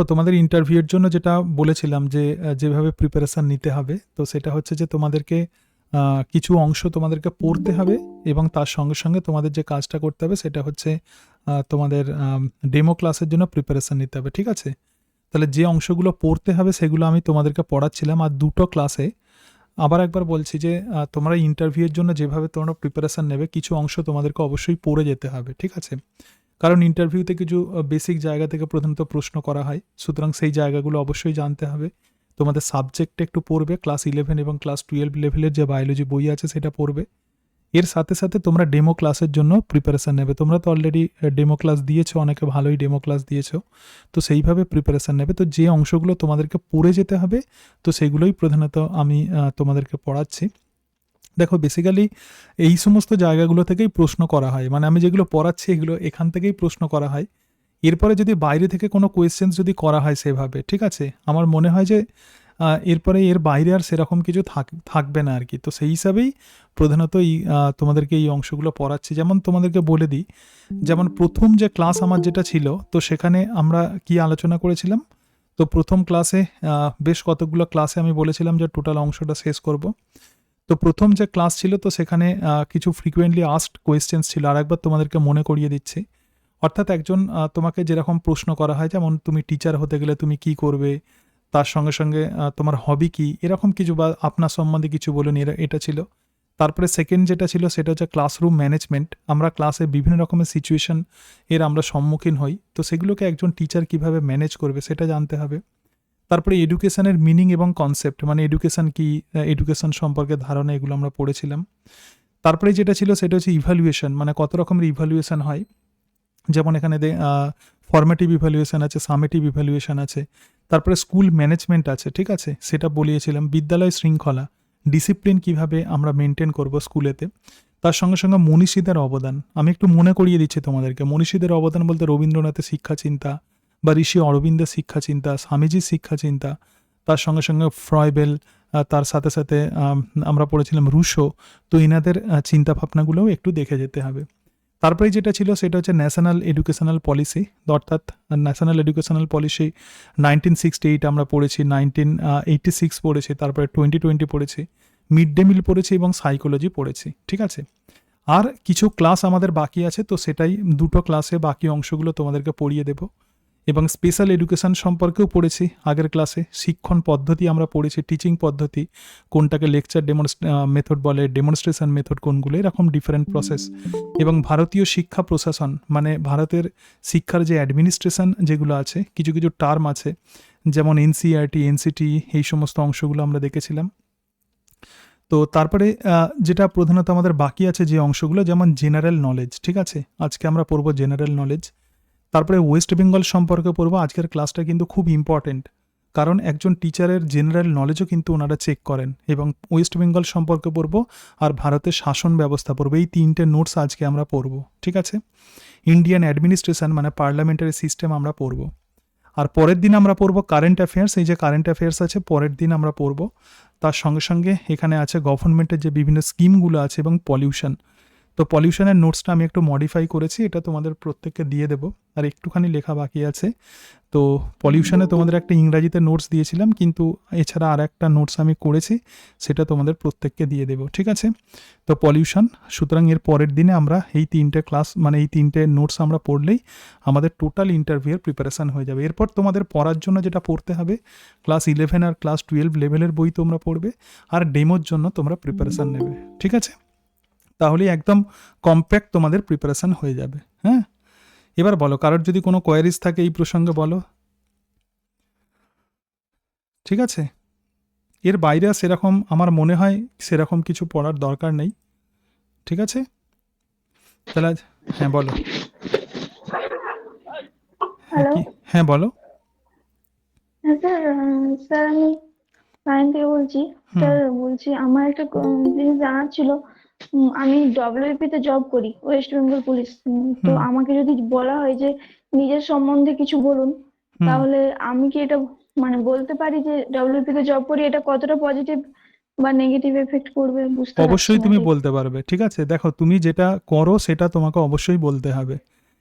দেখো তোমাদের ইন্টারভিউয়ের জন্য যেটা বলেছিলাম যে যেভাবে প্রিপারেশান নিতে হবে, তো সেটা হচ্ছে যে তোমাদেরকে কিছু অংশ তোমাদেরকে পড়তে হবে এবং তার সঙ্গে সঙ্গে তোমাদের যে কাজটা করতে হবে সেটা হচ্ছে তোমাদের ডেমো ক্লাসের জন্য প্রিপারেশান নিতে হবে, ঠিক আছে? তাহলে যে অংশগুলো পড়তে হবে সেগুলো আমি তোমাদেরকে পড়াচ্ছিলাম। আর দুটো ক্লাসে আবার একবার বলছি যে তোমরা ইন্টারভিউয়ের জন্য যেভাবে তোমরা প্রিপারেশান নেবে কিছু অংশ তোমাদেরকে অবশ্যই পড়ে যেতে হবে, ঠিক আছে? কারণ ইন্টারভিউতে কিছু বেসিক জায়গা থেকে প্রধানত প্রশ্ন করা হয়, সুতরাং সেই জায়গাগুলো অবশ্যই জানতে হবে। তোমাদের সাবজেক্টটা একটু পড়বে, ক্লাস 11 এবং ক্লাস 12 লেভেলের যে বায়োলজি বই আছে সেটা পড়বে। এর সাথে সাথে তোমরা ডেমো ক্লাসের জন্য প্রিপারেশান নেবে। তোমরা তো অলরেডি ডেমো ক্লাস দিয়েছো, অনেকে ভালোই ডেমো ক্লাস দিয়েছো, তো সেইভাবে প্রিপারেশান নেবে। তো যে অংশগুলো তোমাদেরকে পড়ে যেতে হবে তো সেগুলোই প্রধানত আমি তোমাদেরকে পড়াচ্ছি। দেখো বেসিক্যালি এই সমস্ত জায়গাগুলো থেকেই প্রশ্ন করা হয়, মানে আমি যেগুলো পড়াচ্ছি এগুলো এখান থেকেই প্রশ্ন করা হয়। এরপরে যদি বাইরে থেকে কোনো কোয়েশ্চেন্স যদি করা হয় সেভাবে, ঠিক আছে, আমার মনে হয় যে এরপরে এর বাইরে আর সেরকম কিছু থাকবে না আর কি। তো সেই হিসাবেই প্রধানত এই তোমাদেরকে এই অংশগুলো পড়াচ্ছি। যেমন তোমাদেরকে বলে দিই, যেমন প্রথম যে ক্লাস আমার যেটা ছিল তো সেখানে আমরা কি আলোচনা করেছিলাম। তো প্রথম ক্লাসে বেশ কতগুলো ক্লাসে আমি বলেছিলাম যে টোটাল অংশটা শেষ করব। তো প্রথম যে ক্লাস ছিল তো সেখানে কিছু ফ্রিকোয়েন্টলি আস্কড কোয়েশ্চেন্স ছিল, আর একবার তোমাদেরকে মনে করিয়ে দিচ্ছি। অর্থাৎ একজন তোমাকে যেরকম প্রশ্ন করা হয়, যেমন তুমি টিচার হতে গেলে তুমি কি করবে, তার সঙ্গে সঙ্গে তোমার হবি কি, এরকম কিছু, বা আপনার সম্বন্ধে কিছু বলুন, এটা ছিল। তারপরে সেকেন্ড যেটা ছিল সেটা হচ্ছে ক্লাসরুম ম্যানেজমেন্ট। আমরা ক্লাসে বিভিন্ন রকমের সিচুয়েশন এর আমরা সম্মুখীন হই, তো সেগুলোকে একজন টিচার কিভাবে ম্যানেজ করবে সেটা জানতে হবে। তারপরে এডুকেশনের মিনিং এবং কনসেপ্ট, মানে এডুকেশন কি, এডুকেশন সম্পর্কে ধারণা, এগুলো আমরা পড়েছিলাম। তারপরে যেটা ছিল সেটা হচ্ছে ইভ্যালুয়েশন, মানে কত রকমের ইভ্যালুয়েশন হয়। যেমন এখানে ফর্মেটিভ ইভ্যালুয়েশন আছে, সামেটিভ ইভ্যালুয়েশন আছে। তারপরে স্কুল ম্যানেজমেন্ট আছে, ঠিক আছে, সেটা বলিয়েছিলাম। বিদ্যালয় শৃঙ্খলা, ডিসিপ্লিন কিভাবে আমরা মেনটেন করব স্কুলেতে। তার সঙ্গে সঙ্গে মনীষীদের অবদান আমি একটু মনে করিয়ে দিচ্ছি তোমাদেরকে। মনীষীদের অবদান বলতে রবীন্দ্রনাথের শিক্ষা চিন্তা, বা ঋষি অরবিন্দের শিক্ষা চিন্তা, স্বামীজির শিক্ষা চিন্তা, তার সঙ্গে সঙ্গে ফ্রয়েবেল, তার সাথে সাথে আমরা পড়েছিলাম রুশো। তো এনাদের চিন্তাভাবনাগুলোও একটু দেখে যেতে হবে। তারপরে যেটা ছিল সেটা হচ্ছে ন্যাশনাল এডুকেশনাল পলিসি, অর্থাৎ ন্যাশনাল এডুকেশনাল পলিসি 1968 আমরা পড়েছি, 1986 পড়েছি, তারপরে 2020 পড়েছি, মিড ডে মিল পড়েছি এবং সাইকোলজি পড়েছি, ঠিক আছে। আর কিছু ক্লাস আমাদের বাকি আছে, তো সেটাই দুটো ক্লাসে বাকি অংশগুলো তোমাদেরকে পড়িয়ে দেব। এবং স্পেশাল এডুকেশন সম্পর্কেও পড়েছি আগের ক্লাসে। শিক্ষণ পদ্ধতি আমরা পড়েছি, টিচিং পদ্ধতি কোনটাকে লেকচার মেথড বলে, ডেমনস্ট্রেশন মেথড কোনগুলো, এরকম ডিফারেন্ট প্রসেস। এবং ভারতীয় শিক্ষা প্রশাসন, মানে ভারতের শিক্ষার যে অ্যাডমিনিস্ট্রেশন যেগুলো আছে, কিছু কিছু টার্ম আছে, যেমন এনসিইআরটি, এনসিটি, এই সমস্ত অংশগুলো আমরা দেখেছিলাম। তো তারপরে যেটা প্রধানত আমাদের বাকি আছে যে অংশগুলো, যেমন জেনারেল নলেজ, ঠিক আছে, আজকে আমরা পড়বো জেনারেল নলেজ। তারপরে ওয়েস্ট বেঙ্গল সম্পর্কে পড়বো। আজকের ক্লাসটা কিন্তু খুব ইম্পর্টেন্ট, কারণ একজন টিচারের জেনারেল নলেজও কিন্তু ওনারা চেক করেন। এবং ওয়েস্ট বেঙ্গল সম্পর্কে পড়বো আর ভারতের শাসন ব্যবস্থা পড়বো। এই তিনটে নোটস আজকে আমরা পড়বো, ঠিক আছে। ইন্ডিয়ান অ্যাডমিনিস্ট্রেশন মানে পার্লামেন্টারি সিস্টেম আমরা পড়বো। আর পরের দিন আমরা পড়বো কারেন্ট অ্যাফেয়ার্স। এই যে কারেন্ট অ্যাফেয়ার্স আছে পরের দিন আমরা পড়বো। তার সঙ্গে সঙ্গে এখানে আছে গভর্নমেন্টের যে বিভিন্ন স্কিমগুলো আছে এবং পলিউশন। তো পলিউশনের নোটসটা আমি একটু মডিফাই করেছি, এটা তোমাদের প্রত্যেককে দিয়ে দেবো। আর একটুখানি লেখা বাকি আছে। তো পলিউশনে তোমাদের একটা ইংরাজিতে নোটস দিয়েছিলাম, কিন্তু এছাড়া আর একটা নোটস আমি করেছি, সেটা তোমাদের প্রত্যেককে দিয়ে দেবো, ঠিক আছে। তো পলিউশন, সুতরাং এর পরের দিনে আমরা এই তিনটে ক্লাস, মানে এই তিনটে নোটস আমরা পড়লেই আমাদের টোটাল ইন্টারভিউয়ের প্রিপারেশান হয়ে যাবে। এরপর তোমাদের পড়ার জন্য যেটা পড়তে হবে, ক্লাস 11 আর ক্লাস 12 লেভেলের বই তোমরা পড়বে, আর ডেমোর জন্য তোমরা প্রিপারেশান নেবে, ঠিক আছে। তাহলে একদম কম্প্যাক্ট তোমাদের প্রিপারেশান হয়ে যাবে। হ্যাঁ, এবার বলো, কারোর যদি কোনো কোয়ারিজ থাকে এই প্রসঙ্গে বলো, ঠিক আছে। এর বাইরে সেরকম আমার মনে হয় সেরকম কিছু পড়ার দরকার নেই, ঠিক আছে। তাহলে হ্যাঁ বলো। হ্যাঁ হ্যালো। কি, হ্যাঁ বলো। হ্যাঁ স্যার, স্যার আমি নাইন থেকে বলছি। হুম স্যার বলছি আমার একটা জিনিস জানার ছিল। আমি ডব্লিউপি তে জব করি, ওয়েস্ট বেঙ্গল পুলিশ। তো হুম আমাকে যদি বলা হয় যে নিজের সম্বন্ধে কিছু বলুন, হুম তাহলে আমি কি এটা মানে বলতে পারি যে ডব্লিউপি তে জব করি, এটা কতটা পজিটিভ বা নেগেটিভ এফেক্ট করবে বুঝতে পারছি অবশ্যই না তুমি ঠিক। বলতে পারবে, ঠিক আছে। দেখো তুমি যেটা করো সেটা তোমাকে অবশ্যই বলতে হবে।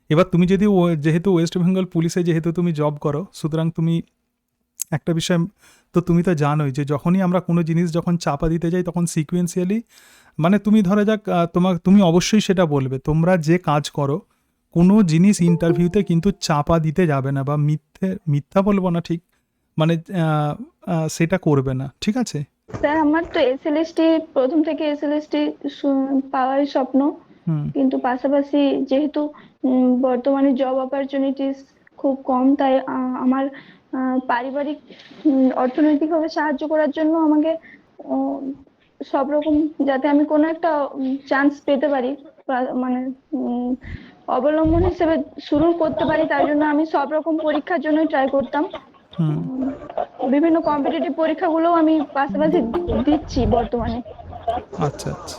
এবার তুমি যদি যেহেতু ওয়েস্ট বেঙ্গল পুলিশে যেহেতু তুমি জব করো, সুতরাং তুমি একটা বিষয় তো তুমি তো জানোই যে যখনই আমরা কোনো জিনিস যখন চাপা দিতে যাই তখন সিকুয়েন্সিয়ালি, মানে তুমি ধরা যাক তুমি অবশ্যই সেটা বলবে, তোমরা যে কাজ করো কোনো জিনিস ইন্টারভিউতে কিন্তু চাপা দিতে যাবে না, বা মিথ্যা বলবো না ঠিক, মানে সেটা করবে না, ঠিক আছে? স্যার আমার তো এসএলএসটি প্রথম থেকে এসএলএসটি পাওয়ার স্বপ্ন, হুম কিন্তু পাশাপাশি যেহেতু বর্তমানে জব অপরচুনিটিস খুব কম, তাই আমার পারিবারিক অর্থনৈতিকভাবে সাহায্য করার জন্য আমাকে আহ, সব রকম, যাতে আমি কোনো একটা চান্স পেতে পারি, মানে উম, অবলম্বন হিসেবে শুরু করতে পারি, তার জন্য আমি সব রকম পরীক্ষার জন্য ট্রাই করতাম। হুম। উম, বিভিন্ন কম্পিটিটিভ পরীক্ষাগুলোও আমি পাশাপাশি দিচ্ছি বর্তমানে। আচ্ছা আচ্ছা,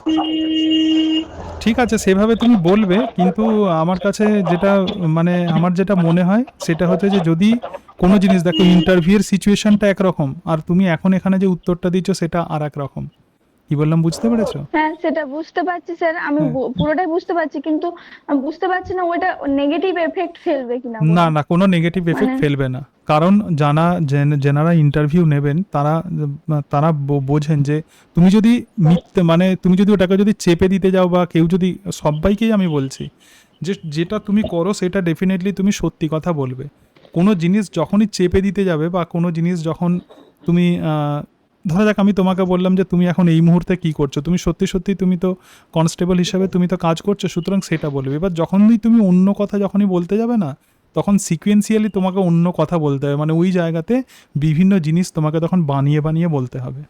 ঠিক আছে, সেভাবে তুমি বলবে, কিন্তু আমার কাছে যেটা, মানে আমার যেটা মনে হয় সেটা হচ্ছে যে যদি কোনো জিনিস দেখো, ইন্টারভিউয়ের সিচুয়েশনটা একরকম আর তুমি এখন এখানে যে উত্তরটা দিচ্ছ সেটা আর এক রকম। কি বললাম বুঝতে পেরেছো? হ্যাঁ, সেটা বুঝতে পারছি স্যার, আমি হ্যাঁ। পুরোটাই বুঝতে পারছি, কিন্তু আমি বুঝতে পারছি না ওইটা নেগেটিভ এফেক্ট ফেলবে কিনা না বলে। না, কোনো নেগেটিভ এফেক্ট মানে ফেলবে না, কারণ যেনারা ইন্টারভিউ নেবেন তারা তারা বোঝেন যে তুমি যদি মানে তুমি যদি ওটাকে যদি চেপে দিতে যাও, বা কেউ যদি, সবাইকেই আমি বলছি যে যেটা তুমি করো সেটা ডেফিনেটলি তুমি সত্যি কথা বলবে। কোনো জিনিস যখনই চেপে দিতে যাবে, বা কোনো জিনিস যখন তুমি ধরা যাক আমি তোমাকে বললাম যে তুমি এখন এই মুহূর্তে কি করছো, তুমি সত্যি সত্যি তুমি তো কনস্টেবল হিসাবে তুমি তো কাজ করছো, সুতরাং সেটা বলবে। এবার যখনই তুমি অন্য কথা যখনই বলতে যাবে না, তখন সিকুয়েন্সিয়ালি তোমাকে অন্য কথা বলতে হবে, মানে ওই জায়গাতে বিভিন্ন জিনিস তোমাকে তখন বানিয়ে বানিয়ে বলতে হবে।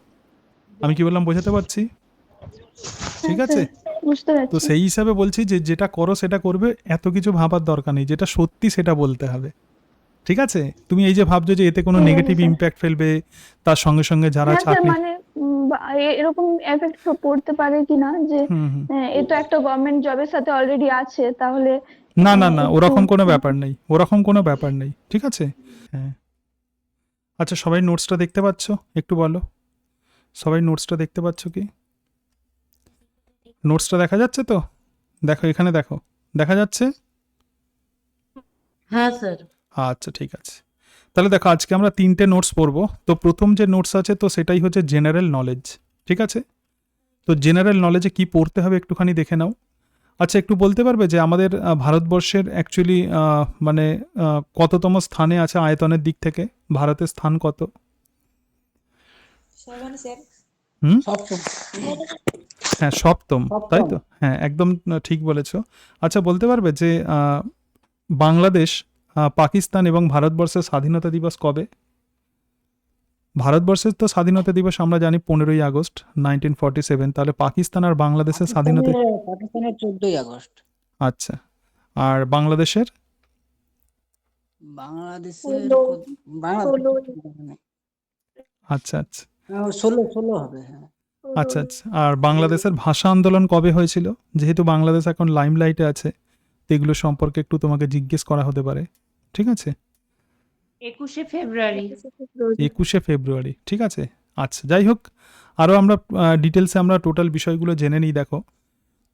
আমি কি বললাম বোঝাতে পারছি? হ্যাঁ ঠিক আছে। স্যার, বুঝতে তো পারছি। সেই হিসাবে বলছি যে যেটা করো সেটা করবে, এত কিছু ভাবার দরকার নেই, যেটা সত্যি সেটা বলতে হবে, ঠিক আছে? তুমি এই যে ভাবছো যে এতে কোনো ঠিক আছে নেগেটিভ স্যার। ইম্প্যাক্ট ফেলবে, তার সঙ্গে সঙ্গে যারা হ্যাঁ স্যার, চাকরি, মানে এরকম এফেক্ট পড়তে পারে কিনা যে হুম হুম, এ তো একটা গভর্নমেন্ট জবের সাথে অলরেডি আছে, তাহলে না না না, একটু ওরকম কোনো ব্যাপার নেই, ওরকম কোনো ব্যাপার নেই, ঠিক আছে। হ্যাঁ। আচ্ছা, সবাই নোটসটা দেখতে পাচ্ছ? একটু বলো, সবাই নোটসটা দেখতে পাচ্ছ কি? নোটসটা দেখা যাচ্ছে তো? দেখো এখানে, দেখো, দেখা যাচ্ছে? হ্যাঁ স্যার। আচ্ছা ঠিক আছে, তাহলে দেখো আজকে আমরা 3টে নোটস পড়বো। তো প্রথম যে নোটস আছে তো সেটাই হচ্ছে জেনারেল নলেজ, ঠিক আছে? তো জেনারেল নলেজে কি পড়তে হবে একটুখানি দেখে নাও। আচ্ছা, একটু বলতে পারবে যে আমাদের ভারতবর্ষের অ্যাকচুয়ালি মানে কততম স্থানে আছে আয়তনের দিক থেকে? ভারতের স্থান কত? হুম, সপ্তম। হ্যাঁ সপ্তম, তাই সপ্তম। তো? হ্যাঁ একদম ঠিক বলেছো। আচ্ছা, বলতে পারবে যে বাংলাদেশ, পাকিস্তান এবং ভারতবর্ষের স্বাধীনতা দিবস কবে? ভারতবর্ষের তো স্বাধীনতা দিবস আমরা জানি 15ই আগস্ট 1947, তাহলে পাকিস্তান আর বাংলাদেশের স্বাধীনতা? পাকিস্তানের 14ই আগস্ট। আচ্ছা, আর বাংলাদেশের? বাংলাদেশের ষোলো। বাংলাদেশ আচ্ছা আচ্ছা 16 হবে, হ্যাঁ। আচ্ছা আচ্ছা, আর বাংলাদেশের ভাষা আন্দোলন কবে হয়েছিল? যেহেতু বাংলাদেশ এখন লাইমলাইটে আছে, তো এগুলো সম্পর্কে একটু তোমাকে জিজ্ঞেস করা হতে পারে, ঠিক আছে? 21শে ফেব্রুয়ারি। 21শে ফেব্রুয়ারি, ঠিক আছে। আচ্ছা, যাই হোক, আরও আমরা ডিটেলসে আমরা টোটাল বিষয়গুলো জেনে নিই। দেখো,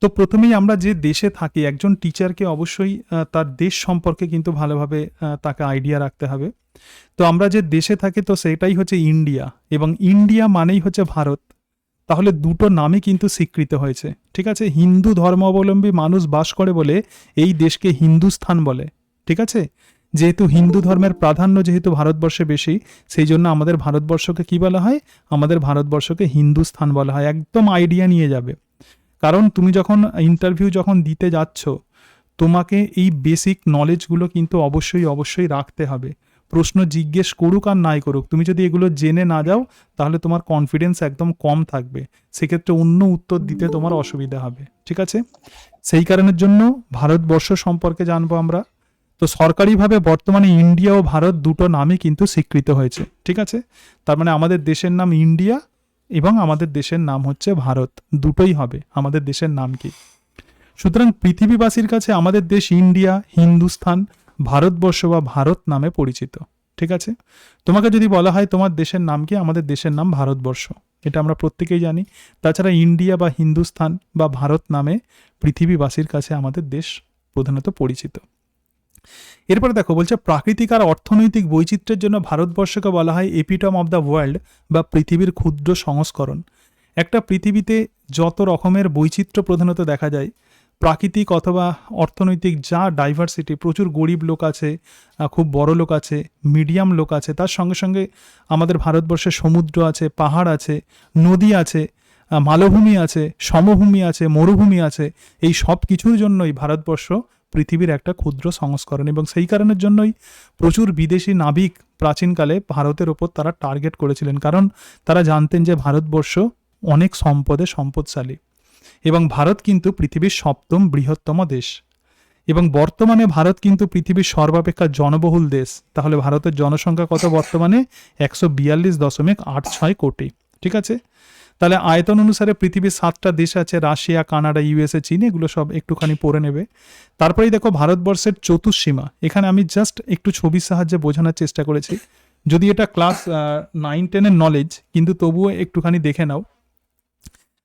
তো প্রথমেই আমরা যে দেশে থাকি, একজন টিচারকে অবশ্যই তার দেশ সম্পর্কে কিন্তু ভালোভাবে তাকে আইডিয়া রাখতে হবে। তো আমরা যে দেশে থাকি তো সেটাই হচ্ছে ইন্ডিয়া, এবং ইন্ডিয়া মানেই হচ্ছে ভারত। তাহলে দুটো নামই কিন্তু স্বীকৃত হয়েছে, ঠিক আছে? হিন্দু ধর্মাবলম্বী মানুষ বাস করে বলে এই দেশকে হিন্দুস্থান বলে, ঠিক আছে? যেহেতু হিন্দু ধর্মের প্রাধান্য যেহেতু ভারতবর্ষে বেশি, সেই জন্য আমাদের ভারতবর্ষকে কি বলা হয়? আমাদের ভারতবর্ষকে হিন্দুস্থান বলা হয়। একদম আইডিয়া নিয়ে যাবে, কারণ তুমি যখন ইন্টারভিউ যখন দিতে যাচ্ছ, তোমাকে এই বেসিক নলেজগুলো কিন্তু অবশ্যই অবশ্যই রাখতে হবে। প্রশ্ন জিজ্ঞেস করুক আর নাই করুক, তুমি যদি এগুলো জেনে না যাও তাহলে তোমার কনফিডেন্স একদম কম থাকবে, সেক্ষেত্রে অন্য উত্তর দিতে তোমার অসুবিধা হবে, ঠিক আছে? সেই কারণের জন্য ভারতবর্ষ সম্পর্কে জানবো আমরা। তো সরকারিভাবে বর্তমানে ইন্ডিয়া ও ভারত দুটো নামই কিন্তু স্বীকৃত হয়েছে, ঠিক আছে? তার মানে আমাদের দেশের নাম ইন্ডিয়া এবং আমাদের দেশের নাম হচ্ছে ভারত, দুটোই হবে আমাদের দেশের নাম কি। সুতরাং পৃথিবীবাসীর কাছে আমাদের দেশ ইন্ডিয়া, হিন্দুস্থান, ভারতবর্ষ বা ভারত নামে পরিচিত, ঠিক আছে? তোমাকে যদি বলা হয় তোমার দেশের নাম কি, আমাদের দেশের নাম ভারতবর্ষ, এটা আমরা প্রত্যেকেই জানি। তাছাড়া ইন্ডিয়া বা হিন্দুস্থান বা ভারত নামে পৃথিবীবাসীর কাছে আমাদের দেশ প্রধানত পরিচিত। এরপরে দেখো বলছে প্রাকৃতিক আর অর্থনৈতিক বৈচিত্র্যের জন্য ভারতবর্ষকে বলা হয় এপিটম অব দ্য ওয়ার্ল্ড বা পৃথিবীর ক্ষুদ্র সংস্করণ। একটা পৃথিবীতে যত রকমের বৈচিত্র্য প্রধানত দেখা যায়, প্রাকৃতিক অথবা অর্থনৈতিক যা ডাইভার্সিটি, প্রচুর গরিব লোক আছে, খুব বড় লোক আছে, মিডিয়াম লোক আছে, তার সঙ্গে সঙ্গে আমাদের ভারতবর্ষে সমুদ্র আছে, পাহাড় আছে, নদী আছে, মালভূমি আছে, সমভূমি আছে, মরুভূমি আছে। এই সব কিছুর জন্যই ভারতবর্ষ পৃথিবীর একটা ক্ষুদ্র সংস্করণ, এবং সেই কারণের জন্যই প্রচুর বিদেশি নাবিক প্রাচীনকালে ভারতের ওপর তারা টার্গেট করেছিলেন, কারণ তারা জানতেন যে ভারতবর্ষ অনেক সম্পদে সম্পদশালী, এবং ভারত কিন্তু পৃথিবীর 7ম বৃহত্তম দেশ, এবং বর্তমানে ভারত কিন্তু পৃথিবীর সর্বাপেক্ষা জনবহুল দেশ। তাহলে ভারতের জনসংখ্যা কত বর্তমানে? 142.86 কোটি। ঠিক আছে, তাহলে আয়তন অনুসারে পৃথিবীর 7টা দেশ আছে, রাশিয়া, কানাডা, ইউএসএ, চীন, এগুলো সব একটুখানি পড়ে নেবে। তারপরেই দেখো ভারতবর্ষের চতুর্সীমা। এখানে আমি জাস্ট একটু ছবির সাহায্যে বোঝানোর চেষ্টা করেছি, যদি এটা ক্লাস 9-10-এর নলেজ, কিন্তু তবুও একটুখানি দেখে নাও।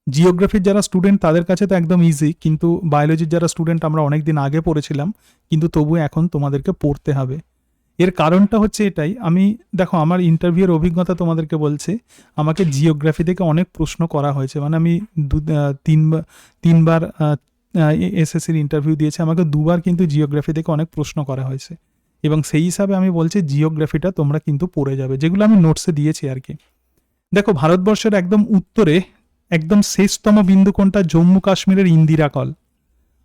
জিওগ্রাফির যারা স্টুডেন্ট তাদের কাছে তো একদম ইজি, কিন্তু বায়োলজির যারা স্টুডেন্ট আমরা অনেকদিন আগে পড়েছিলাম, কিন্তু তবুও এখন তোমাদেরকে পড়তে হবে। এর কারণটা হচ্ছে এটাই, আমি দেখো আমার ইন্টারভিউর অভিজ্ঞতা তোমাদেরকে বলছে, আমাকে জিওগ্রাফি থেকে অনেক প্রশ্ন করা হয়েছে, মানে আমি তিনবার এসএসসির ইন্টারভিউ দিয়েছি, আমাকে 2বার কিন্তু জিওগ্রাফি থেকে অনেক প্রশ্ন করা হয়েছে, এবং সেই হিসাবে আমি বলছি জিওগ্রাফিটা তোমরা কিন্তু পড়ে যাবে, যেগুলো আমি নোটসে দিয়েছি আর কি। দেখো ভারতবর্ষের একদম উত্তরে একদম শেষতম বিন্দু কোনটা? জম্মু কাশ্মীরের ইন্দিরা কল।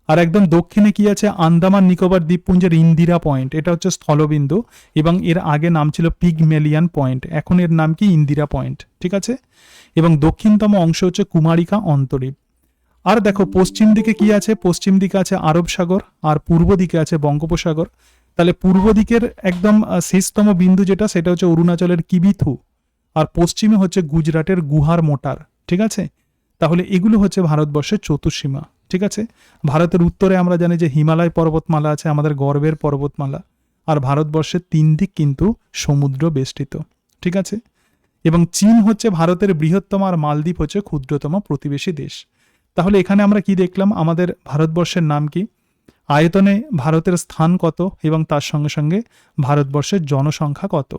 আর একদম দক্ষিণে কি আছে? আন্দামান নিকোবর দ্বীপপুঞ্জের ইন্দিরা পয়েন্ট, এটা হচ্ছে স্থলবিন্দু, এবং এর আগে নাম ছিল পিগমেলিয়ান পয়েন্ট, এখন এর নাম কি? ইন্দিরা পয়েন্ট। ঠিক আছে, এবং দক্ষিণতম অংশ হচ্ছে কুমারিকা অন্তরীপ। আর দেখো পশ্চিম দিকে কি আছে? পশ্চিম দিকে আছে আরব সাগর, আর পূর্ব দিকে আছে বঙ্গোপসাগর। তাহলে পূর্ব দিকের একদম শেষতম বিন্দু যেটা, সেটা হচ্ছে অরুণাচলের কিবিথু, আর পশ্চিমে হচ্ছে গুজরাটের গুহার মোটার। ঠিক আছে, তাহলে এগুলো হচ্ছে ভারতবর্ষের চতুর্সীমা। ঠিক আছে, ভারতের উত্তরে আমরা জানি যে হিমালয় পর্বতমালা আছে, আমাদের গর্বের পর্বতমালা, আর ভারতবর্ষের 3 দিক কিন্তু সমুদ্র বেষ্টিত। ঠিক আছে, এবং চীন হচ্ছে ভারতের বৃহত্তম, আর মালদ্বীপ হচ্ছে ক্ষুদ্রতম প্রতিবেশী দেশ। তাহলে এখানে আমরা কি দেখলাম? আমাদের ভারতবর্ষের নাম কি, আয়তনে ভারতের স্থান কত, এবং তার সঙ্গে সঙ্গে ভারতবর্ষের জনসংখ্যা কত।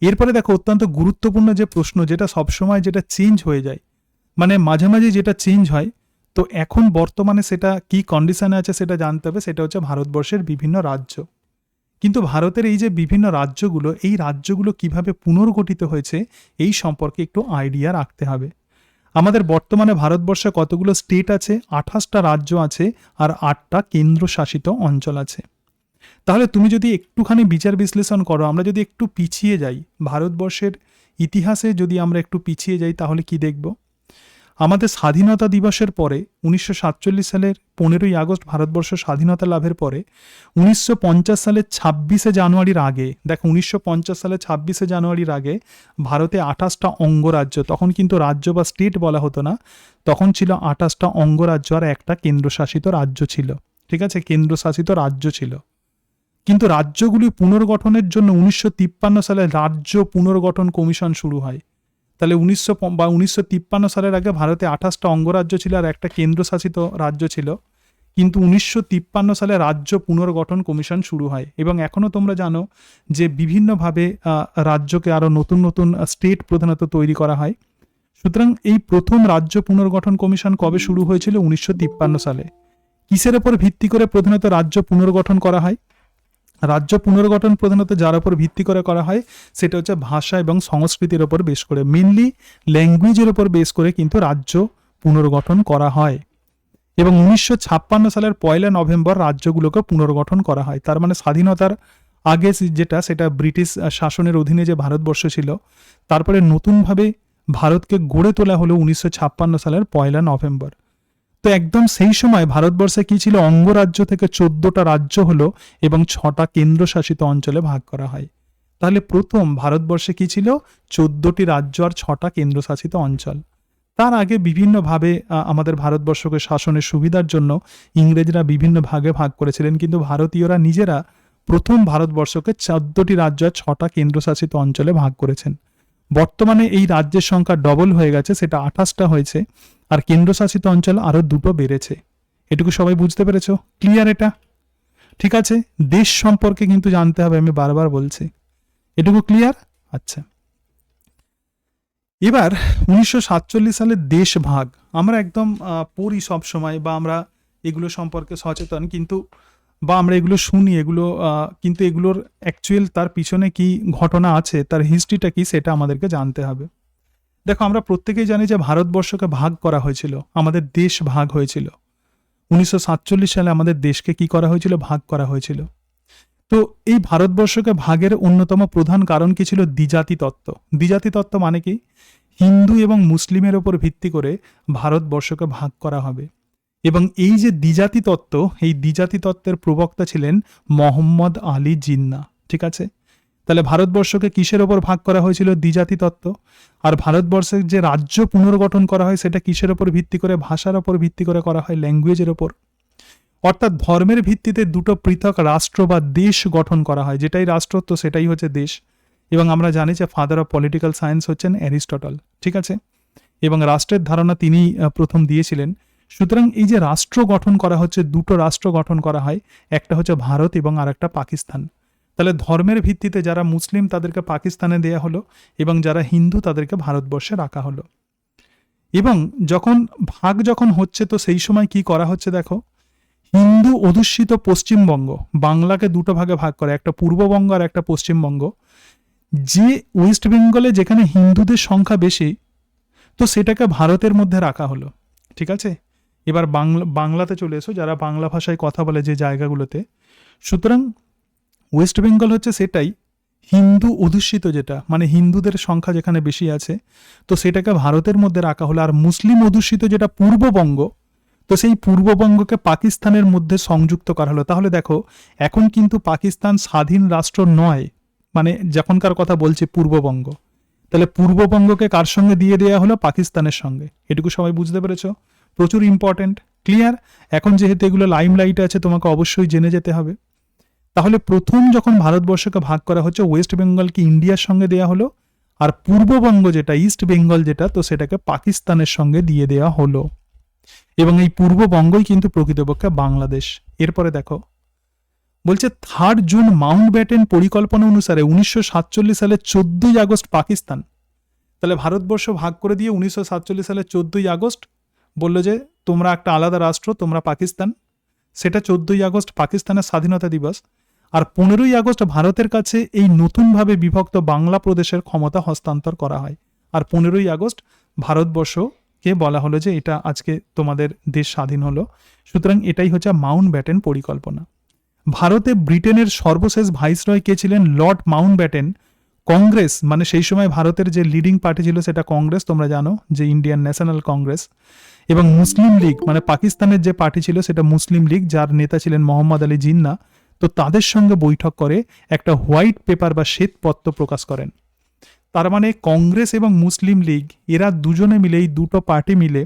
এরপরে দেখো অত্যন্ত গুরুত্বপূর্ণ যে প্রশ্ন, যেটা সবসময় যেটা চেঞ্জ হয়ে যায়, মানে মাঝে মাঝে যেটা চেঞ্জ হয়, তো এখন বর্তমানে সেটা কি কন্ডিশনে আছে সেটা জানতে হবে, সেটা হচ্ছে ভারতবর্ষের বিভিন্ন রাজ্য। কিন্তু ভারতের এই যে বিভিন্ন রাজ্যগুলো, এই রাজ্যগুলো কিভাবে পুনর্গঠিত হয়েছে এই সম্পর্কে একটু আইডিয়া রাখতে হবে। আমাদের বর্তমানে ভারতবর্ষে কতগুলো স্টেট আছে? 28টা রাজ্য আছে, আর 8টা কেন্দ্রশাসিত অঞ্চল আছে। তাহলে তুমি যদি একটুখানি বিচার বিশ্লেষণ করো, আমরা যদি একটু পিছিয়ে যাই, ভারতবর্ষের ইতিহাসে যদি আমরা একটু পিছিয়ে যাই, তাহলে কি দেখব? আমাদের স্বাধীনতা দিবসের পরে 1947 সালের 15ই আগস্ট ভারতবর্ষ স্বাধীনতা লাভের পরে 1950 সালের 26শে জানুয়ারির আগে, দেখো 1950 সালের 26শে জানুয়ারির আগে ভারতে 28টা অঙ্গরাজ্য, তখন কিন্তু রাজ্য বা স্টেট বলা হতো না, তখন ছিল 28টা অঙ্গরাজ্য আর একটা কেন্দ্রশাসিত রাজ্য ছিল। ঠিক আছে, কেন্দ্রশাসিত রাজ্য ছিল। কিন্তু রাজ্যগুলি পুনর্গঠনের জন্য 1953 সালে রাজ্য পুনর্গঠন কমিশন শুরু হয়। তাহলে 1953 সালের আগে ভারতে 28টা অঙ্গরাজ্য ছিল আর একটা কেন্দ্রশাসিত রাজ্য ছিল, কিন্তু 1953 সালে রাজ্য পুনর্গঠন কমিশন শুরু হয়, এবং এখনও তোমরা জানো যে বিভিন্নভাবে রাজ্যকে আরও নতুন নতুন স্টেট প্রধানত তৈরি করা হয়। সুতরাং এই প্রথম রাজ্য পুনর্গঠন কমিশন কবে শুরু হয়েছিল? 1953 সালে। কিসের ওপর ভিত্তি করে প্রধানত রাজ্য পুনর্গঠন করা হয়? রাজ্য পুনর্গঠন প্রধানত যার উপর ভিত্তি করে করা হয় সেটা হচ্ছে ভাষা এবং সংস্কৃতির ওপর বেশ করে, মেনলি ল্যাঙ্গুয়েজের ওপর বেশ করে কিন্তু রাজ্য পুনর্গঠন করা হয়। এবং 1956 সালের 1 নভেম্বর রাজ্যগুলোকে পুনর্গঠন করা হয়। তার মানে স্বাধীনতার আগে যেটা, সেটা ব্রিটিশ শাসনের অধীনে যে ভারতবর্ষ ছিল, তারপরে নতুনভাবে ভারতকে গড়ে তোলা হলো 1956 সালের 1 নভেম্বর। তো একদম সেই সময় ভারতবর্ষে কি ছিল? অঙ্গরাজ্য থেকে 14টা রাজ্য হলো এবং 6টা কেন্দ্রশাসিত অঞ্চলে ভাগ করা হয়। তাহলে প্রথম ভারতবর্ষে কি ছিল? 14টি রাজ্য আর 6টা কেন্দ্রশাসিত অঞ্চল। তার আগে বিভিন্নভাবে আমাদের ভারতবর্ষকে শাসনের সুবিধার জন্য ইংরেজরা বিভিন্ন ভাগে ভাগ করেছিলেন, কিন্তু ভারতীয়রা নিজেরা প্রথম ভারতবর্ষকে 14টি রাজ্য আর 6টা কেন্দ্রশাসিত অঞ্চলে ভাগ করেছেন। বর্তমানে এই রাজ্যের সংখ্যা ডবল হয়ে গেছে, সেটা 28টা হয়েছে, আর কেন্দ্রশাসিত অঞ্চল আরও 2টো বেড়েছে। এটুকু সবাই বুঝতে পেরেছো? ক্লিয়ার এটা? ঠিক আছে, দেশ সম্পর্কে কিন্তু জানতে হবে, আমি বারবার বলছি। এটুকু ক্লিয়ার? আচ্ছা, এবার 1947 সালের দেশ ভাগ আমরা একদম পড়ি সব সময়, বা আমরা এগুলো সম্পর্কে সচেতন, কিন্তু বা আমরা এগুলো শুনি, এগুলো কিন্তু এগুলোর অ্যাকচুয়াল তার পিছনে কি ঘটনা আছে, তার হিস্ট্রিটা কি, সেটা আমাদেরকে জানতে হবে। দেখো, আমরা প্রত্যেকেই জানি যে ভারতবর্ষকে ভাগ করা হয়েছিল, আমাদের দেশ ভাগ হয়েছিল 1947 সালে। আমাদের দেশকে কি করা হয়েছিল? ভাগ করা হয়েছিল। তো এই ভারতবর্ষকে ভাগের অন্যতম প্রধান কারণ কি ছিল? দ্বিজাতি তত্ত্ব। দ্বিজাতি তত্ত্ব মানে কি? হিন্দু এবং মুসলিমের ওপর ভিত্তি করে ভারতবর্ষকে ভাগ করা হবে। এবং এই যে দ্বিজাতি তত্ত্ব, এই দ্বিজাতি তত্ত্বের প্রবক্তা ছিলেন মোহাম্মদ আলী জিন্নাহ। ঠিক আছে, তাহলে ভারতবর্ষকে কিসের ওপর ভাগ করা হয়েছিল? দ্বিজাতি তত্ত্ব। আর ভারতবর্ষের যে রাজ্য পুনর্গঠন করা হয় সেটা কিসের ওপর ভিত্তি করে? ভাষার ওপর ভিত্তি করে করা হয়, ল্যাঙ্গুয়েজের ওপর। অর্থাৎ ধর্মের ভিত্তিতে দুটো পৃথক রাষ্ট্র বা দেশ গঠন করা হয়, যেটাই রাষ্ট্রত্ব সেটাই হচ্ছে দেশ। এবং আমরা জানি যে ফাদার অফ পলিটিক্যাল সায়েন্স হচ্ছেন অ্যারিস্টটল। ঠিক আছে, এবং রাষ্ট্রের ধারণা তিনি প্রথম দিয়েছিলেন। সুতরাং এই যে রাষ্ট্র গঠন করা হচ্ছে, দুটো রাষ্ট্র গঠন করা হয়, একটা হচ্ছে ভারত এবং আরেকটা পাকিস্তান। তাহলে ধর্মের ভিত্তিতে যারা মুসলিম তাদেরকে পাকিস্তানে দেয়া হলো, এবং যারা হিন্দু তাদেরকে ভারতবর্ষে রাখা হলো। এবং যখন হচ্ছে, তো সেই সময় কি করা হচ্ছে দেখো, হিন্দু অধ্যুষিত পশ্চিমবঙ্গ, বাংলাকে দুটো ভাগে ভাগ করে, একটা পূর্ববঙ্গ আর একটা পশ্চিমবঙ্গ। যে ওয়েস্ট বেঙ্গলে যেখানে হিন্দুদের সংখ্যা বেশি, তো সেটাকে ভারতের মধ্যে রাখা হলো। ঠিক আছে, এবার বাংলাতে চলে এসো, যারা বাংলা ভাষায় কথা বলে যে জায়গাগুলোতে। সুতরাং ওয়েস্ট বেঙ্গল হচ্ছে সেটাই হিন্দু অধ্যুষিত, যেটা মানে হিন্দুদের সংখ্যা যেখানে বেশি আছে, তো সেটাকে ভারতের মধ্যে রাখা হলো। আর মুসলিম অধ্যুষিত যেটা পূর্ববঙ্গ, তো সেই পূর্ববঙ্গকে পাকিস্তানের মধ্যে সংযুক্ত করা হলো। তাহলে দেখো, এখন কিন্তু পাকিস্তান স্বাধীন রাষ্ট্র নয়, মানে যখনকার কথা বলছি পূর্ববঙ্গ। তাহলে পূর্ববঙ্গকে কার সঙ্গে দিয়ে দেওয়া হলো? পাকিস্তানের সঙ্গে। এটুকু সবাই বুঝতে পেরেছো? প্রচুর ইম্পর্টেন্ট। ক্লিয়ার? এখন যেহেতু এগুলো লাইমলাইটে আছে, তোমাকে অবশ্যই জেনে যেতে হবে। তাহলে প্রথম যখন ভারতবর্ষকে ভাগ করা হচ্ছে, ওয়েস্ট বেঙ্গলকে ইন্ডিয়ার সঙ্গে দেওয়া হলো, আর পূর্ববঙ্গ যেটা ইস্ট বেঙ্গল যেটা, তো সেটাকে পাকিস্তানের সঙ্গে দিয়ে দেওয়া হলো। এবং এই পূর্ববঙ্গই কিন্তু প্রকৃতপক্ষে বাংলাদেশ। এরপরে দেখো, বলছে 3 জুন মাউন্টব্যাটেন পরিকল্পনা অনুসারে 1947 সালের 14ই আগস্ট পাকিস্তান। তাহলে ভারতবর্ষ ভাগ করে দিয়ে 1947 সালের 14ই আগস্ট বললো যে তোমরা একটা আলাদা রাষ্ট্র, তোমরা পাকিস্তান। সেটা 14ই আগস্ট পাকিস্তানের স্বাধীনতা দিবস। আর 15ই আগস্ট ভারতের কাছে এই নতুনভাবে বিভক্ত বাংলা প্রদেশের ক্ষমতা হস্তান্তর করা হয়। আর 15ই আগস্ট ভারতবর্ষকে বলা হলো যে এটা আজকে তোমাদের দেশ স্বাধীন হলো। সুতরাং এটাই হচ্ছে মাউন্টব্যাটেন পরিকল্পনা। ভারতে ব্রিটেনের সর্বশেষ ভাইসরয় কে ছিলেন? Lord Mountbatten. কংগ্রেস, মানে সেই সময় ভারতের যে লিডিং পার্টি ছিল সেটা কংগ্রেস, তোমরা জানো যে ইন্ডিয়ান ন্যাশনাল কংগ্রেস। এবং মুসলিম লীগ, মানে পাকিস্তানের যে পার্টি ছিল সেটা মুসলিম লীগ, যার নেতা ছিলেন মোহাম্মদ আলী জিন্নাহ। তো তাদের সঙ্গে বৈঠক করে একটা হোয়াইট পেপার বা শ্বেতপত্র প্রকাশ করেন। তার মানে কংগ্রেস এবং মুসলিম লীগ এরা দুজনে মিলে, এই দুটো পার্টি মিলে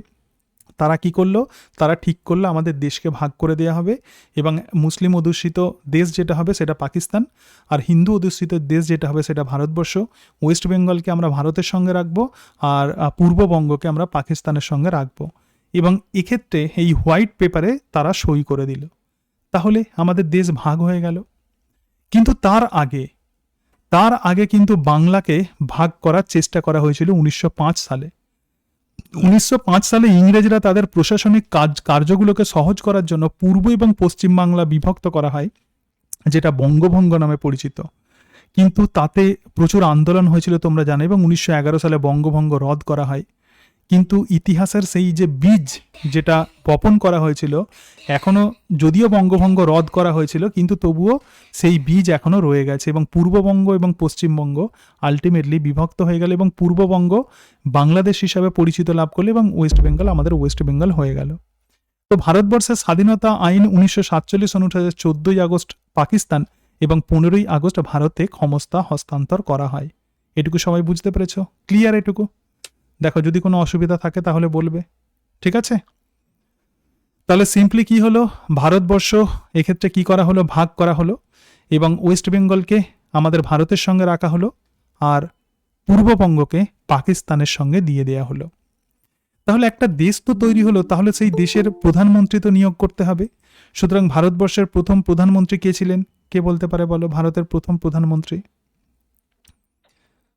তারা কি করলো? তারা ঠিক করলো আমাদের দেশকে ভাগ করে দেওয়া হবে, এবং মুসলিম অধ্যুষিত দেশ যেটা হবে সেটা পাকিস্তান, আর হিন্দু অধ্যুষিত দেশ যেটা হবে সেটা ভারতবর্ষ। ওয়েস্ট বেঙ্গলকে আমরা ভারতের সঙ্গে রাখবো, আর পূর্ববঙ্গকে আমরা পাকিস্তানের সঙ্গে রাখবো। এবং এক্ষেত্রে এই হোয়াইট পেপারে তারা সই করে দিল। তাহলে আমাদের দেশ ভাগ হয়ে গেল। কিন্তু তার আগে কিন্তু বাংলাকে ভাগ করার চেষ্টা করা হয়েছিল 1905 সালে। 1905 সালে ইংরেজরা তাদের প্রশাসনিক কার্যগুলোকে সহজ করার জন্য পূর্ব এবং পশ্চিম বাংলা বিভক্ত করা হয়, যেটা বঙ্গভঙ্গ নামে পরিচিত। কিন্তু তাতে প্রচুর আন্দোলন হয়েছিল তোমরা জানো, এবং 1911 সালে বঙ্গভঙ্গ রদ করা হয়। কিন্তু ইতিহাসের সেই যে বীজ যেটা বপন করা হয়েছিল, এখনো যদিও বঙ্গভঙ্গ রদ করা হয়েছিল, কিন্তু তবুও সেই বীজ এখনো রয়ে গেছে, এবং পূর্ববঙ্গ এবং পশ্চিমবঙ্গ আলটিমেটলি বিভক্ত হয়ে গেল, এবং পূর্ববঙ্গ বাংলাদেশ হিসাবে পরিচিত লাভ করলো, এবং ওয়েস্ট বেঙ্গল আমাদের ওয়েস্ট বেঙ্গল হয়ে গেল। তো ভারতবর্ষের স্বাধীনতা আইন 1947 অনুসারে 14ই আগস্ট পাকিস্তান এবং 15ই আগস্ট ভারতে ক্ষমতা হস্তান্তর করা হয়। এটুকু সবাই বুঝতে পেরেছো? ক্লিয়ার এটুকু? দেখো, যদি কোনো অসুবিধা থাকে তাহলে বলবে। ঠিক আছে, তাহলে সিম্পলি কি হলো, ভারতবর্ষ এক্ষেত্রে কি করা হলো? ভাগ করা হলো, এবং ওয়েস্ট বেঙ্গলকে আমাদের ভারতের সঙ্গে রাখা হলো, আর পূর্ববঙ্গকে পাকিস্তানের সঙ্গে দিয়ে দেয়া হলো। তাহলে একটা দেশ তো তৈরি হলো, তাহলে সেই দেশের প্রধানমন্ত্রী তো নিয়োগ করতে হবে। সুতরাং ভারতবর্ষের প্রথম প্রধানমন্ত্রী কে ছিলেন? কে বলতে পারে বলো ভারতের প্রথম প্রধানমন্ত্রী?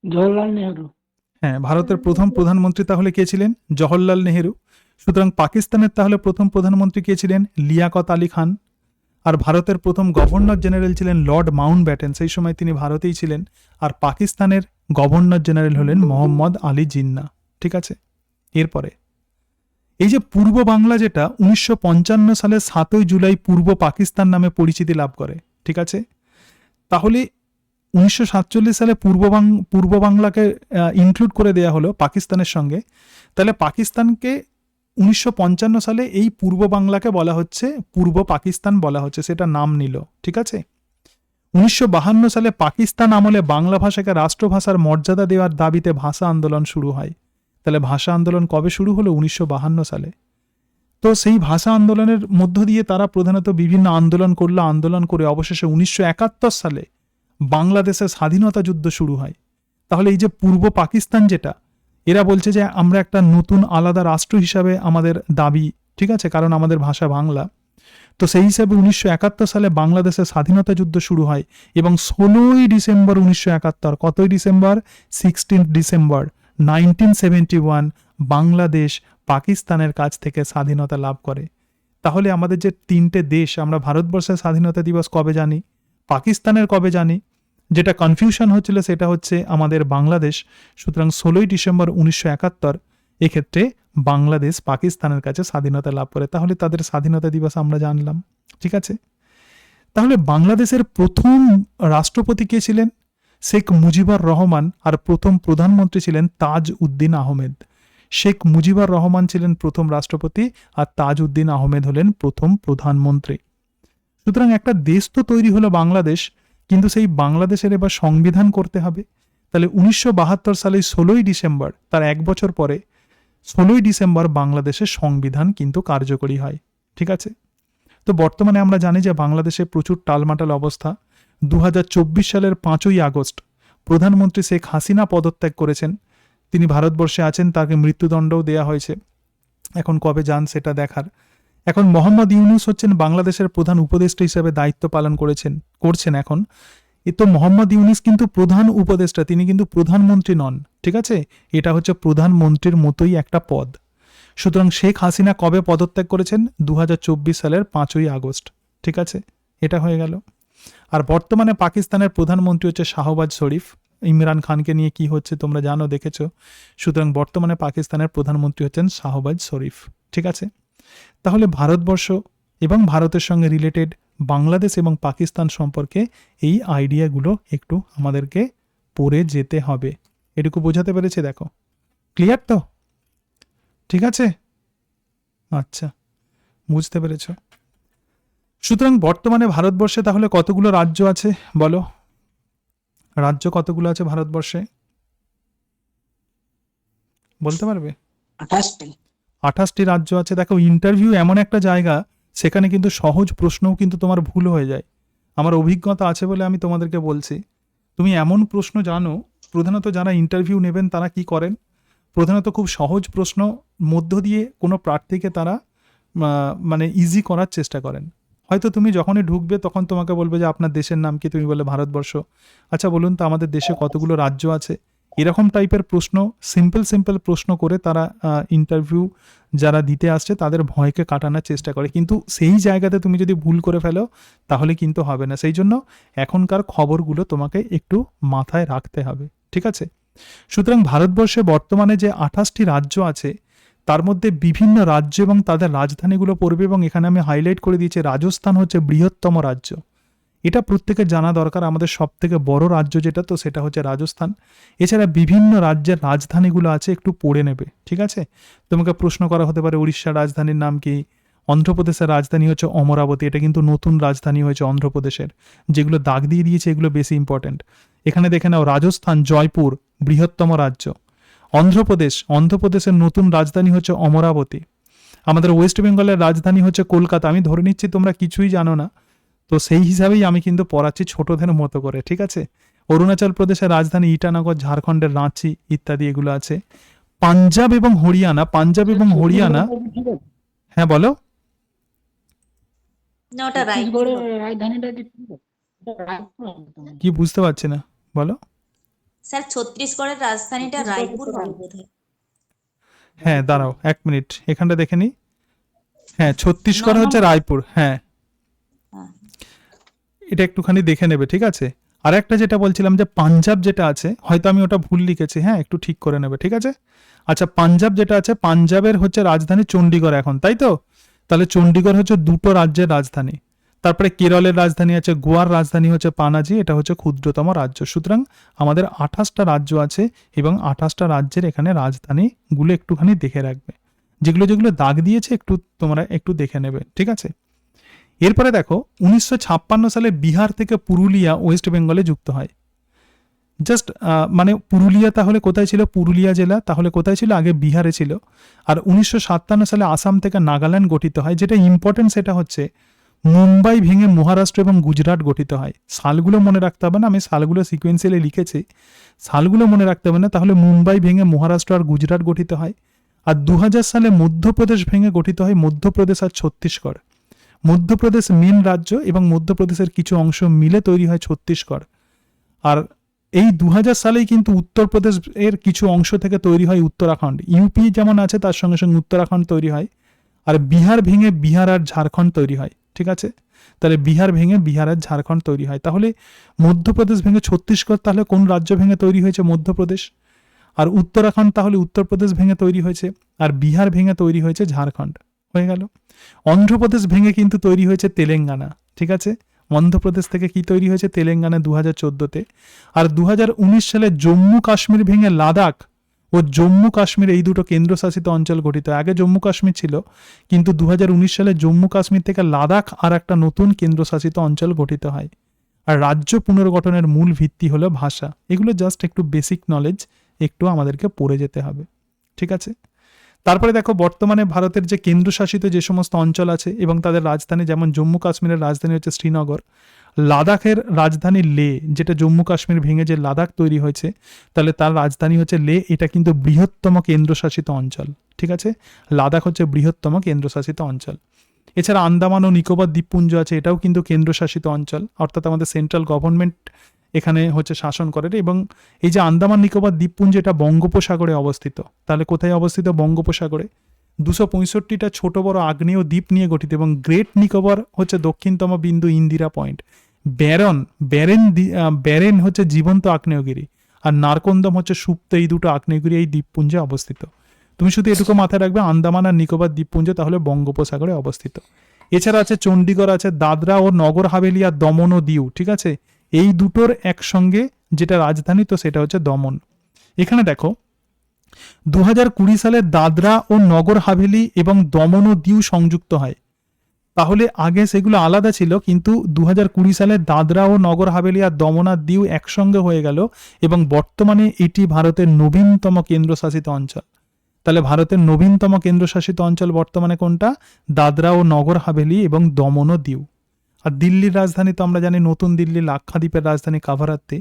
জওহরলাল নেহরু। হ্যাঁ, ভারতের প্রথম প্রধানমন্ত্রী তাহলে কে ছিলেন? জওহরলাল নেহেরু। সুতরাং পাকিস্তানের তাহলে প্রথম প্রধানমন্ত্রী কে ছিলেন? লিয়াকত আলী খান। আর ভারতের প্রথম গভর্নর জেনারেল ছিলেন লর্ড মাউন্ট ব্যাটেন, সেই সময় তিনি ভারতেই ছিলেন। আর পাকিস্তানের গভর্নর জেনারেল হলেন মোহাম্মদ আলী জিন্নাহ। ঠিক আছে, এরপরে এই যে পূর্ব বাংলা, যেটা 1955 সালের 7ই জুলাই পূর্ব পাকিস্তান নামে পরিচিতি লাভ করে। ঠিক আছে, তাহলে 1947 সালে পূর্ব বাংলাকে ইনক্লুড করে দেয়া হলো পাকিস্তানের সঙ্গে। তাহলে পাকিস্তানকে 1955 সালে এই পূর্ব বাংলাকে বলা হচ্ছে পূর্ব পাকিস্তান বলা হচ্ছে, সেটা নাম নিল। ঠিক আছে, 1952 সালে পাকিস্তান আমলে বাংলা ভাষাকে রাষ্ট্রভাষার মর্যাদা দেওয়ার দাবিতে ভাষা আন্দোলন শুরু হয়। তাহলে ভাষা আন্দোলন কবে শুরু হলো? 1952 সালে। তো সেই ভাষা আন্দোলনের মধ্য দিয়ে তারা প্রধানত বিভিন্ন আন্দোলন করে অবশেষে 1971 সালে বাংলাদেশের স্বাধীনতা যুদ্ধ শুরু হয়। তাহলে এই যে পূর্ব পাকিস্তান, যেটা এরা বলছে যে আমরা একটা নতুন আলাদা রাষ্ট্র হিসাবে আমাদের দাবি, ঠিক আছে, কারণ আমাদের ভাষা বাংলা। তো সেই হিসাবে 1971 সালে বাংলাদেশের স্বাধীনতা যুদ্ধ শুরু হয় এবং 16ই ডিসেম্বর 1971, কতই ডিসেম্বর? 16 ডিসেম্বর 1971 বাংলাদেশ পাকিস্তানের কাছ থেকে স্বাধীনতা লাভ করে। তাহলে আমাদের যে তিনটে দেশ, আমরা ভারতবর্ষের স্বাধীনতা দিবস কবে জানি, পাকিস্তানের কবে জানি, যেটা কনফিউশন হচ্ছিল সেটা হচ্ছে আমাদের বাংলাদেশ। সুতরাং 16ই ডিসেম্বর 1971 এক্ষেত্রে বাংলাদেশ পাকিস্তানের কাছে স্বাধীনতা লাভ করে। তাহলে তাদের স্বাধীনতা দিবস আমরা জানলাম। ঠিক আছে, তাহলে বাংলাদেশের প্রথম রাষ্ট্রপতি কে ছিলেন? শেখ মুজিবুর রহমান। আর প্রথম প্রধানমন্ত্রী ছিলেন তাজ উদ্দিন আহমেদ। শেখ মুজিবুর রহমান ছিলেন প্রথম রাষ্ট্রপতি আর তাজ উদ্দিন আহমেদ হলেন প্রথম প্রধানমন্ত্রী। সুতরাং একটা দেশ তো তৈরি হলো বাংলাদেশ, কিন্তু সেই বাংলাদেশের এবার সংবিধান করতে হবে। তাহলে 1972 সালে 16ই ডিসেম্বর, তার এক বছর পরে 16ই ডিসেম্বর বাংলাদেশের সংবিধান কিন্তু কার্যকরী হয়। ঠিক আছে, তো বর্তমানে আমরা জানি যে বাংলাদেশে প্রচুর টালমাটাল অবস্থা। 2024 সালের 5ই আগস্ট প্রধানমন্ত্রী শেখ হাসিনা পদত্যাগ করেছেন। তিনি ভারতবর্ষে আছেন, তাকে মৃত্যুদণ্ডও দেয়া হয়েছে। এখন কবে যান সেটা দেখার। এখন মোহাম্মদ ইউনূস হচ্ছেন বাংলাদেশের প্রধান উপদেষ্টা হিসেবে দায়িত্ব পালন করছেন এখন। তো মোহাম্মদ ইউনূস কিন্তু প্রধান উপদেষ্টা, তিনি কিন্তু প্রধানমন্ত্রী নন। ঠিক আছে, এটা হচ্ছে প্রধানমন্ত্রীর মতোই একটা পদ। সুতরাং শেখ হাসিনা কবে পদত্যাগ করেছেন? 2024 সালের 5ই আগস্ট। ঠিক আছে, এটা হয়ে গেল। আর বর্তমানে পাকিস্তানের প্রধানমন্ত্রী হচ্ছে শাহবাজ শরীফ। ইমরান খানকে নিয়ে কি হচ্ছে তোমরা জানো, দেখেছো। সুতরাং বর্তমানে পাকিস্তানের প্রধানমন্ত্রী হচ্ছেন শাহবাজ শরীফ। ঠিক আছে, তাহলে ভারতবর্ষ এবং ভারতের সঙ্গে রিলেটেড বাংলাদেশ এবং পাকিস্তান সম্পর্কে এই আইডিয়াগুলো একটু আমাদেরকে পড়ে যেতে হবে। এটুকু বোঝাতে পেরেছি? দেখো, ক্লিয়ার তো? ঠিক আছে, আচ্ছা, বুঝতে পেরেছ। সুতরাং বর্তমানে ভারতবর্ষে তাহলে কতগুলো রাজ্য আছে বলো? রাজ্য কতগুলো আছে ভারতবর্ষে বলতে পারবে? 28টি। 28টি রাজ্য আছে। দেখো, ইন্টারভিউ এমন একটা জায়গা, সেখানে কিন্তু সহজ প্রশ্নও কিন্তু তোমার ভুল হয়ে যায়। আমার অভিজ্ঞতা আছে বলে আমি তোমাদেরকে বলছি। তুমি এমন প্রশ্ন জানো, প্রধানত যারা ইন্টারভিউ নেবেন তারা কি করেন, প্রধানত খুব সহজ প্রশ্ন মধ্য দিয়ে কোনো প্রার্থীকে তারা মানে ইজি করার চেষ্টা করেন। হয়তো তুমি যখনই ঢুকবে তখন তোমাকে বলবে যে আপনার দেশের নাম কি, তুমি বললে ভারতবর্ষ। আচ্ছা বলুন তো আমাদের দেশে কতগুলো রাজ্য আছে? এরকম টাইপের প্রশ্ন, সিম্পল প্রশ্ন করে তারা ইন্টারভিউ যারা দিতে আসছে তাদের ভয়কে কাটানোর চেষ্টা করে। কিন্তু সেই জায়গাতে তুমি যদি ভুল করে ফেলো তাহলে কিন্তু হবে না। সেই জন্য এখনকার খবরগুলো তোমাকে একটু মাথায় রাখতে হবে। ঠিক আছে, সুতরাং ভারতবর্ষে বর্তমানে যে 28টি রাজ্য আছে তার মধ্যে বিভিন্ন রাজ্য এবং তাদের রাজধানীগুলো পড়বে, এবং এখানে আমি হাইলাইট করে দিয়েছি রাজস্থান হচ্ছে বৃহত্তম রাজ্য। এটা প্রত্যেকের জানা দরকার। আমাদের সব থেকে বড় রাজ্য যেটা, তো সেটা হচ্ছে রাজস্থান। এছাড়া বিভিন্ন রাজ্যের রাজধানীগুলো আছে, একটু পড়ে নেবে। ঠিক আছে, তোমাকে প্রশ্ন করা হতে পারে উড়িষ্যার রাজধানীর নাম কি, অন্ধ্রপ্রদেশের রাজধানী হচ্ছে অমরাবতী, এটা কিন্তু নতুন রাজধানী হয়েছে অন্ধ্রপ্রদেশের। যেগুলো দাগ দিয়ে দিয়েছে এগুলো বেশি ইম্পর্টেন্ট। এখানে দেখে নাও, রাজস্থান জয়পুর বৃহত্তম রাজ্য। অন্ধ্রপ্রদেশের নতুন রাজধানী হচ্ছে অমরাবতী। আমাদের ওয়েস্ট বেঙ্গলের রাজধানী হচ্ছে কলকাতা। আমি ধরে নিচ্ছি তোমরা কিছুই জানো না, তো সেই হিসাবেই আমি কিন্তু পড়াচ্ছি ছোটদের মতো করে। ঠিক আছে, অরুণাচল প্রদেশের রাজধানী ইটানগর, ঝাড়খণ্ডের রাঁচি ইত্যাদি এগুলো আছে। পাঞ্জাব এবং হরিয়ানা, ঠিক আছে। হ্যাঁ বলো। না ওটা রায়পুর ছত্তিশগড়ের হবে। রাজধানীটা কি রায়পুর হবে তো মনে হয়। কি বুঝতে পারছি না, বলো। স্যার ছত্তিশগড়ের রাজধানীটা ছত্তিশগড় রায়পুর তো হবে বোধহয়। হ্যাঁ, রায়পুর। দাঁড়াও 1 মিনিট, এখানটা দেখে নিই। হ্যাঁ, 9 ছত্তিশগড় হচ্ছে নম্বর। রায়পুর, হ্যাঁ। হ্যাঁ। এটা একটুখানি দেখে নেবে, ঠিক আছে। আর একটা যেটা বলছিলাম যে পাঞ্জাব যেটা আছে, হয়তো আমি ওটা ভুল লিখেছি, হ্যাঁ, একটু ঠিক করে নেবে, ঠিক আছে। আচ্ছা, পাঞ্জাব যেটা আছে, পাঞ্জাবের হচ্ছে রাজধানী চণ্ডীগড় এখন, তাই তো। তাহলে চণ্ডীগড় হচ্ছে দুটো রাজ্যের রাজধানী। তারপরে কেরলের রাজধানী আছে, গোয়ার রাজধানী হচ্ছে পানাজি, এটা হচ্ছে ক্ষুদ্রতম রাজ্য। সুতরাং আমাদের 28টা রাজ্য আছে এবং 28টা রাজ্যের এখানে রাজধানীগুলো একটুখানি দেখে রাখবে। যেগুলো যেগুলো দাগ দিয়েছে একটু তোমরা একটু দেখে নেবে, ঠিক আছে। এরপরে দেখো 1956 সালে বিহার থেকে পুরুলিয়া ওয়েস্ট বেঙ্গলে যুক্ত হয়। জাস্ট মানে পুরুলিয়া তাহলে কোথায় ছিল, পুরুলিয়া জেলা তাহলে কোথায় ছিল, আগে বিহারে ছিল। আর 1957 সালে আসাম থেকে নাগাল্যান্ড গঠিত হয়। যেটা ইম্পর্টেন্ট সেটা হচ্ছে মুম্বাই ভেঙে মহারাষ্ট্র এবং গুজরাট গঠিত হয়। সালগুলো মনে রাখতে হবে না, আমি সালগুলো সিকোয়েন্সিয়ালি লিখেছি, সালগুলো মনে রাখতে হবে না। তাহলে মুম্বাই ভেঙে মহারাষ্ট্র আর গুজরাট গঠিত হয়। আর 2000 সালে মধ্যপ্রদেশ ভেঙে গঠিত হয় মধ্যপ্রদেশ আর ছত্তিশগড়। মধ্যপ্রদেশ মেন রাজ্য এবং মধ্যপ্রদেশের কিছু অংশ মিলে তৈরি হয় ছত্তিশগড়। আর এই 2000 সালেই কিন্তু উত্তরপ্রদেশ এর কিছু অংশ থেকে তৈরি হয় উত্তরাখণ্ড। ইউপি যেমন আছে তার সঙ্গে সঙ্গে উত্তরাখণ্ড তৈরি হয়। আর বিহার ভেঙে বিহার আর ঝাড়খণ্ড তৈরি হয়, ঠিক আছে। তাহলে বিহার ভেঙে বিহার আর ঝাড়খণ্ড তৈরি হয়। তাহলে মধ্যপ্রদেশ ভেঙে ছত্তিশগড়, তাহলে কোন রাজ্য ভেঙে তৈরি হয়েছে, মধ্যপ্রদেশ। আর উত্তরাখণ্ড তাহলে উত্তরপ্রদেশ ভেঙে তৈরি হয়েছে। আর বিহার ভেঙে তৈরি হয়েছে ঝাড়খণ্ড, হয়ে গেল। অন্ধ্রপ্রদেশ ভেঙে কিন্তু তৈরি হয়েছে তেলেঙ্গানা, ঠিক আছে। অন্ধ্রপ্রদেশ থেকে কি তৈরি হয়েছে, তেলেঙ্গানা 2014-তে। আর 2019 সালে জম্মু কাশ্মীর ভেঙে লাদাখ ও জম্মু কাশ্মীর এই দুটো কেন্দ্রশাসিত অঞ্চল গঠিত হয়। আগে জম্মু কাশ্মীর ছিল, কিন্তু 2019 সালে জম্মু কাশ্মীর থেকে লাদাখ আর একটা নতুন কেন্দ্রশাসিত অঞ্চল গঠিত হয়। আর রাজ্য পুনর্গঠনের মূল ভিত্তি হলো ভাষা। এগুলো জাস্ট একটু বেসিক নলেজ, একটু আমাদেরকে পড়ে যেতে হবে, ঠিক আছে। তারপরে দেখো বর্তমানে ভারতের যে কেন্দ্রশাসিত যে সমস্ত অঞ্চল আছে এবং তাদের রাজধানী, যেমন জম্মু কাশ্মীরের রাজধানী হচ্ছে শ্রীনগর, লাদাখের রাজধানী লে, যেটা জম্মু কাশ্মীর ভেঙে যে লাদাখ তৈরি হয়েছে, তাহলে তার রাজধানী হচ্ছে লে। এটা কিন্তু বৃহত্তম কেন্দ্রশাসিত অঞ্চল, ঠিক আছে। লাদাখ হচ্ছে বৃহত্তম কেন্দ্রশাসিত অঞ্চল। এছাড়া আন্দামান ও নিকোবর দ্বীপপুঞ্জ আছে, এটাও কিন্তু কেন্দ্রশাসিত অঞ্চল, অর্থাৎ আমাদের সেন্ট্রাল গভর্নমেন্ট এখানে হচ্ছে শাসন করে। এবং এই যে আন্দামান নিকোবর দ্বীপপুঞ্জ, এটা বঙ্গোপসাগরে অবস্থিত। তাহলে কোথায় অবস্থিত, বঙ্গোপসাগরে। 265টা ছোট বড় আগ্নেয় দ্বীপ নিয়ে গঠিত এবং গ্রেট নিকোবর হচ্ছে দক্ষিণতম বিন্দু, ইন্দিরা পয়েন্ট। ব্যারেন হচ্ছে জীবন্ত আগ্নেয়গিরি, আর নারকন্দম হচ্ছে সুপ্ত। এই দুটো আগ্নেয়গিরি এই দ্বীপপুঞ্জে অবস্থিত। তুমি শুধু এটুকু মাথায় রাখবে, আন্দামান আর নিকোবর দ্বীপপুঞ্জ তাহলে বঙ্গোপসাগরে অবস্থিত। এছাড়া আছে চণ্ডীগড়, আছে দাদরা ও নগর হাভেলি আর দমন ও দিউ, ঠিক আছে। এই দুটোর একসঙ্গে যেটা রাজধানী, তো সেটা হচ্ছে দমন। এখানে দেখো 2020 সালে দাদরা ও নগর হাভেলি এবং দমন ও দিউ সংযুক্ত হয়। তাহলে আগে সেগুলো আলাদা ছিল, কিন্তু 2020 সালে দাদরা ও নগর হাভেলি আর দমন আর দিউ একসঙ্গে হয়ে গেল এবং বর্তমানে এটি ভারতের নবীনতম কেন্দ্রশাসিত অঞ্চল। তাহলে ভারতের নবীনতম কেন্দ্রশাসিত অঞ্চল বর্তমানে কোনটা, দাদরা ও নগর হাভেলি এবং দমন ও দিউ। আর দিল্লির রাজধানী তো আমরা জানি নতুন দিল্লি, লাক্ষাদ্বীপের রাজধানী কাভারাত্তি।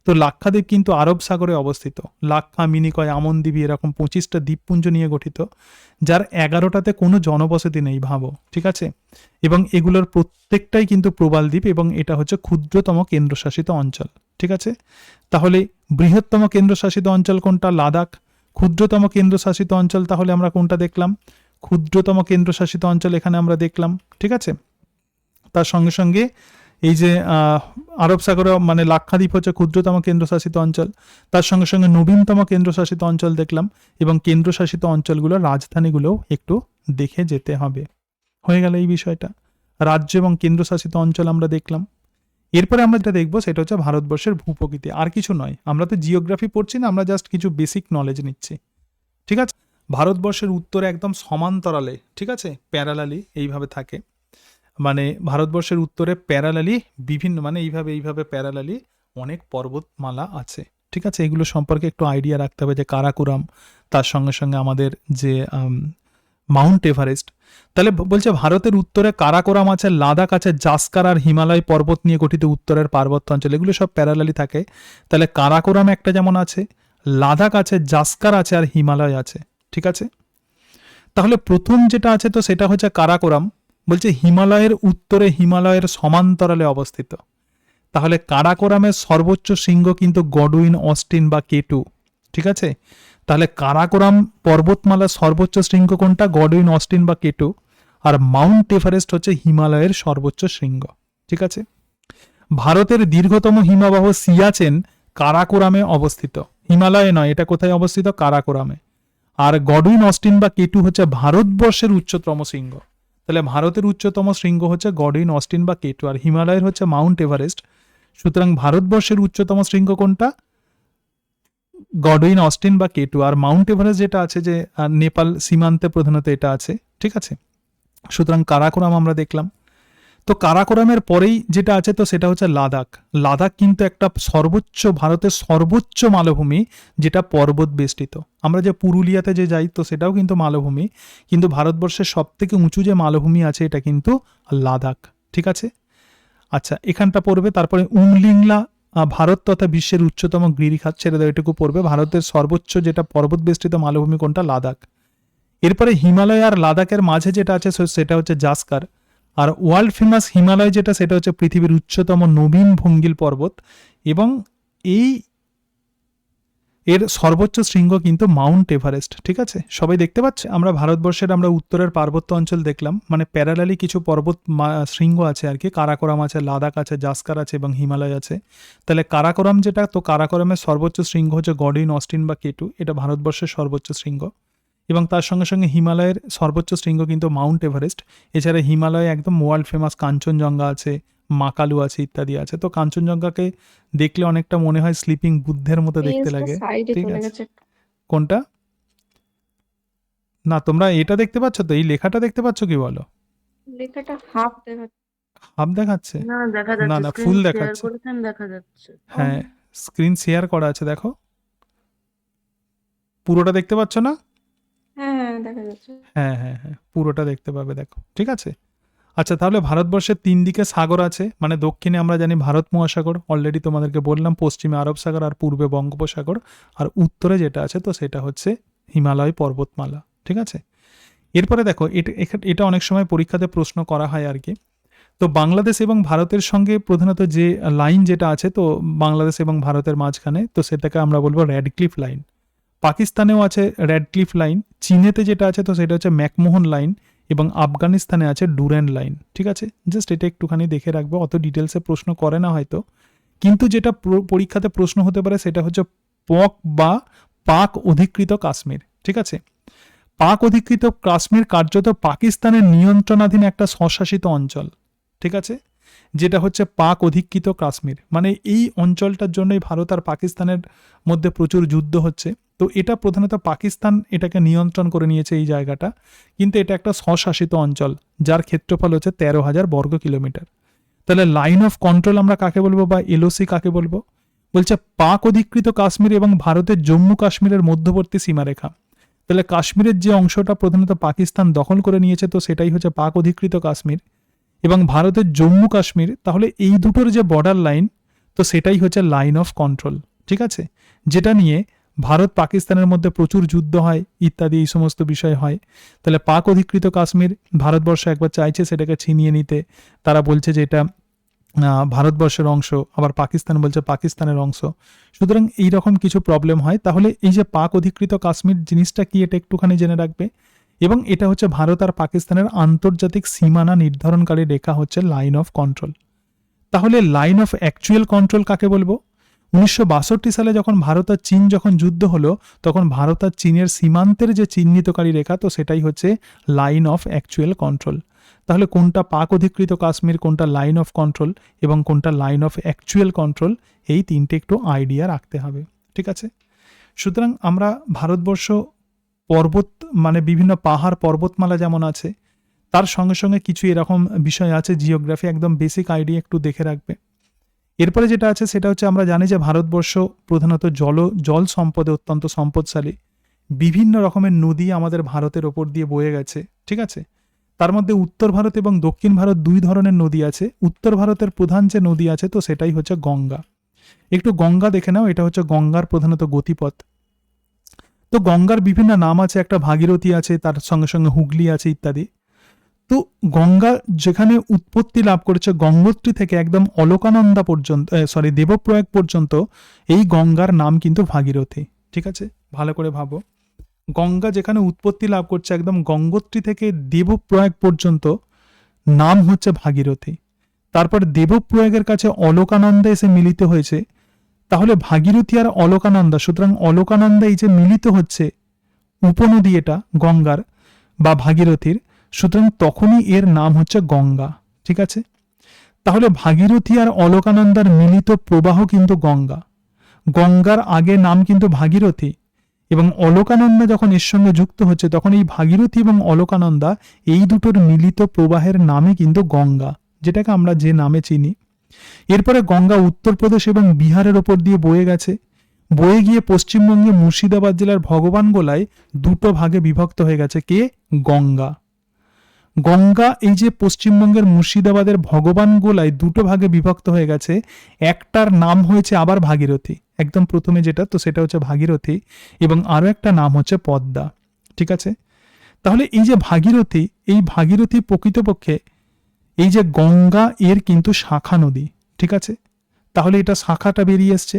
তো লাক্ষাদ্বীপ কিন্তু আরব সাগরে অবস্থিত। লাক্ষা, মিনিকয়, আমনদ্বীপ এরকম 25টা দ্বীপপুঞ্জ নিয়ে গঠিত, যার 11টাতে কোনো জনবসতি নেই, ভাবো, ঠিক আছে। এবং এগুলোর প্রত্যেকটাই কিন্তু প্রবাল দ্বীপ এবং এটা হচ্ছে ক্ষুদ্রতম কেন্দ্রশাসিত অঞ্চল, ঠিক আছে। তাহলে বৃহত্তম কেন্দ্রশাসিত অঞ্চল কোনটা, লাদাখ। ক্ষুদ্রতম কেন্দ্রশাসিত অঞ্চল তাহলে আমরা কোনটা দেখলাম, ক্ষুদ্রতম কেন্দ্রশাসিত অঞ্চল এখানে আমরা দেখলাম, ঠিক আছে। তার সঙ্গে সঙ্গে এই যে আরব সাগরে মানে লাক্ষাদ্বীপ হচ্ছে ক্ষুদ্রতম কেন্দ্রশাসিত অঞ্চল, তার সঙ্গে সঙ্গে নবীনতম কেন্দ্রশাসিত অঞ্চল দেখলাম এবং কেন্দ্রশাসিত অঞ্চলগুলোর রাজধানীগুলোও একটু দেখে যেতে হবে। হয়ে গেল এই বিষয়টা, রাজ্য এবং কেন্দ্রশাসিত অঞ্চল আমরা দেখলাম। এরপরে আমরা যেটা দেখবো সেটা হচ্ছে ভারতবর্ষের ভূপ্রকৃতি। আর কিছু নয়, আমরা তো জিওগ্রাফি পড়ছি না, আমরা জাস্ট কিছু বেসিক নলেজ নিচ্ছি, ঠিক আছে। ভারতবর্ষের উত্তরে একদম সমান্তরালে, ঠিক আছে, প্যারালালি এইভাবে থাকে। মানে ভারতবর্ষের উত্তরে প্যারালালি বিভিন্ন মানে এইভাবে প্যারালালি অনেক পর্বতমালা আছে, ঠিক আছে। এগুলো সম্পর্কে একটু আইডিয়া রাখতে হবে, যে কারাকোরাম, তার সঙ্গে সঙ্গে আমাদের যে মাউন্ট এভারেস্ট। তাহলে বলছে ভারতের উত্তরে কারাকোরাম আছে, লাদাখ আছে, জাসকার আর হিমালয় পর্বত নিয়ে গঠিত উত্তরের পার্বত্য অঞ্চল, এগুলো সব প্যারালালি থাকে। তাহলে কারাকোরাম একটা যেমন আছে, লাদাখ আছে, জাসকার আছে আর হিমালয় আছে, ঠিক আছে। তাহলে প্রথম যেটা আছে তো সেটা হচ্ছে কারাকোরাম। বলছে হিমালয়ের উত্তরে হিমালয়ের সমান্তরালে অবস্থিত। তাহলে কারাকোরামের সর্বোচ্চ শৃঙ্গ কিন্তু গডউইন অস্টিন বা কেটু। ঠিক আছে, তাহলে কারাকোরাম পর্বতমালার সর্বোচ্চ শৃঙ্গ কোনটা? গডউইন অস্টিন বা কেটু। আর মাউন্ট এভারেস্ট হচ্ছে হিমালয়ের সর্বোচ্চ শৃঙ্গ। ঠিক আছে, ভারতের দীর্ঘতম হিমবাহ সিয়াচেন কারাকোরামে অবস্থিত, হিমালয়ে নয়, এটা কোথায় অবস্থিত? কারাকোরামে। আর গডউইন অস্টিন বা কেটু হচ্ছে ভারতবর্ষের উচ্চতম শৃঙ্গ। তাহলে ভারতের উচ্চতম শৃঙ্গ হচ্ছে গডউইন অস্টিন বা কেটু, আর হিমালয়ের হচ্ছে মাউন্ট এভারেস্ট। সুতরাং ভারতবর্ষের উচ্চতম শৃঙ্গ কোনটা? গডউইন অস্টিন বা কেটু। আর মাউন্ট এভারেস্ট যেটা আছে যে নেপাল সীমান্তে প্রধানত এটা আছে। ঠিক আছে, সুতরাং কারাকোরাম আমরা দেখলাম। তো কারাকোরামের পরেই যেটা আছে তো সেটা হচ্ছে লাদাখ। লাদাখ কিন্তু একটা ভারতের সর্বোচ্চ মালভূমি, যেটা পর্বত বেষ্টিত। আমরা যে পুরুলিয়াতে যে যাই তো সেটাও কিন্তু মালভূমি, কিন্তু ভারতবর্ষের সব থেকে উঁচু যে মালভূমি আছে এটা কিন্তু লাদাখ। ঠিক আছে, আচ্ছা এখানটা পড়বে। তারপরে উমলিংলা, ভারত তথা বিশ্বের উচ্চতম গিরিখাত, ছেড়ে দেওয়া এটুকু পড়বে। ভারতের সর্বোচ্চ যেটা পর্বত বেষ্টিত মালভূমি কোনটা? লাদাখ। এরপরে হিমালয় আর লাদাখের মাঝে যেটা আছে সেটা হচ্ছে জাস্কার। আর ওয়ার্ল্ড ফেমাস হিমালয় যেটা, সেটা হচ্ছে পৃথিবীর উচ্চতম নবীন ভঙ্গিল পর্বত, এবং এর সর্বোচ্চ শৃঙ্গ কিন্তু মাউন্ট এভারেস্ট। ঠিক আছে, সবাই দেখতে পাচ্ছে? আমরা ভারতবর্ষের উত্তরের পার্বত্য অঞ্চল দেখলাম, মানে প্যারালালি কিছু পর্বত শৃঙ্গ আছে আর কি। কারাকোরাম আছে, লাদাখ আছে, জাস্কার আছে এবং হিমালয় আছে। তাহলে কারাকোরাম যেটা, তো কারাকোরামের সর্বোচ্চ শৃঙ্গ হচ্ছে গডউইন অস্টিন বা কেটু, এটা ভারতবর্ষের সর্বোচ্চ শৃঙ্গ। এবং তার সঙ্গে সঙ্গে হিমালয়ের সর্বোচ্চ শৃঙ্গ কিন্তু মাউন্ট এভারেস্ট। এছাড়া হিমালয়ে একদম ওয়ার্ল্ড ফেমাস কাঞ্চনজঙ্ঘা আছে, মাকালু আছে, ইত্যাদি আছে। তো কাঞ্চনজঙ্ঘাকে দেখলে অনেকটা মনে হয় স্লিপিং বুদ্ধের মতো দেখতে পেজটা লাগে। সাইডে ঠিক চলে আছে, গেছে। কোনটা? না তোমরা এটা দেখতে পাচ্ছ তো, এই লেখাটা দেখতে পাচ্ছ কি বলো? লেখাটা হাফ দেখাচ্ছে। হাফ দেখাচ্ছে? না দেখা না যাচ্ছে, না, স্ক্রিন ফুল শেয়ার দেখাচ্ছে। করেছেন, দেখা যাচ্ছে। হ্যাঁ, স্ক্রিন শেয়ার করা আছে, দেখো। পুরোটা দেখতে পাচ্ছ না? হ্যাঁ হ্যাঁ দেখা যাচ্ছে। হ্যাঁ হ্যাঁ হ্যাঁ, পুরোটা দেখতে পাবে, দেখো। ঠিক আছে, আচ্ছা তাহলে ভারতবর্ষের 3 দিকে সাগর আছে, মানে দক্ষিণে আমরা জানি ভারত মহাসাগর, অলরেডি তোমাদেরকে বললাম, পশ্চিমে আরব সাগর, আর পূর্বে বঙ্গোপসাগর, আর উত্তরে যেটা আছে তো সেটা হচ্ছে হিমালয় পর্বতমালা। ঠিক আছে, এরপরে দেখো এটা অনেক সময় পরীক্ষাতে প্রশ্ন করা হয় আর কি। তো বাংলাদেশ এবং ভারতের সঙ্গে প্রধানত যে লাইন যেটা আছে, তো বাংলাদেশ এবং ভারতের মাঝখানে, তো সেটাকে আমরা বলবো র্যাডক্লিফ লাইন। পাকিস্তানেও আছে র্যাডক্লিফ লাইন, চীনেতে যেটা আছে তো সেটা হচ্ছে ম্যাকমোহন লাইন, এবং আফগানিস্তানে আছে ডুরেন লাইন। ঠিক আছে, জাস্ট এটা একটুখানি দেখে রাখবো, অত ডিটেলসে প্রশ্ন করে না হয়তো, কিন্তু যেটা পরীক্ষাতে প্রশ্ন হতে পারে সেটা হচ্ছে পক বা পাক অধিকৃত কাশ্মীর। ঠিক আছে, পাক অধিকৃত কাশ্মীর কার্যত পাকিস্তানের নিয়ন্ত্রণাধীন একটা স্বশাসিত অঞ্চল। ঠিক আছে, যেটা হচ্ছে পাক অধিকৃত কাশ্মীর, মানে এই অঞ্চলটার জন্যই ভারত আর পাকিস্তানের মধ্যে প্রচুর যুদ্ধ হচ্ছে। তো এটা প্রধানত পাকিস্তান এটাকে নিয়ন্ত্রণ করে নিয়েছে এই জায়গাটা, কিন্তু এটা একটা স্বশাসিত অঞ্চল যার ক্ষেত্রফল হচ্ছে 13,000 বর্গ কিলোমিটার। তাহলে লাইন অফ কন্ট্রোল আমরা কাকে বলবো, বা এলওসি কাকে বলবো? বলছে পাক অধিকৃত কাশ্মীর এবং ভারতের জম্মু কাশ্মীরের মধ্যবর্তী সীমারেখা। তাহলে কাশ্মীরের যে অংশটা প্রধানত পাকিস্তান দখল করে নিয়েছে তো সেটাই হচ্ছে পাক অধিকৃত কাশ্মীর, এবং ভারতের জম্মু কাশ্মীর, তাহলে এই দুটোর যে বর্ডার লাইন তো সেটাই হচ্ছে লাইন অফ কন্ট্রোল। ঠিক আছে, যেটা নিয়ে ভারত পাকিস্তানের মধ্যে প্রচুর যুদ্ধ হয় ইত্যাদি, এই সমস্ত বিষয় হয়। তাহলে পাক অধিকৃত কাশ্মীর ভারতবর্ষ একবার চাইছে সেটাকে ছিনিয়ে নিতে, তারা বলছে যে এটা ভারতবর্ষের অংশ, আবার পাকিস্তান বলছে পাকিস্তানের অংশ। সুতরাং এইরকম কিছু প্রবলেম হয়। তাহলে এই যে পাক অধিকৃত কাশ্মীর জিনিসটা কি, এটা একটুখানি জেনে রাখবে। এবং এটা হচ্ছে ভারত আর পাকিস্তানের আন্তর্জাতিক সীমানা নির্ধারণকারী রেখা, হচ্ছে লাইন অফ কন্ট্রোল। তাহলে লাইন অফ অ্যাকচুয়াল কন্ট্রোল কাকে বলবো? 1962 সালে যখন ভারত আর চীন যখন যুদ্ধ হলো, তখন ভারত আর চীনের সীমান্তের যে চিহ্নিতকারী রেখা তো সেটাই হচ্ছে লাইন অফ অ্যাকচুয়াল কন্ট্রোল। তাহলে কোনটা পাক অধিকৃত কাশ্মীর, কোনটা লাইন অফ কন্ট্রোল, এবং কোনটা লাইন অফ অ্যাকচুয়াল কন্ট্রোল, এই তিনটে একটু আইডিয়া রাখতে হবে। ঠিক আছে, সুতরাং আমরা ভারতবর্ষ পর্বত, মানে বিভিন্ন পাহাড় পর্বতমালা যেমন আছে, তার সঙ্গে সঙ্গে কিছু এরকম বিষয় আছে জিওগ্রাফি, একদম বেসিক আইডিয়া একটু দেখে রাখবে। এরপরে যেটা আছে সেটা হচ্ছে আমরা জানি যে ভারতবর্ষ প্রধানত জল সম্পদে অত্যন্ত সম্পদশালী। বিভিন্ন রকমের নদী আমাদের ভারতের ওপর দিয়ে বয়ে গেছে। ঠিক আছে, তার মধ্যে উত্তর ভারত এবং দক্ষিণ ভারত দুই ধরনের নদী আছে। উত্তর ভারতের প্রধান যে নদী আছে তো সেটাই হচ্ছে গঙ্গা। একটু গঙ্গা দেখে নাও, এটা হচ্ছে গঙ্গার প্রধানত গতিপথ। তো গঙ্গার বিভিন্ন নাম আছে, একটা ভাগীরথী আছে, তার সঙ্গে সঙ্গে হুগলি আছে ইত্যাদি। তো তো গঙ্গা যেখানে উৎপত্তি লাভ করেছে গঙ্গোত্রী থেকে একদম অলকানন্দা পর্যন্ত, দেবপ্রয়াগ পর্যন্ত, এই গঙ্গার নাম কিন্তু ভাগীরথী। ঠিক আছে, ভালো করে ভাবো, গঙ্গা যেখানে উৎপত্তি লাভ করছে একদম গঙ্গোত্রী থেকে দেবপ্রয়াগ পর্যন্ত নাম হচ্ছে ভাগীরথী। তারপর দেবপ্রয়াগের কাছে অলকানন্দা এসে মিলিত হয়েছে, তাহলে ভাগীরথী আর অলকানন্দা, সুতরাং অলকানন্দা এই যে মিলিত হচ্ছে উপনদী এটা গঙ্গার বা ভাগীরথীর, সুতরাং তখনই এর নাম হচ্ছে গঙ্গা। ঠিক আছে, তাহলে ভাগীরথী আর অলকানন্দার মিলিত প্রবাহ কিন্তু গঙ্গা। গঙ্গার আগে নাম কিন্তু ভাগীরথী, এবং অলকানন্দা যখন এর সঙ্গে যুক্ত হচ্ছে তখন এই ভাগীরথী এবং অলকানন্দা এই দুটোর মিলিত প্রবাহের নামই কিন্তু গঙ্গা, যেটাকে আমরা যে নামে চিনি। এরপরে গঙ্গা উত্তরপ্রদেশ এবং বিহারের ওপর দিয়ে বয়ে গেছে, বয়ে গিয়ে পশ্চিমবঙ্গে মুর্শিদাবাদ জেলার ভগবানগোলায় দুটো ভাগে বিভক্ত হয়ে গেছে। কে? গঙ্গা। গঙ্গা এই যে পশ্চিমবঙ্গের মুর্শিদাবাদের ভগবানগোলায় দুটো ভাগে বিভক্ত হয়ে গেছে, একটার নাম হয়েছে আবার ভাগীরথী, একদম প্রথমে যেটা, তো সেটা হচ্ছে ভাগীরথী, এবং আরো একটা নাম হচ্ছে পদ্মা। ঠিক আছে, তাহলে এই যে ভাগীরথী, এই ভাগীরথী প্রকৃতপক্ষে এই যে গঙ্গা এর কিন্তু শাখা নদী। ঠিক আছে, তাহলে এটা শাখাটা বেরিয়ে এসছে।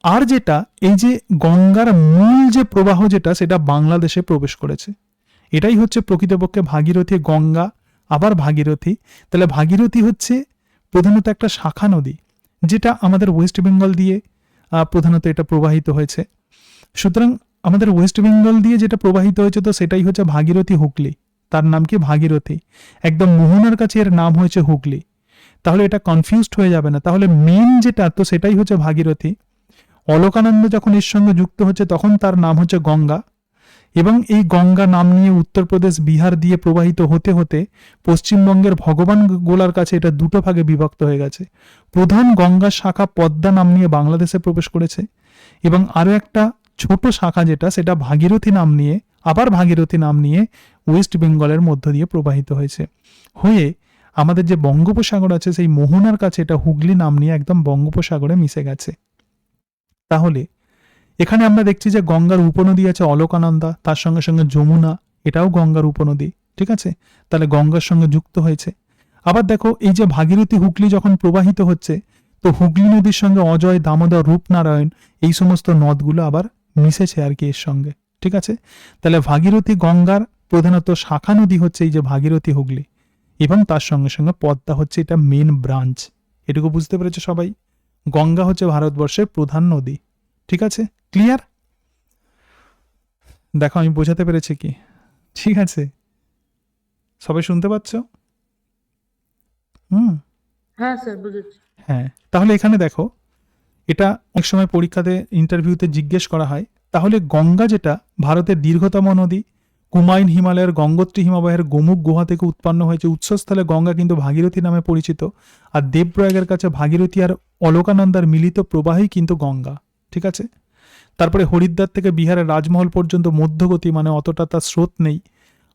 আর যেটা এই যে গঙ্গার মূল যে প্রবাহ যেটা, সেটা বাংলাদেশে প্রবেশ করেছে, এটাই হচ্ছে প্রকৃতপক্ষে ভাগীরথী। গঙ্গা আবার ভাগীরথী, তাহলে ভাগীরথী হচ্ছে প্রধানত একটা শাখা নদী, যেটা আমাদের ওয়েস্ট বেঙ্গল দিয়ে প্রধানত এটা প্রবাহিত হয়েছে। সুতরাং আমাদের ওয়েস্ট বেঙ্গল দিয়ে যেটা প্রবাহিত হয়েছে, তো সেটাই হচ্ছে ভাগীরথী হুগলি, তার নাম কি ভাগীরথী। একদম মোহনার কাছে এর নাম হয়েছে হুগলি, তাহলে এটা কনফিউজড হয়ে যাবে না। তাহলে মেন যেটা, তো সেটাই হচ্ছে ভাগীরথী। অলকানন্দ যখন এর সঙ্গে যুক্ত হচ্ছে তখন তার নাম হচ্ছে গঙ্গা, এবং এই গঙ্গা নাম নিয়ে উত্তরপ্রদেশ বিহার দিয়ে প্রবাহিত হতে হতে পশ্চিমবঙ্গের ভগবান গোলার কাছে এটা দুটো ভাগে বিভক্ত হয়ে গেছে। প্রধান গঙ্গার শাখা পদ্মা নাম নিয়ে বাংলাদেশে প্রবেশ করেছে, এবং আরো একটা ছোট শাখা যেটা, সেটা ভাগীরথী নাম নিয়ে, আবার ভাগীরথী নাম নিয়ে ওয়েস্ট বেঙ্গলের মধ্য দিয়ে প্রবাহিত হয়েছে, হয়ে আমাদের যে বঙ্গোপসাগর আছে সেই মোহনার কাছে এটা হুগলি নাম নিয়ে একদম বঙ্গোপসাগরে মিশে গেছে। তাহলে এখানে আমরা দেখছি যে গঙ্গার উপনদী আছে অলকানন্দা, তার সঙ্গে সঙ্গে যমুনা, এটাও গঙ্গার উপনদী। ঠিক আছে, তাহলে গঙ্গার সঙ্গে যুক্ত হয়েছে। আবার দেখো এই যে ভাগীরথী হুগলি যখন প্রবাহিত হচ্ছে, তো হুগলি নদীর সঙ্গে অজয়, দামোদর, রূপনারায়ণ এই সমস্ত নদগুলো আবার মিশেছে আর কি এর সঙ্গে। ঠিক আছে, তাহলে ভাগীরথী গঙ্গার প্রধানত শাখা নদী হচ্ছে এই যে ভাগীরথী হুগলি, এবং তার সঙ্গে সঙ্গে পদ্মা হচ্ছে এটা মেন ব্রাঞ্চ। এটুকু বুঝতে পেরেছো সবাই? গঙ্গা হচ্ছে ভারতবর্ষের প্রধান নদী। ঠিক আছে, ক্লিয়ার? দেখো আমি বোঝাতে পেরেছি কি? ঠিক আছে, সবাই শুনতে পাচ্ছ? হ্যাঁ স্যার বুঝেছি। হ্যাঁ, তাহলে এখানে দেখো, এটা অনেক সময় পরীক্ষাতে ইন্টারভিউতে জিজ্ঞেস করা হয়, তাহলে গঙ্গা যেটা ভারতের দীর্ঘতম নদী, কুমায়ুন হিমালয়ের গঙ্গোত্রী হিমবাহের গোমুখ গুহা থেকে উৎপন্ন হয়েছে, উৎসস্থলে গঙ্গা কিন্তু ভাগীরথী নামে পরিচিত, আর দেবপ্রয়াগের কাছে ভাগীরথী আর অলকানন্দার মিলিত প্রবাহই কিন্তু গঙ্গা। ঠিক আছে, তারপরে হরিদ্বার থেকে বিহারের রাজমহল পর্যন্ত মধ্যগতি, মানে অতটা তার স্রোত নেই।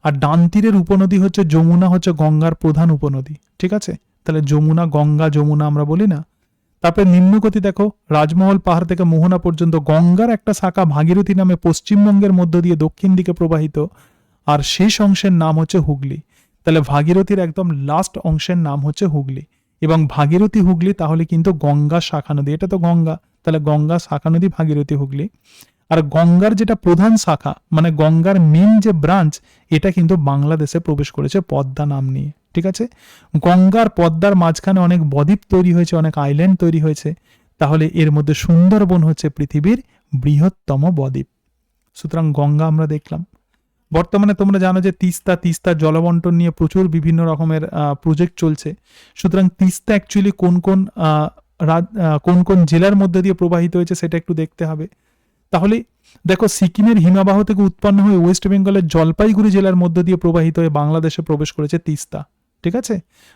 আর ডান তীরের উপনদী হচ্ছে যমুনা, হচ্ছে গঙ্গার প্রধান উপনদী। ঠিক আছে, তাহলে যমুনা, গঙ্গা যমুনা আমরা বলি না। তারপরে নিম্নগতি দেখো, রাজমহল পাহাড় থেকে মোহনা পর্যন্ত গঙ্গার একটা শাখা ভাগীরথী নামে পশ্চিমবঙ্গের মধ্য দিয়ে দক্ষিণ দিকে প্রবাহিত, আর শেষ অংশের নাম হচ্ছে হুগলি। তাহলে ভাগীরথীর একদম লাস্ট অংশের নাম হচ্ছে হুগলি, এবং ভাগীরথী হুগলি তাহলে কিন্তু গঙ্গা শাখা নদী, এটা তো গঙ্গা, তাহলে গঙ্গা শাখা নদী ভাগীরথী হুগলি। আর গঙ্গার যেটা প্রধান শাখা, মানে গঙ্গার মেন যে ব্রাঞ্চ, এটা কিন্তু বাংলাদেশে প্রবেশ করেছে পদ্মা নাম নিয়ে। ঠিক আছে, গঙ্গার পদ্মার মাঝখানে অনেক বদ্বীপ তৈরি হয়েছে, অনেক আইল্যান্ড তৈরি হয়েছে, তাহলে এর মধ্যে সুন্দরবন হচ্ছে পৃথিবীর বৃহত্তম বদ্বীপ। সুতরাং গঙ্গা আমরা দেখলাম। বর্তমানে তোমরা জানো যে তিস্তা জলবন্টন নিয়ে প্রচুর বিভিন্ন রকমের প্রজেক্ট চলছে। সুতরাং তিস্তা অ্যাকচুয়ালি কোন কোন জেলার মধ্যে দিয়ে প্রবাহিত হয়েছে সেটা একটু দেখতে হবে। তাহলে দেখো, সিকিমের হিমাবাহ থেকে উৎপন্ন হয়ে ওয়েস্ট বেঙ্গলের জলপাইগুড়ি জেলার মধ্য দিয়ে প্রবাহিত হয়ে বাংলাদেশে প্রবেশ করেছে তিস্তা। ঠিক আছে,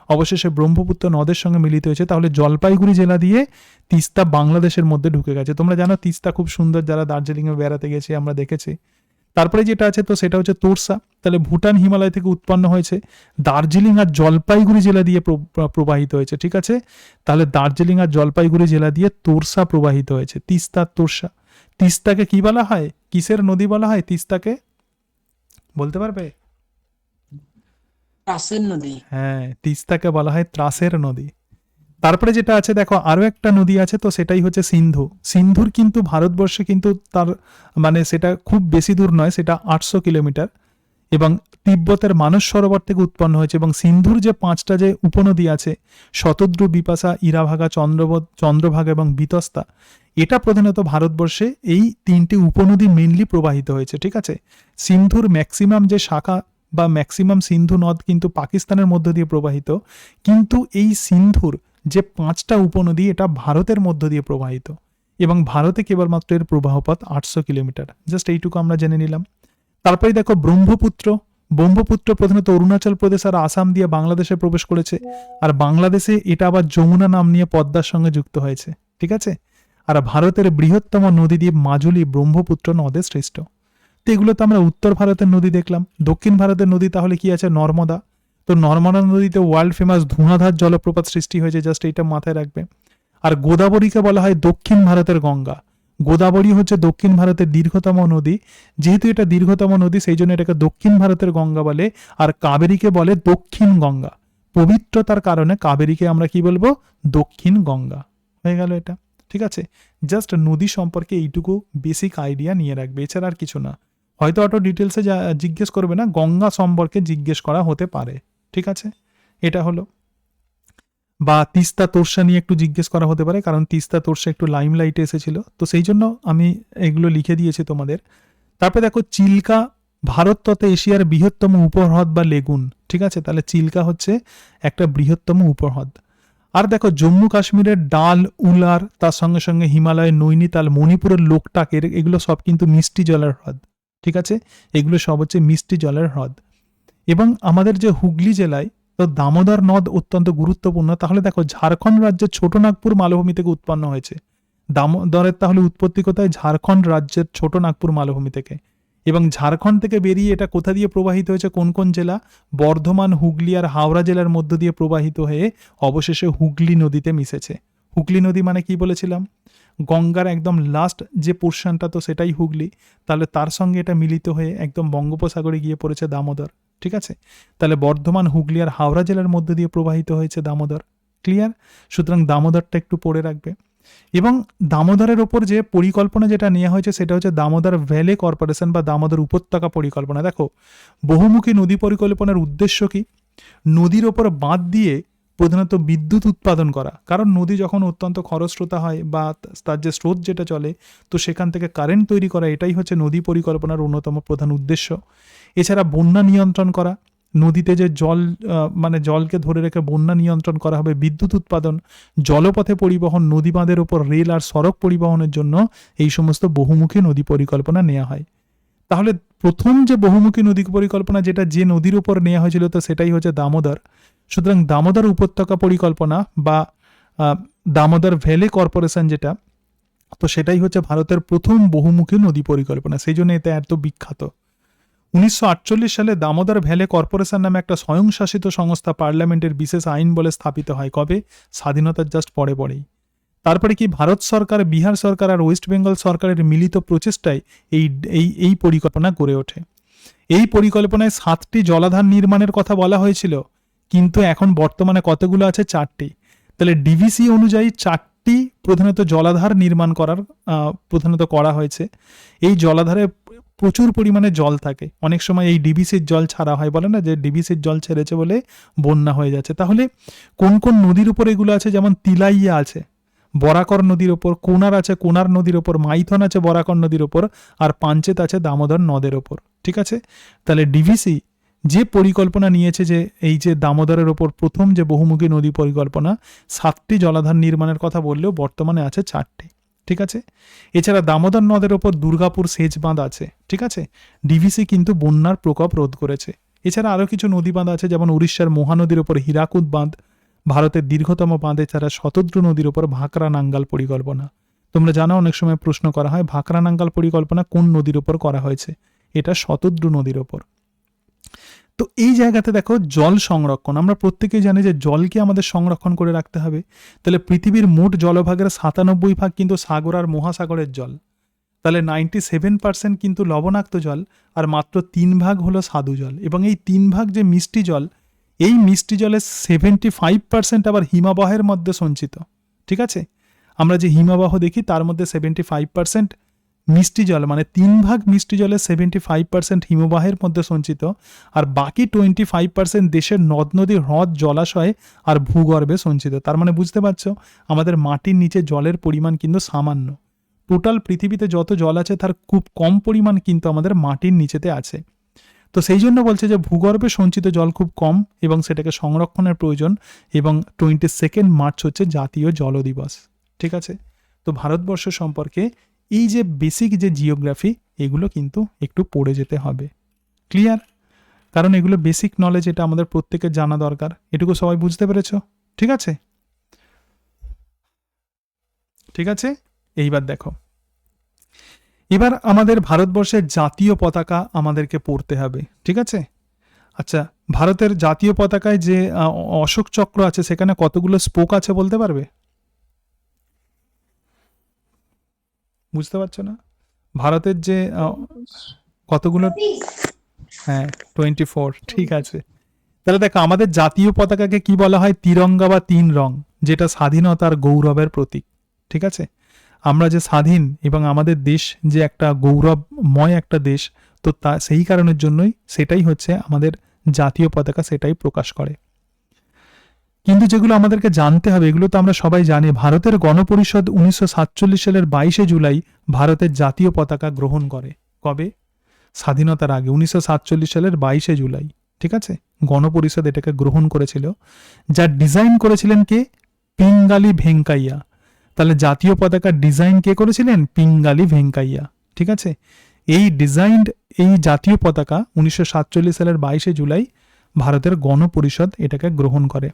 অবশেষে ব্রহ্মপুত্র নদের সঙ্গে মিলিত হয়েছে, তাহলে জলপাইগুড়ি জেলা দিয়ে তিস্তা বাংলাদেশের মধ্যে ঢুকে গেছে। তোমরা জানো তিস্তা খুব সুন্দর, যারা দার্জিলিংয়ে বেড়াতে গেছে আমরা দেখেছি। তারপরে যেটা আছে, তো সেটা হচ্ছে তোরসা, তাহলে ভুটান হিমালয় থেকে উৎপন্ন হয়েছে, দার্জিলিং আর জলপাইগুড়ি জেলা দিয়ে প্রবাহিত হয়েছে। ঠিক আছে, তাহলে দার্জিলিং আর জলপাইগুড়ি জেলা দিয়ে তোরসা প্রবাহিত হয়েছে, তিস্তা তোরসা। তিস্তাকে কি বলা হয়, কিসের নদী বলা হয় তিস্তাকে, বলতে পারবে? ত্রাসের নদী। হ্যাঁ, তিস্তাকে বলা হয় ত্রাসের নদী। তারপরে যেটা আছে দেখো, আরো একটা নদী আছে, তো সেটাই হচ্ছে সিন্ধু। সিন্ধুর কিন্তু ভারতবর্ষে কিন্তু তার মানে সেটা খুব বেশি দূর নয়, সেটা 800 কিলোমিটার, এবং তিব্বতের মানস সরোবর থেকে উৎপন্ন হয়েছে। এবং সিন্ধুর যে 5টা যে উপনদী আছে, শতদ্রু, বিপাশা, ইরাভাগা, চন্দ্রভাগা এবং বিতস্তা, এটা প্রধানত ভারতবর্ষে এই 3টি উপনদী মেনলি প্রবাহিত হয়েছে। ঠিক আছে, সিন্ধুর ম্যাক্সিমাম যে শাখা বা ম্যাক্সিমাম সিন্ধু নদ কিন্তু পাকিস্তানের মধ্য দিয়ে প্রবাহিত, কিন্তু এই সিন্ধুর যে 5টা উপনদী এটা ভারতের মধ্য দিয়ে প্রবাহিত, এবং ভারতে কেবলমাত্র এর প্রবাহপথ 800 কিলোমিটার। জাস্ট এইটুকু আমরা জেনে নিলাম। তারপরে দেখো ব্রহ্মপুত্র প্রধানত অরুণাচল প্রদেশ আর আসাম দিয়ে বাংলাদেশে প্রবেশ করেছে, আর বাংলাদেশে এটা আবার যমুনা নাম নিয়ে পদ্মার সঙ্গে যুক্ত হয়েছে। ঠিক আছে, আর ভারতের বৃহত্তম নদীদ্বীপ মাজুলি ব্রহ্মপুত্র নদে সৃষ্ট। তো এগুলো তো আমরা উত্তর ভারতের নদী দেখলাম। দক্ষিণ ভারতের নদী তাহলে কি আছে? নর্মদা। তো নর্মদা নদীতে ওয়ার্ল্ড ফেমাস ধুনাধার জলপ্রপাত সৃষ্টি হয়েছে, জাস্ট এইটা মাথায় রাখবে। আর গোদাবরীকে বলা হয় দক্ষিণ ভারতের গঙ্গা। গোদাবরী হচ্ছে দক্ষিণ ভারতের দীর্ঘতম নদী। যেহেতু এটা দীর্ঘতম নদী, সেই জন্য এটাকে দক্ষিণ ভারতের গঙ্গা বলে। আর কাবেরীকে বলে দক্ষিণ গঙ্গা। পবিত্রতার কারণে কাবেরীকে আমরা কি বলবো? দক্ষিণ গঙ্গা। হয়ে গেল এটা। ঠিক আছে, জাস্ট নদী সম্পর্কে এইটুকু বেসিক আইডিয়া নিয়ে রাখবে, এছাড়া আর কিছু না। হয়তো অত ডিটেলসে জিজ্ঞেস করবে না, গঙ্গা সম্পর্কে জিজ্ঞেস করা হতে পারে। ঠিক আছে, এটা হলো। বা তিস্তা তোরসা নিয়ে একটু জিজ্ঞেস করা হতে পারে, কারণ তিস্তা তোরসা একটু লাইমলাইটে এসেছিল, তো সেই জন্য আমি এগুলো লিখে দিয়েছি তোমাদের। তারপরে দেখো চিল্কা ভারত তথা এশিয়ার বৃহত্তম উপহ্রদ বা লেগুন। ঠিক আছে, তাহলে চিল্কা হচ্ছে একটা বৃহত্তম উপহ্রদ। আর দেখো জম্মু কাশ্মীরের ডাল, উলার, তার সঙ্গে সঙ্গে হিমালয়ের নৈনিতাল, মণিপুরের লোকটাক, এগুলো সব কিন্তু মিষ্টি জলের হ্রদ। ঠিক আছে, এগুলো সব হচ্ছে মিষ্টি জলের হ্রদ। এবং আমাদের যে হুগলি জেলায় তো দামোদর নদ অত্যন্ত গুরুত্বপূর্ণ। তাহলে দেখো ঝাড়খণ্ড রাজ্যের ছোটনাগপুর মালভূমি থেকে উৎপন্ন হয়েছে। দামোদরের তাহলে উৎপত্তি কোথায়? ঝাড়খণ্ড রাজ্যের ছোটনাগপুর মালভূমি থেকে। এবং ঝাড়খণ্ড থেকে বেরিয়ে এটা কোথা দিয়ে প্রবাহিত হয়েছে? কোন কোন জেলা? বর্ধমান, হুগলি আর হাওড়া জেলার মধ্য দিয়ে প্রবাহিত হয়ে অবশেষে হুগলি নদীতে মিশেছে। হুগলি নদী মানে কি বলেছিলাম? গঙ্গার একদম লাস্ট যে পোর্শনটা, তো সেটাই হুগলি। তাহলে তার সঙ্গে এটা মিলিত হয়ে একদম বঙ্গোপসাগরে গিয়ে পড়েছে দামোদর। ঠিক আছে, তাহলে বর্ধমান, হুগলি আর হাওড়া জেলার মধ্য দিয়ে প্রবাহিত হয়েছে দামোদর। ক্লিয়ার? সুতরাং দামোদরটা একটু পড়ে রাখবে। এবং দামোদরের ওপর যে পরিকল্পনা যেটা নেওয়া হয়েছে সেটা হচ্ছে দামোদর ভ্যালি কর্পোরেশন বা দামোদর উপত্যকা পরিকল্পনা। দেখো, বহুমুখী নদী পরিকল্পনার উদ্দেশ্য কি? নদীর ওপর বাঁধ দিয়ে প্রধানত বিদ্যুৎ উৎপাদন করা। কারণ নদী যখন অত্যন্ত খরস্রোতা হয় বা তার যে স্রোত যেটা চলে, তো সেখান থেকে কারেন্ট তৈরি করা, এটাই হচ্ছে নদী পরিকল্পনার অন্যতম প্রধান উদ্দেশ্য। এছাড়া বন্যা নিয়ন্ত্রণ করা, নদীতে যে জল মানে জলকে ধরে রেখে বন্যা নিয়ন্ত্রণ করা হবে, বিদ্যুৎ উৎপাদন, জলপথে পরিবহন, নদী বাঁধের ওপর রেল আর সড়ক পরিবহনের জন্য এই সমস্ত বহুমুখী নদী পরিকল্পনা নেওয়া হয়। তাহলে প্রথম যে বহুমুখী নদী পরিকল্পনা যেটা যে নদীর উপর নেওয়া হয়েছিল, তো সেটাই হচ্ছে দামোদর। সুতরাং দামোদর উপত্যকা পরিকল্পনা বা দামোদর ভ্যালি কর্পোরেশন যেটা, তো সেটাই হচ্ছে ভারতের প্রথম বহুমুখী নদী পরিকল্পনা, সেই জন্য এটা এত বিখ্যাত। 1948 সালে দামোদর ভ্যালি কর্পোরেশন নামে একটা স্বয়ংশাসিত সংস্থা পার্লামেন্টের বিশেষ আইন বলে স্থাপিত হয়। কবে? স্বাধীনতার জাস্ট পরেই। তারপরে কি ভারত সরকার, বিহার সরকার আর ওয়েস্ট বেঙ্গল সরকারের মিলিত প্রচেষ্টায় এই এই এই পরিকল্পনা গড়ে ওঠে। এই পরিকল্পনায় 7টি জলাধার নির্মাণের কথা বলা হয়েছিল, কিন্তু এখন বর্তমানে কতগুলো আছে? 4টি। তাহলে ডিভিসি অনুযায়ী 4টি প্রধানত জলাধার নির্মাণ প্রধানত করা হয়েছে। এই জলাধারে প্রচুর পরিমাণে জল থাকে। অনেক সময় এই ডিভিসির জল ছাড়া হয়, বলে না যে ডিভিসির জল ছেড়েছে বলে বন্যা হয়ে যাচ্ছে। তাহলে কোন কোন নদীর উপর এগুলো আছে? যেমন তিলাইয়া আছে বরাকর নদীর ওপর, কোনার আছে কোনার নদীর ওপর, মাইথন আছে বরাকর নদীর ওপর, আর পাঞ্চেত আছে দামোদর নদের ওপর। ঠিক আছে, তাহলে ডিভিসি যে পরিকল্পনা নিয়েছে, যে এই যে দামোদরের ওপর প্রথম যে বহুমুখী নদী পরিকল্পনা, 7টি জলাধার নির্মাণের কথা বললেও বর্তমানে আছে 4টি। ঠিক আছে, এছাড়া দামোদর নদের ওপর দুর্গাপুর সেচ বাঁধ আছে। ঠিক আছে, ডিভিসি কিন্তু বন্যার প্রকোপ রোধ করেছে। এছাড়া আরও কিছু নদী বাঁধ আছে, যেমন উড়িষ্যার মহানদীর ওপর হীরাকুদ বাঁধ, ভারতের দীর্ঘতম বাঁধ। এছাড়া শতদ্রু নদীর ওপর ভাকরা নাঙ্গাল পরিকল্পনা। তোমরা জানো অনেক সময় প্রশ্ন করা হয় ভাকরা নাঙ্গাল পরিকল্পনা কোন নদীর ওপর করা হয়েছে? এটা শতদ্রু নদীর ওপর। তো এই জায়গাতে দেখো জল সংরক্ষণ, আমরা প্রত্যেকেই জানি যে জলকে আমাদের সংরক্ষণ করে রাখতে হবে। তাহলে পৃথিবীর মোট জলভাগের 97% কিন্তু সাগর আর মহাসাগরের জল। তাহলে 97% কিন্তু লবণাক্ত জল, আর মাত্র 3 ভাগ হলো স্বাদু জল। এবং এই 3 ভাগ যে মিষ্টি জল, এই মিষ্টি জলের 75% আবার হিমবাহের মধ্যে সঞ্চিত। ঠিক আছে, আমরা যে হিমবাহ দেখি তার মধ্যে 75% মিষ্টি জল, মানে 3 ভাগ মিষ্টি জলের 75% হিমবাহের মধ্যে সঞ্চিত, আর বাকি 25% দেশের নদ নদী, হ্রদ, জলাশয় আর ভূগর্ভে সঞ্চিত। তার মানে বুঝতে পারছো আমাদের মাটির নিচে জলের পরিমাণ কিন্তু সামান্য। টোটাল পৃথিবীতে যত জল আছে তার খুব কম পরিমাণ কিন্তু আমাদের মাটির নিচেতে আছে। তো সেই জন্য বলছে যে ভূগর্ভে সঞ্চিত জল খুব কম এবং সেটাকে সংরক্ষণের প্রয়োজন, এবং 22 মার্চ হচ্ছে জাতীয় জল দিবস। ঠিক আছে, তো ভারতবর্ষ সম্পর্কে এই যে বেসিক যে জিওগ্রাফি, এগুলো কিন্তু একটু পড়ে যেতে হবে। ক্লিয়ার? কারণ এগুলো বেসিক নলেজ, এটা আমাদের প্রত্যেকের জানা দরকার। এটুকু সবাই বুঝতে পেরেছো? ঠিক আছে, ঠিক আছে। এইবার দেখো, এবার আমাদের ভারতবর্ষের জাতীয় পতাকা আমাদেরকে পড়তে হবে। ঠিক আছে, আচ্ছা, ভারতের জাতীয় পতাকায় যে অশোক চক্র আছে সেখানে কতগুলো স্পোক আছে বলতে পারবে? বুঝতে পারছো না? ভারতের যে কতগুলো, হ্যাঁ 24, ঠিক আছে। তাহলে দেখো আমাদের জাতীয় পতাকাকে কি বলা হয়? তিরঙ্গা বা 3 রং, যেটা স্বাধীনতার গৌরবের প্রতীক। ঠিক আছে, আমরা যে স্বাধীন এবং আমাদের দেশ যে একটা গৌরবময় একটা দেশ, তো তা সেই কারণের জন্যই সেটাই হচ্ছে আমাদের জাতীয় পতাকা, সেটাই প্রকাশ করে। কিন্তু যেগুলো আমাদেরকে জানতে হবে, এগুলো তো আমরা সবাই জানি। ভারতের গণপরিষদ 1947 সালের 22 জুলাই ভারতের জাতীয় পতাকা গ্রহণ করে। কবে? স্বাধীনতার আগে, 1947 সালের 22 জুলাই। ঠিক আছে, গণপরিষদ এটাকে গ্রহণ করেছিল। যা ডিজাইন করেছিলেন কে? পিঙ্গালি ভেঙ্কাইয়া। তাহলে জাতীয় পতাকার ডিজাইন কে করেছিলেন? পিঙ্গালি ভেঙ্কাইয়া। ঠিক আছে, এই ডিজাইনড এই জাতীয় পতাকা 1947 সালের 22 জুলাই ভারতের গণপরিষদ এটাকে গ্রহণ করে।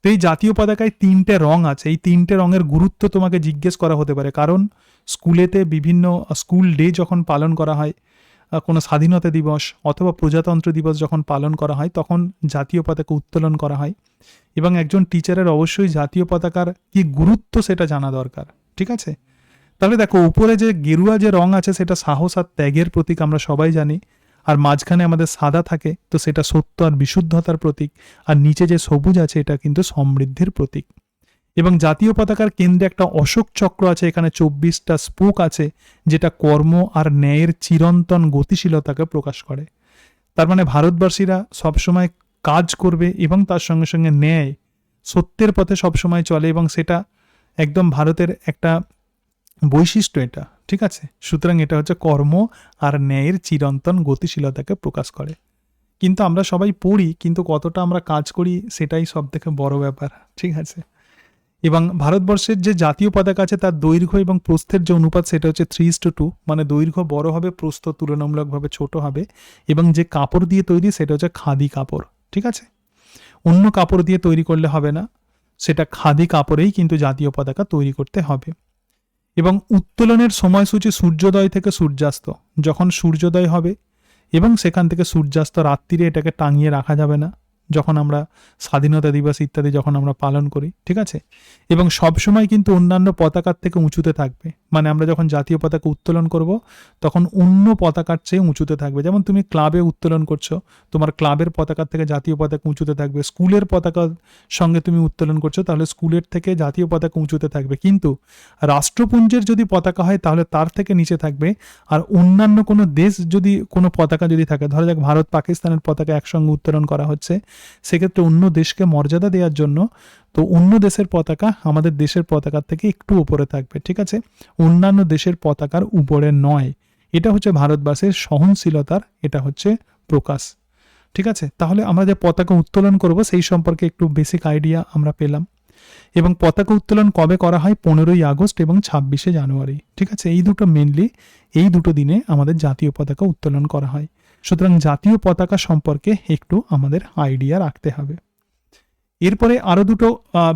তো এই জাতীয় পতাকায় 3টে রং আছে। এই 3টে রঙের গুরুত্ব তোমাকে জিজ্ঞেস করা হতে পারে, কারণ স্কুলেতে বিভিন্ন স্কুল ডে যখন পালন করা হয়, কোনো স্বাধীনতা দিবস অথবা প্রজাতন্ত্র দিবস যখন পালন করা হয়, তখন জাতীয় পতাকা উত্তোলন করা হয়, এবং একজন টিচারের অবশ্যই জাতীয় পতাকার কি গুরুত্ব সেটা জানা দরকার। ঠিক আছে, তাহলে দেখো উপরে যে গেরুয়া যে রং আছে সেটা সাহস আর ত্যাগের প্রতীক, আমরা সবাই জানি। আর মাঝখানে আমাদের সাদা থাকে, তো সেটা সত্য আর বিশুদ্ধতার প্রতীক। আর নিচে যে সবুজ আছে এটা কিন্তু সমৃদ্ধির প্রতীক। এবং জাতীয় পতাকার কেন্দ্রে একটা অশোক চক্র আছে, এখানে 24টা স্পোক আছে, যেটা কর্ম আর ন্যায়ের চিরন্তন গতিশীলতাকে প্রকাশ করে। তার মানে ভারতবাসীরা সবসময় কাজ করবে এবং তার সঙ্গে সঙ্গে ন্যায় সত্যের পথে সবসময় চলে, এবং সেটা একদম ভারতের একটা বৈশিষ্ট্য এটা। ঠিক আছে, সুতরাং এটা হচ্ছে কর্ম আর ন্যায়ের চিরন্তন গতিশীলতাকে প্রকাশ করে। কিন্তু আমরা সবাই পড়ি, কিন্তু কতটা আমরা কাজ করি সেটাই সব থেকে বড় ব্যাপার। ঠিক আছে, এবং ভারতবর্ষের যে জাতীয় পতাকা আছে তার দৈর্ঘ্য এবং প্রস্থের যে অনুপাত সেটা হচ্ছে 3:2, মানে দৈর্ঘ্য বড় হবে, প্রস্থ তুলনামূলকভাবে ছোট হবে। এবং যে কাপড় দিয়ে তৈরি সেটা হচ্ছে খাদি কাপড়। ঠিক আছে, অন্য কাপড় দিয়ে তৈরি করলে হবে না, সেটা খাদি কাপড়েই কিন্তু জাতীয় পতাকা তৈরি করতে হবে। এবং উত্তোলনের সময়সূচি সূর্যোদয় থেকে সূর্যাস্ত। যখন সূর্যোদয় হবে এবং সেখান থেকে সূর্যাস্ত, রাত্রিরে এটাকে টাঙিয়ে রাখা যাবে না, যখন আমরা স্বাধীনতা দিবস ইত্যাদি যখন আমরা পালন করি। ঠিক আছে, এবং সবসময় কিন্তু অন্যান্য পতাকার থেকে উঁচুতে থাকবে। মানে আমরা যখন জাতীয় পতাকা উত্তোলন করব তখন অন্য পতাকার চেয়ে উঁচুতে থাকবে। যেমন তুমি ক্লাবে উত্তোলন করছো, তোমার ক্লাবের পতাকার থেকে জাতীয় পতাকা উঁচুতে থাকবে। স্কুলের পতাকার সঙ্গে তুমি উত্তোলন করছো, তাহলে স্কুলের থেকে জাতীয় পতাকা উঁচুতে থাকবে। কিন্তু রাষ্ট্রপুঞ্জের যদি পতাকা হয় তাহলে তার থেকে নিচে থাকবে। আর অন্যান্য কোনো দেশ যদি কোনো পতাকা যদি থাকে, ধরা যাক ভারত পাকিস্তানের পতাকা একসঙ্গে উত্তোলন করা হচ্ছে, সেক্ষেত্রে অন্য দেশকে মর্যাদা দেওয়ার জন্য তো অন্য দেশের পতাকা আমাদের দেশের পতাকার থেকে একটু উপরে থাকবে। ঠিক আছে, অন্যান্য দেশের পতাকার উপরে নয়। এটা হচ্ছে ভারতবাসীর সহনশীলতার, এটা হচ্ছে প্রকাশ। ঠিক আছে, তাহলে আমরা যে পতাকা উত্তোলন করব সেই সম্পর্কে একটু বেসিক আইডিয়া আমরা পেলাম। এবং পতাকা উত্তোলন কবে করা হয়? 15ই আগস্ট এবং 26শে জানুয়ারি। ঠিক আছে, এই দুটো মেনলি, এই দুটো দিনে আমাদের জাতীয় পতাকা উত্তোলন করা হয়। সুতরাং জাতীয় পতাকা সম্পর্কে একটু আমাদের আইডিয়া রাখতে হবে। এরপরে আরো দুটো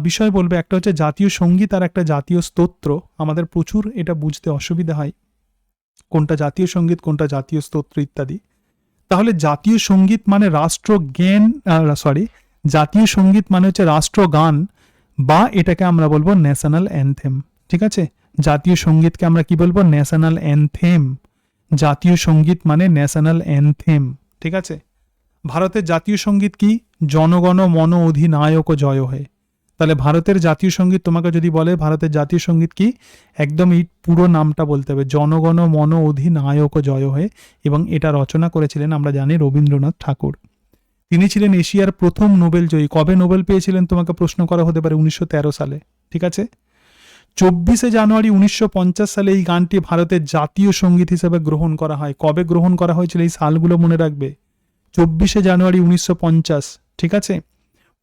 বিষয় বলবে, একটা হচ্ছে জাতীয় সঙ্গীত আর একটা জাতীয় স্তোত্র। আমাদের প্রচুর এটা বুঝতে অসুবিধা হয়, কোনটা জাতীয় সঙ্গীত কোনটা জাতীয় স্তোত্র ইত্যাদি। তাহলে জাতীয় সঙ্গীত মানে রাষ্ট্রজ্ঞান, জাতীয় সঙ্গীত মানে হচ্ছে রাষ্ট্রগান, বা এটাকে আমরা বলবো ন্যাশনাল অ্যানথেম। ঠিক আছে, জাতীয় সঙ্গীতকে আমরা কি বলবো? National anthem. জাতীয় সঙ্গীত মানে ন্যাশনাল অ্যানথেম। ঠিক আছে, ভারতের জাতীয় সঙ্গীত কি? জনগণ মন অধিনায়ক জয় হে। তাহলে ভারতের জাতীয় সঙ্গীত তোমাকে যদি বলে ভারতের জাতীয় সঙ্গীত কি, একদম এই পুরো নামটা বলতে হবে, জনগণ মন অধিনায়ক জয় হে। এবং এটা রচনা করেছিলেন আমরা জানি রবীন্দ্রনাথ ঠাকুর। তিনি ছিলেন এশিয়ার প্রথম নোবেল জয়ী। কবে নোবেল পেয়েছিলেন তোমাকে প্রশ্ন করা হতে পারে, 1913 সালে। ঠিক আছে, 24শে জানুয়ারি 1950 সালে এই গানটি ভারতের জাতীয় সঙ্গীত হিসেবে গ্রহণ করা হয়। কবে গ্রহণ করা হয়েছিল এই সালগুলো মনে রাখবে, 24শে জানুয়ারি 1950। ঠিক আছে,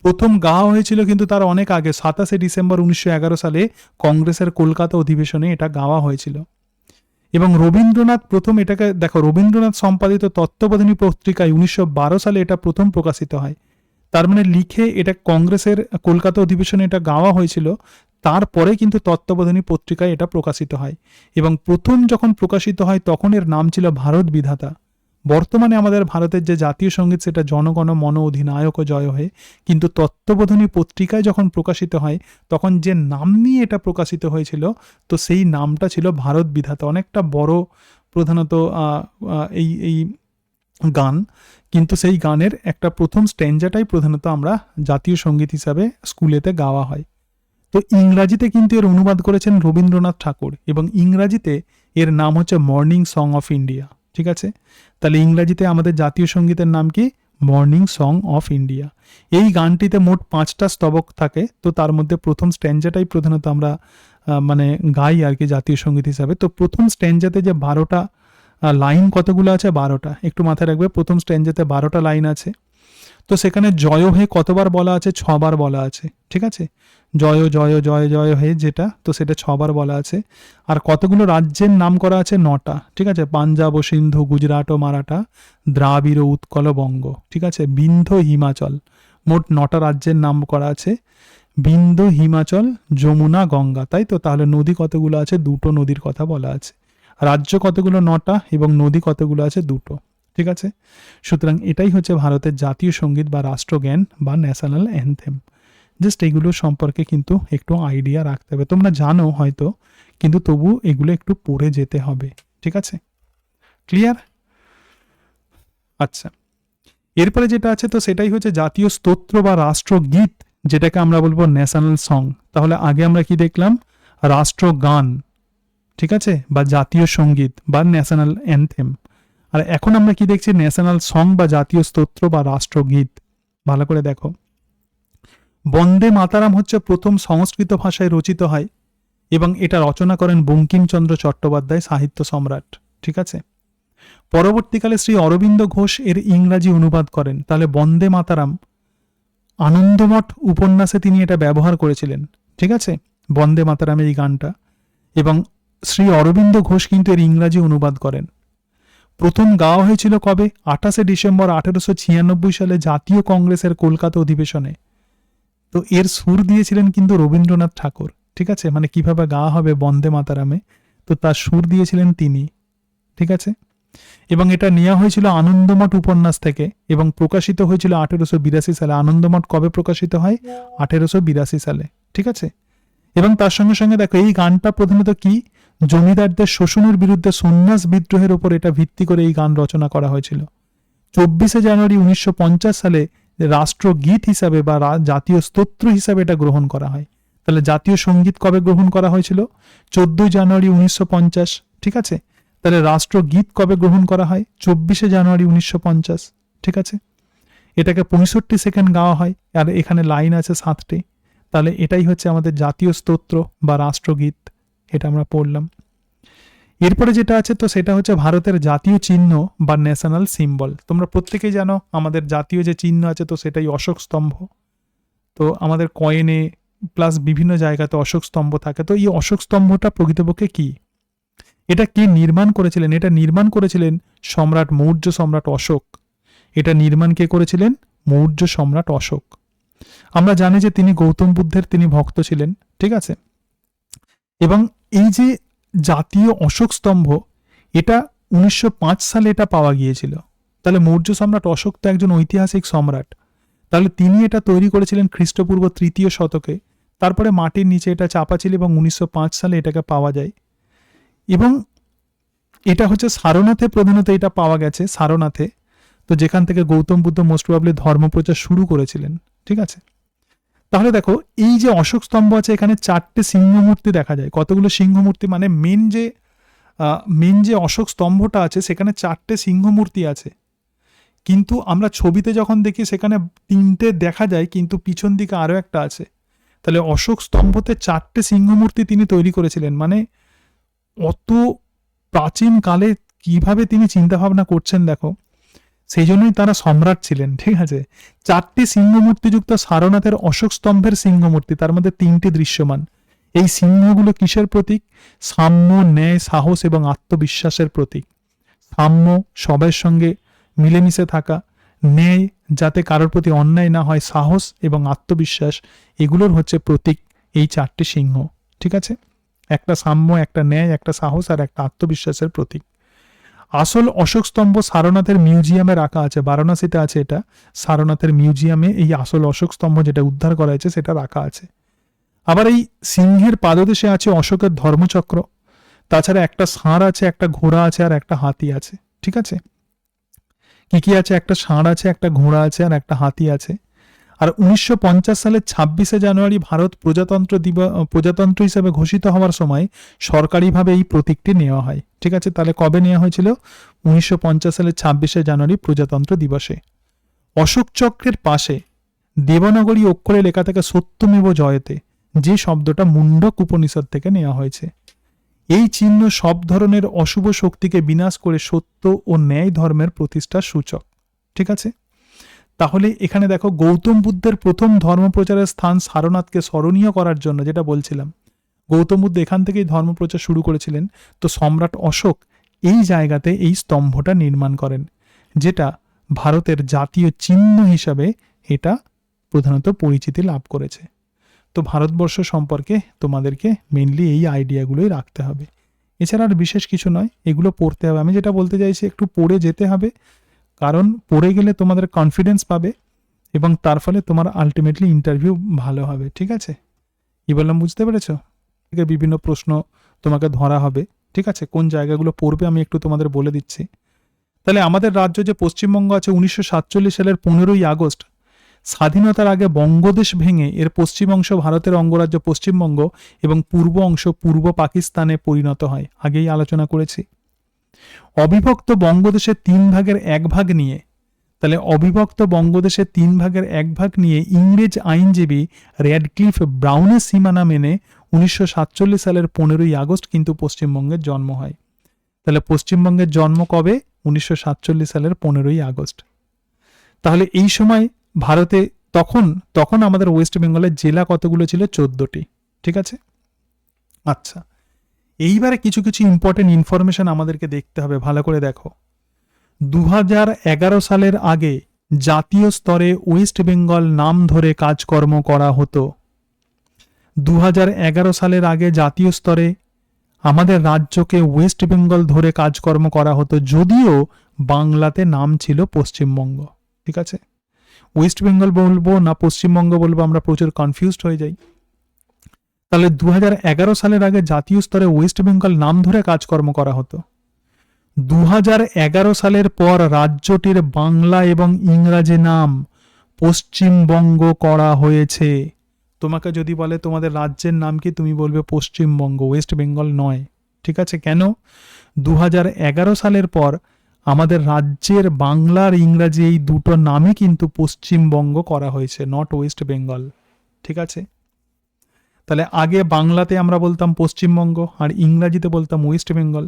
প্রথম গাওয়া হয়েছিল কিন্তু তার অনেক আগে, 27শে ডিসেম্বর 1911 সালে কংগ্রেসের কলকাতা অধিবেশনে এটা গাওয়া হয়েছিল। এবং রবীন্দ্রনাথ প্রথম এটাকে দেখো, রবীন্দ্রনাথ সম্পাদিত তত্ত্ববোধিনী পত্রিকায় 1912 সালে এটা প্রথম প্রকাশিত হয়। তার মানে লিখে এটা কংগ্রেসের কলকাতা অধিবেশনে এটা গাওয়া হয়েছিল, তারপরে কিন্তু তত্ত্ববোধিনী পত্রিকায় এটা প্রকাশিত হয়। এবং প্রথম যখন প্রকাশিত হয় তখন এর নাম ছিল ভারত বিধাতা। বর্তমানে আমাদের ভারতের যে জাতীয় সঙ্গীত সেটা জনগণ মন অধিনায়ক জয় হে, কিন্তু তত্ত্ববোধিনী পত্রিকায় যখন প্রকাশিত হয় তখন যে নাম নিয়ে এটা প্রকাশিত হয়েছিল, তো সেই নামটা ছিল ভারত বিধাতা। অনেকটা বড় প্রধানত এই গান, কিন্তু সেই গানের একটা প্রথম স্ট্যাঞ্জাটাই প্রধানত আমরা জাতীয় সঙ্গীত হিসাবে স্কুলেতে গাওয়া হয়। তো ইংরাজিতে কিন্তু এর অনুবাদ করেছেন রবীন্দ্রনাথ ঠাকুর, এবং ইংরাজিতে এর নাম হচ্ছে মর্নিং সং অফ ইন্ডিয়া। ঠিক আছে, তাহলে ইংরাজিতে আমাদের জাতীয় সঙ্গীতের নাম কি? Morning song of India. এই গানটিতে মোট 5টা স্তবক থাকে, তো তার মধ্যে প্রথম স্ট্যাঞ্জাটাই প্রধানত আমরা মানে গাই আর কি জাতীয় সঙ্গীত হিসাবে। তো প্রথম স্ট্যাঞ্জাতে যে 12টা লাইন কতগুলো আছে? 12টা। একটু মাথায় রাখবে, প্রথম স্ট্যাঞ্জাতে 12টা লাইন আছে। তো সেখানে জয় হে কতবার বলা আছে? 6বার বলা আছে। ঠিক আছে, জয় জয় জয় জয় হে যেটা, তো সেটা 6বার বলা আছে। আর কতগুলো রাজ্যের নাম করা আছে? 9টা। ঠিক আছে, পাঞ্জাব ও সিন্ধু, গুজরাট ও মারাঠা, দ্রাবিড় ও উৎকল বঙ্গ। ঠিক আছে, বিন্ধ্য হিমাচল, মোট 9টা রাজ্যের নাম করা আছে, বিন্ধ্য হিমাচল যমুনা গঙ্গা। তাই তো, তাহলে নদী কতগুলো আছে? 2টো নদীর কথা বলা আছে। রাজ্য কতগুলো? 9টা, এবং নদী কতগুলো আছে? 2টো। ঠিক আছে, সুতরাং এটাই হচ্ছে ভারতের জাতীয় সঙ্গীত বা রাষ্ট্রগান বা ন্যাশনাল অ্যানথেম। জাস্ট এগুলো সম্পর্কে কিন্তু একটু আইডিয়া রাখতে হবে। তোমরা জানো হয়তো, কিন্তু তবু এগুলো একটু পড়ে যেতে হবে। ঠিক আছে, ক্লিয়ার? আচ্ছা, এরপরে যেটা আছে তো সেটাই হচ্ছে জাতীয় স্তোত্র বা রাষ্ট্রগীত, যেটাকে আমরা বলবো ন্যাশনাল সং। তাহলে আগে আমরা কি দেখলাম? রাষ্ট্রগান, ঠিক আছে, বা জাতীয় সঙ্গীত বা ন্যাশনাল অ্যানথেম। আর এখন আমরা কি দেখছি? ন্যাশনাল সং বা জাতীয় স্তোত্র বা রাষ্ট্রগীত। ভালো করে দেখো, বন্দে মাতারাম হচ্ছে প্রথম সংস্কৃত ভাষায় রচিত হয়, এবং এটা রচনা করেন বঙ্কিমচন্দ্র চট্টোপাধ্যায়, সাহিত্য সম্রাট। ঠিক আছে, পরবর্তীকালে শ্রী অরবিন্দ ঘোষ এর ইংরাজি অনুবাদ করেন। তাহলে বন্দে মাতারাম আনন্দমঠ উপন্যাসে তিনি এটা ব্যবহার করেছিলেন। ঠিক আছে, বন্দে মাতারাম এই গানটা, এবং শ্রী অরবিন্দ ঘোষ কিন্তু এর ইংরাজি অনুবাদ করেন। প্রথম গাওয়া হয়েছিল কবে? 28শে ডিসেম্বর 1896 সালে জাতীয় কংগ্রেসের কলকাতা অধিবেশনে। তো এর সুর দিয়েছিলেন কিন্তু রবীন্দ্রনাথ ঠাকুর। ঠিক আছে, মানে কিভাবে গাওয়া হবে বন্দে মাতারামে, তো তার সুর দিয়েছিলেন তিনি। ঠিক আছে, এবং এটা নেওয়া হয়েছিল আনন্দমঠ উপন্যাস থেকে, এবং প্রকাশিত হয়েছিল 1882 সালে। আনন্দমঠ কবে প্রকাশিত হয়? 1882 সালে। ঠিক আছে, এবং তার সঙ্গে সঙ্গে দেখো এই গানটা প্রধানত কি? জমিদারদের শোষণের বিরুদ্ধে সন্ন্যাস বিদ্রোহের উপর এটা ভিত্তি করে এই গান রচনা করা হয়েছিল। 24শে জানুয়ারি 1950 সালে রাষ্ট্রগীত হিসাবে বা জাতীয় স্তোত্র হিসাবে এটা গ্রহণ করা হয়। তাহলে জাতীয় সঙ্গীত কবে গ্রহণ করা হয়েছিল? 14 জানুয়ারি 1950। ঠিক আছে, তাহলে রাষ্ট্রগীত কবে গ্রহণ করা হয়? 24শে জানুয়ারি 1950। ঠিক আছে, এটাকে 65 সেকেন্ড গাওয়া হয়, আর এখানে লাইন আছে 7টি। তাহলে এটাই হচ্ছে আমাদের জাতীয় স্তোত্র বা রাষ্ট্রগীত, এটা আমরা পড়লাম। এরপরে যেটা আছে তো সেটা হচ্ছে ভারতের জাতীয় চিহ্ন বা ন্যাশনাল সিম্বল। তোমরা প্রত্যেকেই জানো আমাদের জাতীয় যে চিহ্ন আছে তো সেটাই অশোক স্তম্ভ। তো আমাদের কয়েনে প্লাস বিভিন্ন জায়গাতে অশোক স্তম্ভ থাকে। তো এই অশোক স্তম্ভটা প্রকৃতপক্ষে কি? এটা কে নির্মাণ করেছিলেন? এটা নির্মাণ করেছিলেন সম্রাট মৌর্য সম্রাট অশোক। এটা নির্মাণ কে করেছিলেন? মৌর্য সম্রাট অশোক। আমরা জানি যে তিনি গৌতম বুদ্ধের তিনি ভক্ত ছিলেন। ঠিক আছে, এবং এই যে জাতীয় অশোক স্তম্ভ, এটা 1905 সালে এটা পাওয়া গিয়েছিল। তাহলে মৌর্য সম্রাট অশোক তো একজন ঐতিহাসিক সম্রাট, তাহলে তিনি এটা তৈরি করেছিলেন খ্রিস্টপূর্ব 3য় শতকে। তারপরে মাটির নিচে এটা চাপা ছিল এবং 1905 সালে এটাকে পাওয়া যায়। এবং এটা হচ্ছে সারনাথে প্রধানত এটা পাওয়া গেছে, সারনাথে। তো যেখান থেকে গৌতম বুদ্ধ মোস্ট প্রবাবলি ধর্মপ্রচার শুরু করেছিলেন। ঠিক আছে, তাহলে দেখো এই যে অশোক স্তম্ভ আছে এখানে 4টে সিংহ মূর্তি দেখা যায়। কতগুলো সিংহ মূর্তি মানে মেন যে অশোক স্তম্ভটা আছে সেখানে 4টে সিংহ মূর্তি আছে, কিন্তু আমরা ছবিতে যখন দেখি সেখানে 3টে দেখা যায়, কিন্তু পিছন দিকে আরও একটা আছে। তাহলে অশোক স্তম্ভতে 4টে সিংহ মূর্তি তিনি তৈরি করেছিলেন, মানে অত প্রাচীন কালে কিভাবে তিনি চিন্তা ভাবনা করছেন দেখো, সেই জন্যই তারা সম্রাট ছিলেন। ঠিক আছে, 4টি সিংহ মূর্তিযুক্ত সারনাথের অশোক স্তম্ভের সিংহ মূর্তি, তার মধ্যে 3টি দৃশ্যমান। এই সিংহগুলো কিসের প্রতীক? সাম্য, ন্যায়, সাহস এবং আত্মবিশ্বাসের প্রতীক। সাম্য, সবার সঙ্গে মিলেমিশে থাকা, ন্যায়, যাতে কারোর প্রতি অন্যায় না হয়, সাহস এবং আত্মবিশ্বাস, এগুলোর হচ্ছে প্রতীক এই 4টি সিংহ। ঠিক আছে, একটা সাম্য, একটা ন্যায়, একটা সাহস আর একটা আত্মবিশ্বাসের প্রতীক। আসল অশোক স্তম্ভ সারনাথের মিউজিয়ামে রাখা আছে, বারাণসীতে আছে এটা। সারনাথের মিউজিয়ামে এই আসল অশোক স্তম্ভ যেটা উদ্ধার করা হয়েছে সেটা রাখা আছে। আবার এই সিংহের পাদদেশে আছে অশোকের ধর্মচক্র, তাছাড়া একটা ষাঁড় আছে, একটা ঘোড়া আছে আর একটা হাতি আছে। ঠিক আছে, কি কি আছে? একটা ষাঁড় আছে, একটা ঘোড়া আছে আর একটা হাতি আছে। আর 1950 সালের 26শে জানুয়ারি ভারত প্রজাতন্ত্র হিসেবে ঘোষিত হওয়ার সময় সরকারিভাবে এই প্রতীকটি নেওয়া হয়। ঠিক আছে, তাহলে কবে নেওয়া হয়েছিল? 1950 সালের 26শে জানুয়ারি প্রজাতন্ত্র দিবসে। অশোক চক্রের পাশে দেবনাগরী অক্ষরে লেখা থাকে সত্যমেব জয়তে, যে শব্দটা মুন্ডক উপনিষদ থেকে নেওয়া হয়েছে। এই চিহ্ন সব ধরনের অশুভ শক্তিকে বিনাশ করে সত্য ও ন্যায় ধর্মের প্রতিষ্ঠার সূচক। ঠিক আছে, তাহলে এখানে দেখো গৌতম বুদ্ধের প্রথম ধর্মপ্রচারের স্থান সারনাথকে স্মরণীয় করার জন্য, যেটা বলছিলাম গৌতম বুদ্ধ এখান থেকেই ধর্মপ্রচার শুরু করেছিলেন, তো সম্রাট অশোক এই জায়গাতে এই স্তম্ভটা নির্মাণ করেন, যেটা ভারতের জাতীয় চিহ্ন হিসাবে এটা প্রধানত পরিচিতি লাভ করেছে। তো ভারতবর্ষ সম্পর্কে তোমাদেরকে মেনলি এই আইডিয়াগুলোই রাখতে হবে, এছাড়া আর বিশেষ কিছু নয়। এগুলো পড়তে হবে। আমি যেটা বলতে চাইছি, একটু পড়ে যেতে হবে, কারণ পড়ে গেলে তোমাদের কনফিডেন্স পাবে এবং তার ফলে তোমার আলটিমেটলি ইন্টারভিউ ভালো হবে। ঠিক আছে, কি বললাম বুঝতে পেরেছো? বিভিন্ন প্রশ্ন তোমাকে ধরা হবে। ঠিক আছে, কোন জায়গাগুলো পড়বে আমি একটু তোমাদের বলে দিচ্ছি। তাহলে আমাদের রাজ্য যে পশ্চিমবঙ্গ আছে, 1947 সালের 15ই আগস্ট স্বাধীনতার আগে বঙ্গদেশ ভেঙে এর পশ্চিম অংশ ভারতের অঙ্গরাজ্য পশ্চিমবঙ্গ এবং পূর্ব অংশ পূর্ব পাকিস্তানে পরিণত হয়। আগেই আলোচনা করেছি। অবিভক্ত বঙ্গদেশের 3 ভাগের 1 ভাগ নিয়ে, তাহলে অবিভক্ত বঙ্গদেশের 3 ভাগের 1 ভাগ নিয়ে ইংরেজ আইনজীবী র্যাডক্লিফ ব্রাউনের সীমানা মেনে 1947 সালের 15ই আগস্ট কিন্তু পশ্চিমবঙ্গের জন্ম হয়। তাহলে পশ্চিমবঙ্গের জন্ম কবে? 1947 সালের 15ই আগস্ট। তাহলে এই সময় ভারতে তখন আমাদের ওয়েস্ট বেঙ্গলের জেলা কতগুলো ছিল? 14টি। ঠিক আছে, আচ্ছা, এইবারে কিছু কিছু ইম্পর্টেন্ট ইনফরমেশন আমাদেরকে দেখতে হবে, ভালো করে দেখো। 2011 সালের আগে জাতীয় স্তরে ওয়েস্ট বেঙ্গল নাম ধরে কাজকর্ম করা হতো। 2011 সালের আগে জাতীয় স্তরে আমাদের রাজ্যকে ওয়েস্ট বেঙ্গল ধরে কাজকর্ম করা হতো, যদিও বাংলাতে নাম ছিল পশ্চিমবঙ্গ। ঠিক আছে, ওয়েস্ট বেঙ্গল বলবো না পশ্চিমবঙ্গ বলবো, আমরা প্রচুর কনফিউজড হয়ে যাই। তাহলে 2011 সালের আগে জাতীয় স্তরে ওয়েস্ট বেঙ্গল নাম ধরে কাজকর্ম করা হতো। 2011 সালের পর রাজ্যটির বাংলা এবং ইংরাজি নাম পশ্চিমবঙ্গ করা হয়েছে। তোমাকে যদি বলে তোমাদের রাজ্যের নাম কি, তুমি বলবে পশ্চিমবঙ্গ, ওয়েস্ট বেঙ্গল নয়। ঠিক আছে, কেন? 2011 সালের পর আমাদের রাজ্যের বাংলা আর ইংরাজি এই দুটো নামই কিন্তু পশ্চিমবঙ্গ করা হয়েছে, নট ওয়েস্ট বেঙ্গল। ঠিক আছে, তাহলে আগে বাংলাতে আমরা বলতাম পশ্চিমবঙ্গ আর ইংরাজিতে বলতাম ওয়েস্ট বেঙ্গল,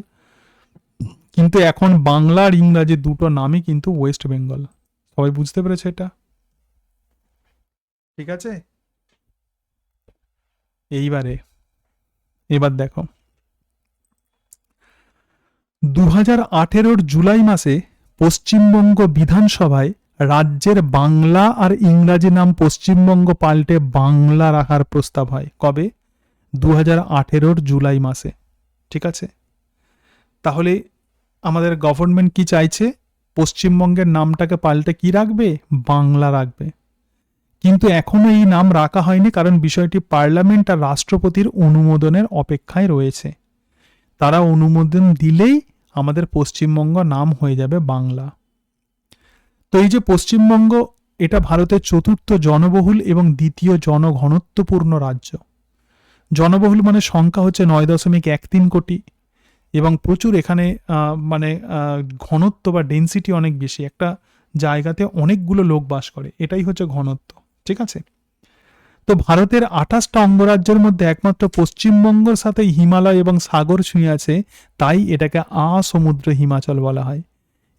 কিন্তু এখন বাংলা আর ইংরাজি দুটো নামই কিন্তু ওয়েস্ট বেঙ্গল। সবাই বুঝতে পেরেছে এটা? ঠিক আছে, এবার দেখো 2018 জুলাই মাসে পশ্চিমবঙ্গ বিধানসভায় রাজ্যের বাংলা আর ইংরাজি নাম পশ্চিমবঙ্গ পাল্টে বাংলা রাখার প্রস্তাব হয়। কবে? 2018 জুলাই মাসে। ঠিক আছে, তাহলে আমাদের গভর্নমেন্ট কি চাইছে? পশ্চিমবঙ্গের নামটাকে পাল্টে কি রাখবে? বাংলা রাখবে। কিন্তু এখনো এই নাম রাখা হয়নি, কারণ বিষয়টি পার্লামেন্ট আর রাষ্ট্রপতির অনুমোদনের অপেক্ষায় রয়েছে। তারা অনুমোদন দিলেই আমাদের পশ্চিমবঙ্গ নাম হয়ে যাবে বাংলা। তো এই যে পশ্চিমবঙ্গ, এটা ভারতের চতুর্থ জনবহুল এবং দ্বিতীয় জনঘনত্বপূর্ণ রাজ্য। জনবহুল মানে সংখ্যা হচ্ছে 9.13 কোটি, এবং প্রচুর এখানে মানে ঘনত্ব বা ডেনসিটি অনেক বেশি। একটা জায়গাতে অনেকগুলো লোক বাস করে, এটাই হচ্ছে ঘনত্ব। ঠিক আছে, তো ভারতের 28টা অঙ্গরাজ্যের মধ্যে একমাত্র পশ্চিমবঙ্গের সাথে হিমালয় এবং সাগর ছুঁয়ে আছে, তাই এটাকে আসমুদ্র হিমাচল বলা হয়।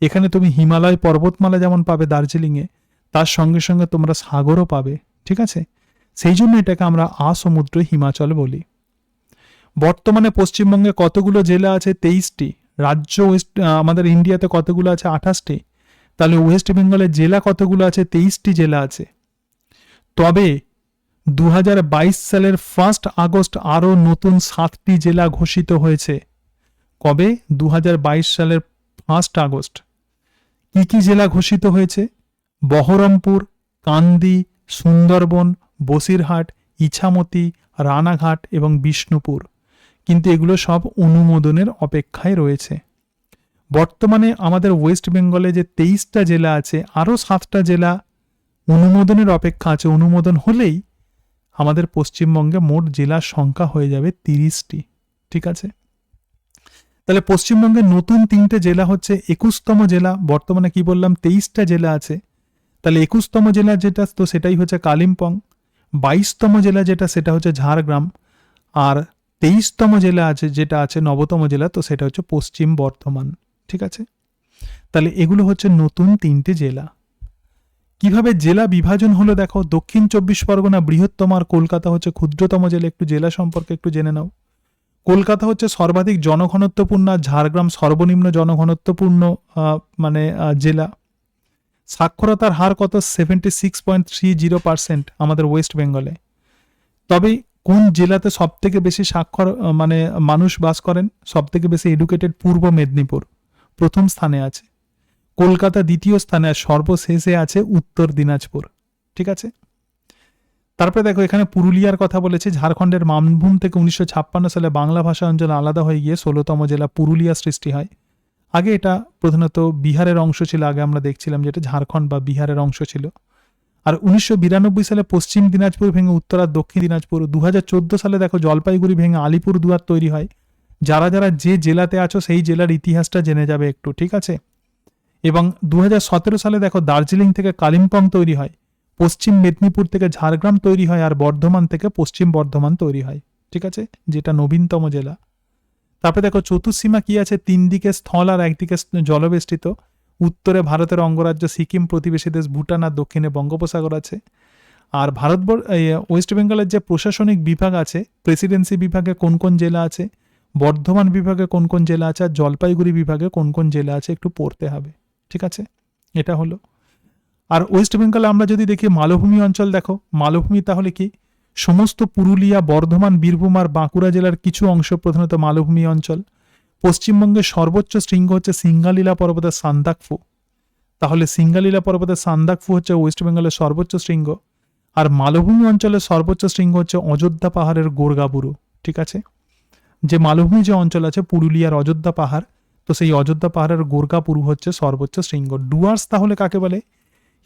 এখানে তুমি হিমালয় পর্বতমালা যেমন পাবে দার্জিলিংয়ে, তার সঙ্গে সঙ্গে তোমরা সাগরও পাবে। ঠিক আছে, সেই জন্য এটাকে আমরা আসমুদ্র হিমাচল বলি। বর্তমানে পশ্চিমবঙ্গে কতগুলো জেলা আছে? 23টি। রাজ্য আমাদের ইন্ডিয়াতে কতগুলো আছে? 28টি। তাহলে ওয়েস্ট বেঙ্গলের জেলা কতগুলো আছে? 23টি জেলা আছে। তবে 2022 সালের 1 আগস্ট আরও নতুন 7টি জেলা ঘোষিত হয়েছে। কবে? 2022 সালের 1 আগস্ট। কি কি জেলা ঘোষিত হয়েছে? বহরমপুর, কান্দি, সুন্দরবন, বসিরহাট, ইছামতি, রানাঘাট এবং বিষ্ণুপুর। কিন্তু এগুলো সব অনুমোদনের অপেক্ষায় রয়েছে। বর্তমানে আমাদের ওয়েস্ট বেঙ্গলে যে 23টা জেলা আছে, আরও 7টা জেলা অনুমোদনের অপেক্ষা আছে। অনুমোদন হলেই আমাদের পশ্চিমবঙ্গে মোট জেলার সংখ্যা হয়ে যাবে 30টি। ঠিক আছে, তাহলে পশ্চিমবঙ্গের নতুন 3টে জেলা হচ্ছে 21তম জেলা। বর্তমানে কি বললাম? 23টা জেলা আছে। তাহলে 21তম জেলা যেটা, তো সেটাই হচ্ছে কালিম্পং। 22তম জেলা যেটা, সেটা হচ্ছে ঝাড়গ্রাম। আর 23তম জেলা আছে যেটা আছে 9তম জেলা, তো সেটা হচ্ছে পশ্চিম বর্ধমান। ঠিক আছে, তাহলে এগুলো হচ্ছে নতুন 3টে জেলা। কিভাবে জেলা বিভাজন হলো দেখো। দক্ষিণ 24 পরগনা বৃহত্তম, আর কলকাতা হচ্ছে ক্ষুদ্রতম জেলা। একটু জেলা সম্পর্কে একটু জেনে নাও। কলকাতা হচ্ছে সর্বাধিক জনঘনত্বপূর্ণ, আর ঝাড়গ্রাম সর্বনিম্ন জনঘনত্বপূর্ণ জেলা। সাক্ষরতার হার কত? 76.30% আমাদের ওয়েস্ট বেঙ্গলে। তবে কোন জেলাতে সব থেকে বেশি স্বাক্ষর মানে মানুষ বাস করেন, সব থেকে বেশি এডুকেটেড? পূর্ব মেদিনীপুর প্রথম স্থানে আছে, কলকাতা দ্বিতীয় স্থানে, আর সর্বশেষে আছে উত্তর দিনাজপুর। ঠিক আছে, তারপরে দেখো এখানে পুরুলিয়ার কথা বলেছে। ঝাড়খণ্ডের মানভূম থেকে 1956 সালে বাংলা ভাষা অঞ্চল আলাদা হয়ে গিয়ে 16তম জেলা পুরুলিয়া সৃষ্টি হয়। আগে এটা প্রধানত বিহারের অংশ ছিল। আগে আমরা দেখছিলাম যেটা ঝাড়খণ্ড বা বিহারের অংশ ছিল। আর 1992 সালে পশ্চিম দিনাজপুর ভেঙে উত্তর আর দক্ষিণ দিনাজপুর। 2014 সালে দেখো জলপাইগুড়ি ভেঙে আলিপুর দুয়ার তৈরি হয়। যারা যারা যে জেলাতে আছো সেই জেলার ইতিহাসটা জেনে যাবে একটু। ঠিক আছে, এবং 2017 সালে দেখো দার্জিলিং থেকে কালিম্পং তৈরি হয়, পশ্চিম মেদিনীপুর থেকে ঝাড়গ্রাম তৈরি হয়, আর বর্ধমান থেকে পশ্চিম বর্ধমান তৈরি হয়। ঠিক আছে, যেটা নবীনতম জেলা। তারপরে দেখো চতুর্সীমা কি আছে? 3 দিকে স্থল আর একদিকে জলবেষ্টিত। উত্তরে ভারতের অঙ্গরাজ্য সিকিম, প্রতিবেশী দেশ ভুটান, আর দক্ষিণে বঙ্গোপসাগর আছে। আর ওয়েস্ট বেঙ্গলের যে প্রশাসনিক বিভাগ আছে, প্রেসিডেন্সি বিভাগে কোন কোন জেলা আছে, বর্ধমান বিভাগে কোন কোন জেলা আছে, আর জলপাইগুড়ি বিভাগে কোন কোন জেলা আছে একটু পড়তে হবে। ঠিক আছে, এটা হলো। আর ওয়েস্ট বেঙ্গলে আমরা যদি দেখি মালভূমি অঞ্চল, দেখো মালভূমি তাহলে কি? সমস্ত পুরুলিয়া, বর্ধমান, বীরভূম আর বাঁকুড়া জেলার কিছু অংশ প্রধানত মালভূমি অঞ্চল। পশ্চিমবঙ্গের সর্বোচ্চ শৃঙ্গ হচ্ছে সিঙ্গালীলা পর্বতের সান্দাকফু। তাহলে সিঙ্গালীলা পর্বতের সান্দাকফু হচ্ছে ওয়েস্ট বেঙ্গলের সর্বোচ্চ শৃঙ্গ। আর মালভূমি অঞ্চলের সর্বোচ্চ শৃঙ্গ হচ্ছে অযোধ্যা পাহাড়ের গোরগাবুরু। ঠিক আছে, যে মালভূমি যে অঞ্চল আছে পুরুলিয়ার অযোধ্যা পাহাড়, তো সেই অযোধ্যা পাহাড়ের গোরগাপুরু হচ্ছে সর্বোচ্চ শৃঙ্গ। ডুয়ার্স তাহলে কাকে বলে?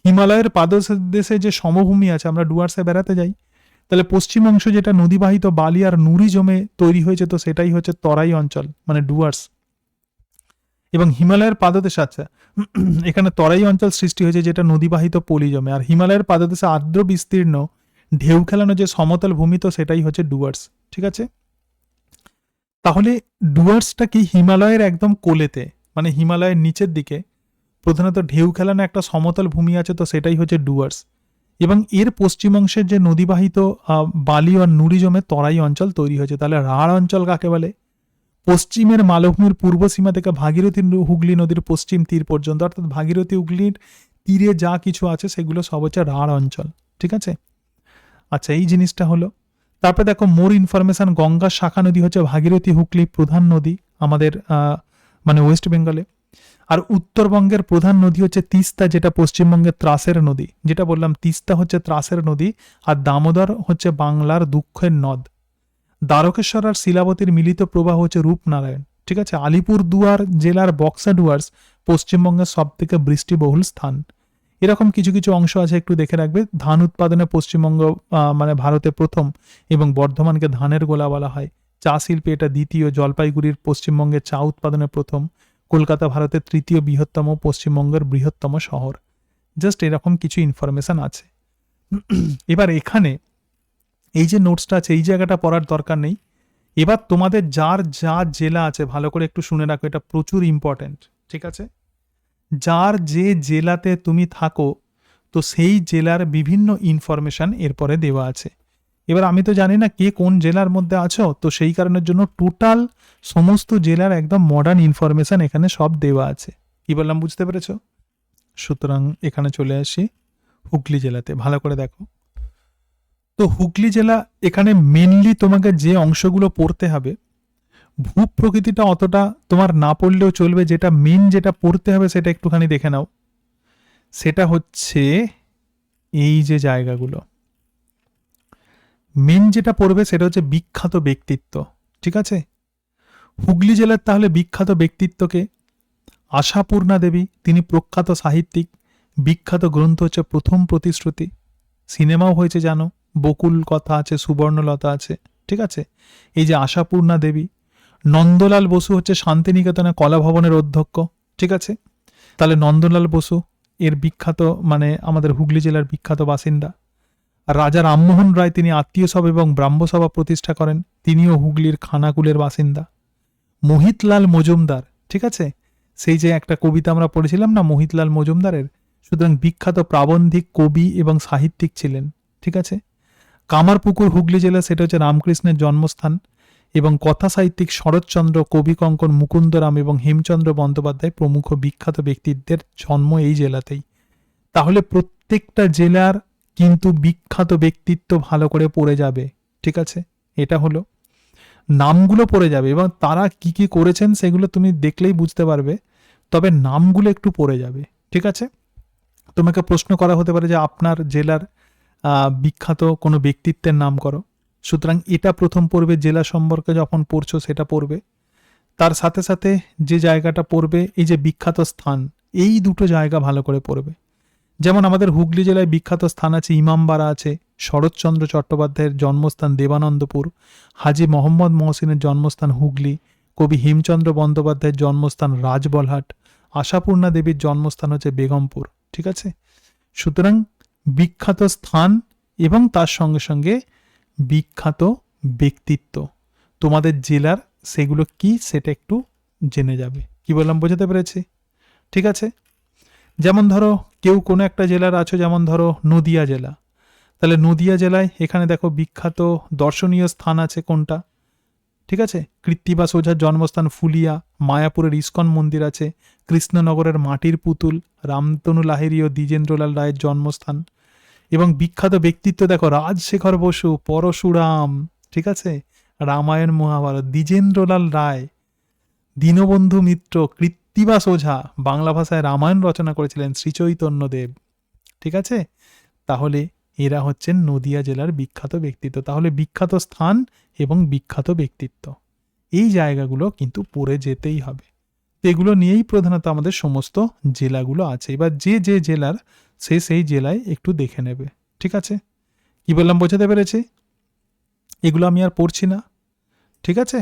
হিমালয়ের পাদদেশে যে সমভূমি আছে, আমরা ডুয়ার্সে বেড়াতে যাই, তাহলে পশ্চিম অংশ যেটা নদীবাহিত বালি আর নুড়ি জমে তৈরি হয়েছে, তো সেটাই হচ্ছে তরাই অঞ্চল মানে ডুয়ার্স। এবং হিমালয়ের পাদদেশ আছে, এখানে তরাই অঞ্চল সৃষ্টি হয়েছে যেটা নদীবাহিত পলি জমে। আর হিমালয়ের পাদদেশে আর্দ্র বিস্তীর্ণ ঢেউ খেলানো যে সমতল ভূমি, তো সেটাই হচ্ছে ডুয়ার্স। ঠিক আছে, তাহলে ডুয়ার্সটা কি? হিমালয়ের একদম কোলেতে, মানে হিমালয়ের নিচের দিকে প্রধানত ঢেউ খেলানো একটা সমতল ভূমি আছে, তো সেটাই হচ্ছে ডুয়ার্স। এবং এর পশ্চিম অংশের যে নদীবাহিত বালি আর নুড়ি জমে তরাই অঞ্চল তৈরি হয়েছে। তাহলে রাঢ় অঞ্চল কাকে বলে? পশ্চিমের মালভূমির পূর্ব সীমা থেকে ভাগীরথী হুগলি নদীর পশ্চিম তীর পর্যন্ত, অর্থাৎ ভাগীরথী হুগলির তীরে যা কিছু আছে সেগুলো সব হচ্ছে রাঢ় অঞ্চল। ঠিক আছে, আচ্ছা এই জিনিসটা হলো। তারপরে দেখো মোর ইনফরমেশন, গঙ্গার শাখা নদী হচ্ছে ভাগীরথী হুগলি প্রধান নদী আমাদের মানে ওয়েস্ট বেঙ্গলে। আর উত্তরবঙ্গের প্রধান নদী হচ্ছে তিস্তা, যেটা পশ্চিমবঙ্গের ত্রাসের নদী। যেটা বললাম তিস্তা হচ্ছে ত্রাসের নদী, আর দামোদর হচ্ছে বাংলার দুঃখের নদ। দ্বারকেশ্বর আর শিলাবতীর মিলিত প্রবাহ হচ্ছে রূপনারায়ণ। ঠিক আছে, আলিপুর দুয়ার জেলার বক্সা ডুয়ার্স পশ্চিমবঙ্গের সব থেকে বৃষ্টিবহুল স্থান। এরকম কিছু কিছু অংশ আছে, একটু দেখে রাখবে। ধান উৎপাদনে পশ্চিমবঙ্গ মানে ভারতে প্রথম এবং বর্ধমানকে ধানের গোলা বলা হয়। চা শিল্পে এটা দ্বিতীয়, জলপাইগুড়ির পশ্চিমবঙ্গের চা উৎপাদনে প্রথম, কলকাতা ভারতের তৃতীয় বৃহত্তম, পশ্চিমবঙ্গের বৃহত্তম শহর। জাস্ট এরকম কিছু ইনফরমেশন আছে। এবার এখানে এই যে নোটসটা আছে এই জায়গাটা পড়ার দরকার নেই। এবার তোমাদের যার যা জেলা আছে ভালো করে একটু শুনে রাখো, এটা প্রচুর ইম্পর্ট্যান্ট, ঠিক আছে? যার যে জেলাতে তুমি থাকো তো সেই জেলার বিভিন্ন ইনফরমেশন এরপরে দেওয়া আছে। এবার আমি তো জানি না কে কোন জেলার মধ্যে আছো, তো সেই কারণের জন্য টোটাল সমস্ত জেলার একদম মডার্ন ইনফরমেশন এখানে সব দেওয়া আছে। কি বললাম বুঝতে পেরেছো? সুতরাং এখানে চলে আসি হুগলি জেলাতে, ভালো করে দেখো। তো হুগলি জেলা, এখানে মেনলি তোমাকে যে অংশগুলো পড়তে হবে, ভূপ্রকৃতিটা অতটা তোমার না পড়লেও চলবে, যেটা মেন যেটা পড়তে হবে সেটা একটুখানি দেখে নাও। সেটা হচ্ছে এই যে জায়গাগুলো, মেন যেটা পড়বে সেটা হচ্ছে বিখ্যাত ব্যক্তিত্ব, ঠিক আছে? হুগলি জেলার তাহলে বিখ্যাত ব্যক্তিত্বকে আশাপূর্ণা দেবী, তিনি প্রখ্যাত সাহিত্যিক। বিখ্যাত গ্রন্থ হচ্ছে প্রথম প্রতিশ্রুতি, সিনেমাও হয়েছে জানো, বকুল কথা আছে, সুবর্ণলতা আছে, ঠিক আছে? এই যে আশাপূর্ণা দেবী। নন্দলাল বসু হচ্ছে শান্তিনিকেতনে কলা ভবনের অধ্যক্ষ, ঠিক আছে? তাহলে নন্দলাল বসু এর বিখ্যাত মানে আমাদের হুগলি জেলার বিখ্যাত বাসিন্দা। রাজা রামমোহন রায় তিনি আত্মীয় সভা এবং ব্রাহ্মসভা প্রতিষ্ঠা করেন, তিনিও হুগলির খানাকুলের বাসিন্দা। মোহিতলাল মজুমদার, ঠিক আছে? সেই যে একটা কবিতা আমরা পড়েছিলাম না মোহিতলাল মজুমদারের, সুতরাং বিখ্যাত প্রাবন্ধিক, কবি এবং সাহিত্যিক ছিলেন, ঠিক আছে? কামারপুকুর হুগলি জেলা, সেটা হচ্ছে রামকৃষ্ণের জন্মস্থান। এবং কথা সাহিত্যিক শরৎচন্দ্র, কবি কঙ্কন মুকুন্দরাম এবং হেমচন্দ্র বন্দ্যোপাধ্যায় প্রমুখ বিখ্যাত ব্যক্তিত্বের জন্ম এই জেলাতেই। তাহলে প্রত্যেকটা জেলার কিন্তু বিখ্যাত ব্যক্তিত্ব ভালো করে পড়ে যাবে, ঠিক আছে? এটা হলো নামগুলো পড়ে যাবে এবং তারা কি কি করেছেন সেগুলো তুমি দেখলেই বুঝতে পারবে, তবে নামগুলো একটু পড়ে যাবে, ঠিক আছে? তোমাকে প্রশ্ন করা হতে পারে যে আপনার জেলার বিখ্যাত কোনো ব্যক্তিত্বের নাম করো, সুতরাং এটা প্রথম পড়বে, জেলা সম্পর্কে যখন পড়ছো সেটা পড়বে। তার সাথে সাথে যে জায়গাটা পড়বে এই যে বিখ্যাত স্থান, এই দুটো জায়গা ভালো করে পড়বে। যেমন আমাদের হুগলি জেলায় বিখ্যাত স্থান আছে ইমামবাড়া আছে, শরৎচন্দ্র চট্টোপাধ্যায়ের জন্মস্থান দেবানন্দপুর, হাজী মোহাম্মদ মহসিনের জন্মস্থান হুগলি, কবি হেমচন্দ্র বন্দ্যোপাধ্যায়ের জন্মস্থান রাজবলহাট, আশাপূর্ণা দেবীর জন্মস্থান হচ্ছে বেগমপুর, ঠিক আছে? সুতরাং বিখ্যাত স্থান এবং তার সঙ্গে সঙ্গে বিখ্যাত ব্যক্তিত্ব তোমাদের জেলার সেগুলো কি সেটা একটু জেনে যাবে। কি বললাম বোঝাতে পেরেছি? ঠিক আছে? যেমন ধরো কেউ কোনো একটা জেলার আছো, যেমন ধরো নদিয়া জেলা, তাহলে নদিয়া জেলায় এখানে দেখো বিখ্যাত দর্শনীয় স্থান আছে কোনটা, ঠিক আছে? কৃত্তিবাস ওঝার জন্মস্থান ফুলিয়া, মায়াপুরের ইস্কন মন্দির আছে, কৃষ্ণনগরের মাটির পুতুল, রামতনু লাহিড়ী ও দ্বিজেন্দ্রলাল রায়ের জন্মস্থান। এবং বিখ্যাত ব্যক্তিত্ব দেখো রাজশেখর বসু, পরশুরাম, ঠিক আছে? রামায়ণ মহাভারত, দ্বিজেন্দ্রলাল রায়, দীনবন্ধু মিত্র, কৃত্তিবাস ওঝা, বাংলা ভাষায় রামায়ণ রচনা করেছিলেন শ্রীচৈতন্যদেব, ঠিক আছে? তাহলে এরা হচ্ছেন নদিয়া জেলার বিখ্যাত ব্যক্তিত্ব। তাহলে বিখ্যাত স্থান এবং বিখ্যাত ব্যক্তিত্ব এই জায়গাগুলো কিন্তু পড়ে যেতেই হবে। এগুলো নিয়েই প্রধানত আমাদের সমস্ত জেলাগুলো আছে। এবার যে যে জেলার সেই জেলায় একটু দেখে নেবে, ঠিক আছে? কি বললাম বোঝাতে পেরেছি? এগুলো আমি আর পড়ছি না, ঠিক আছে?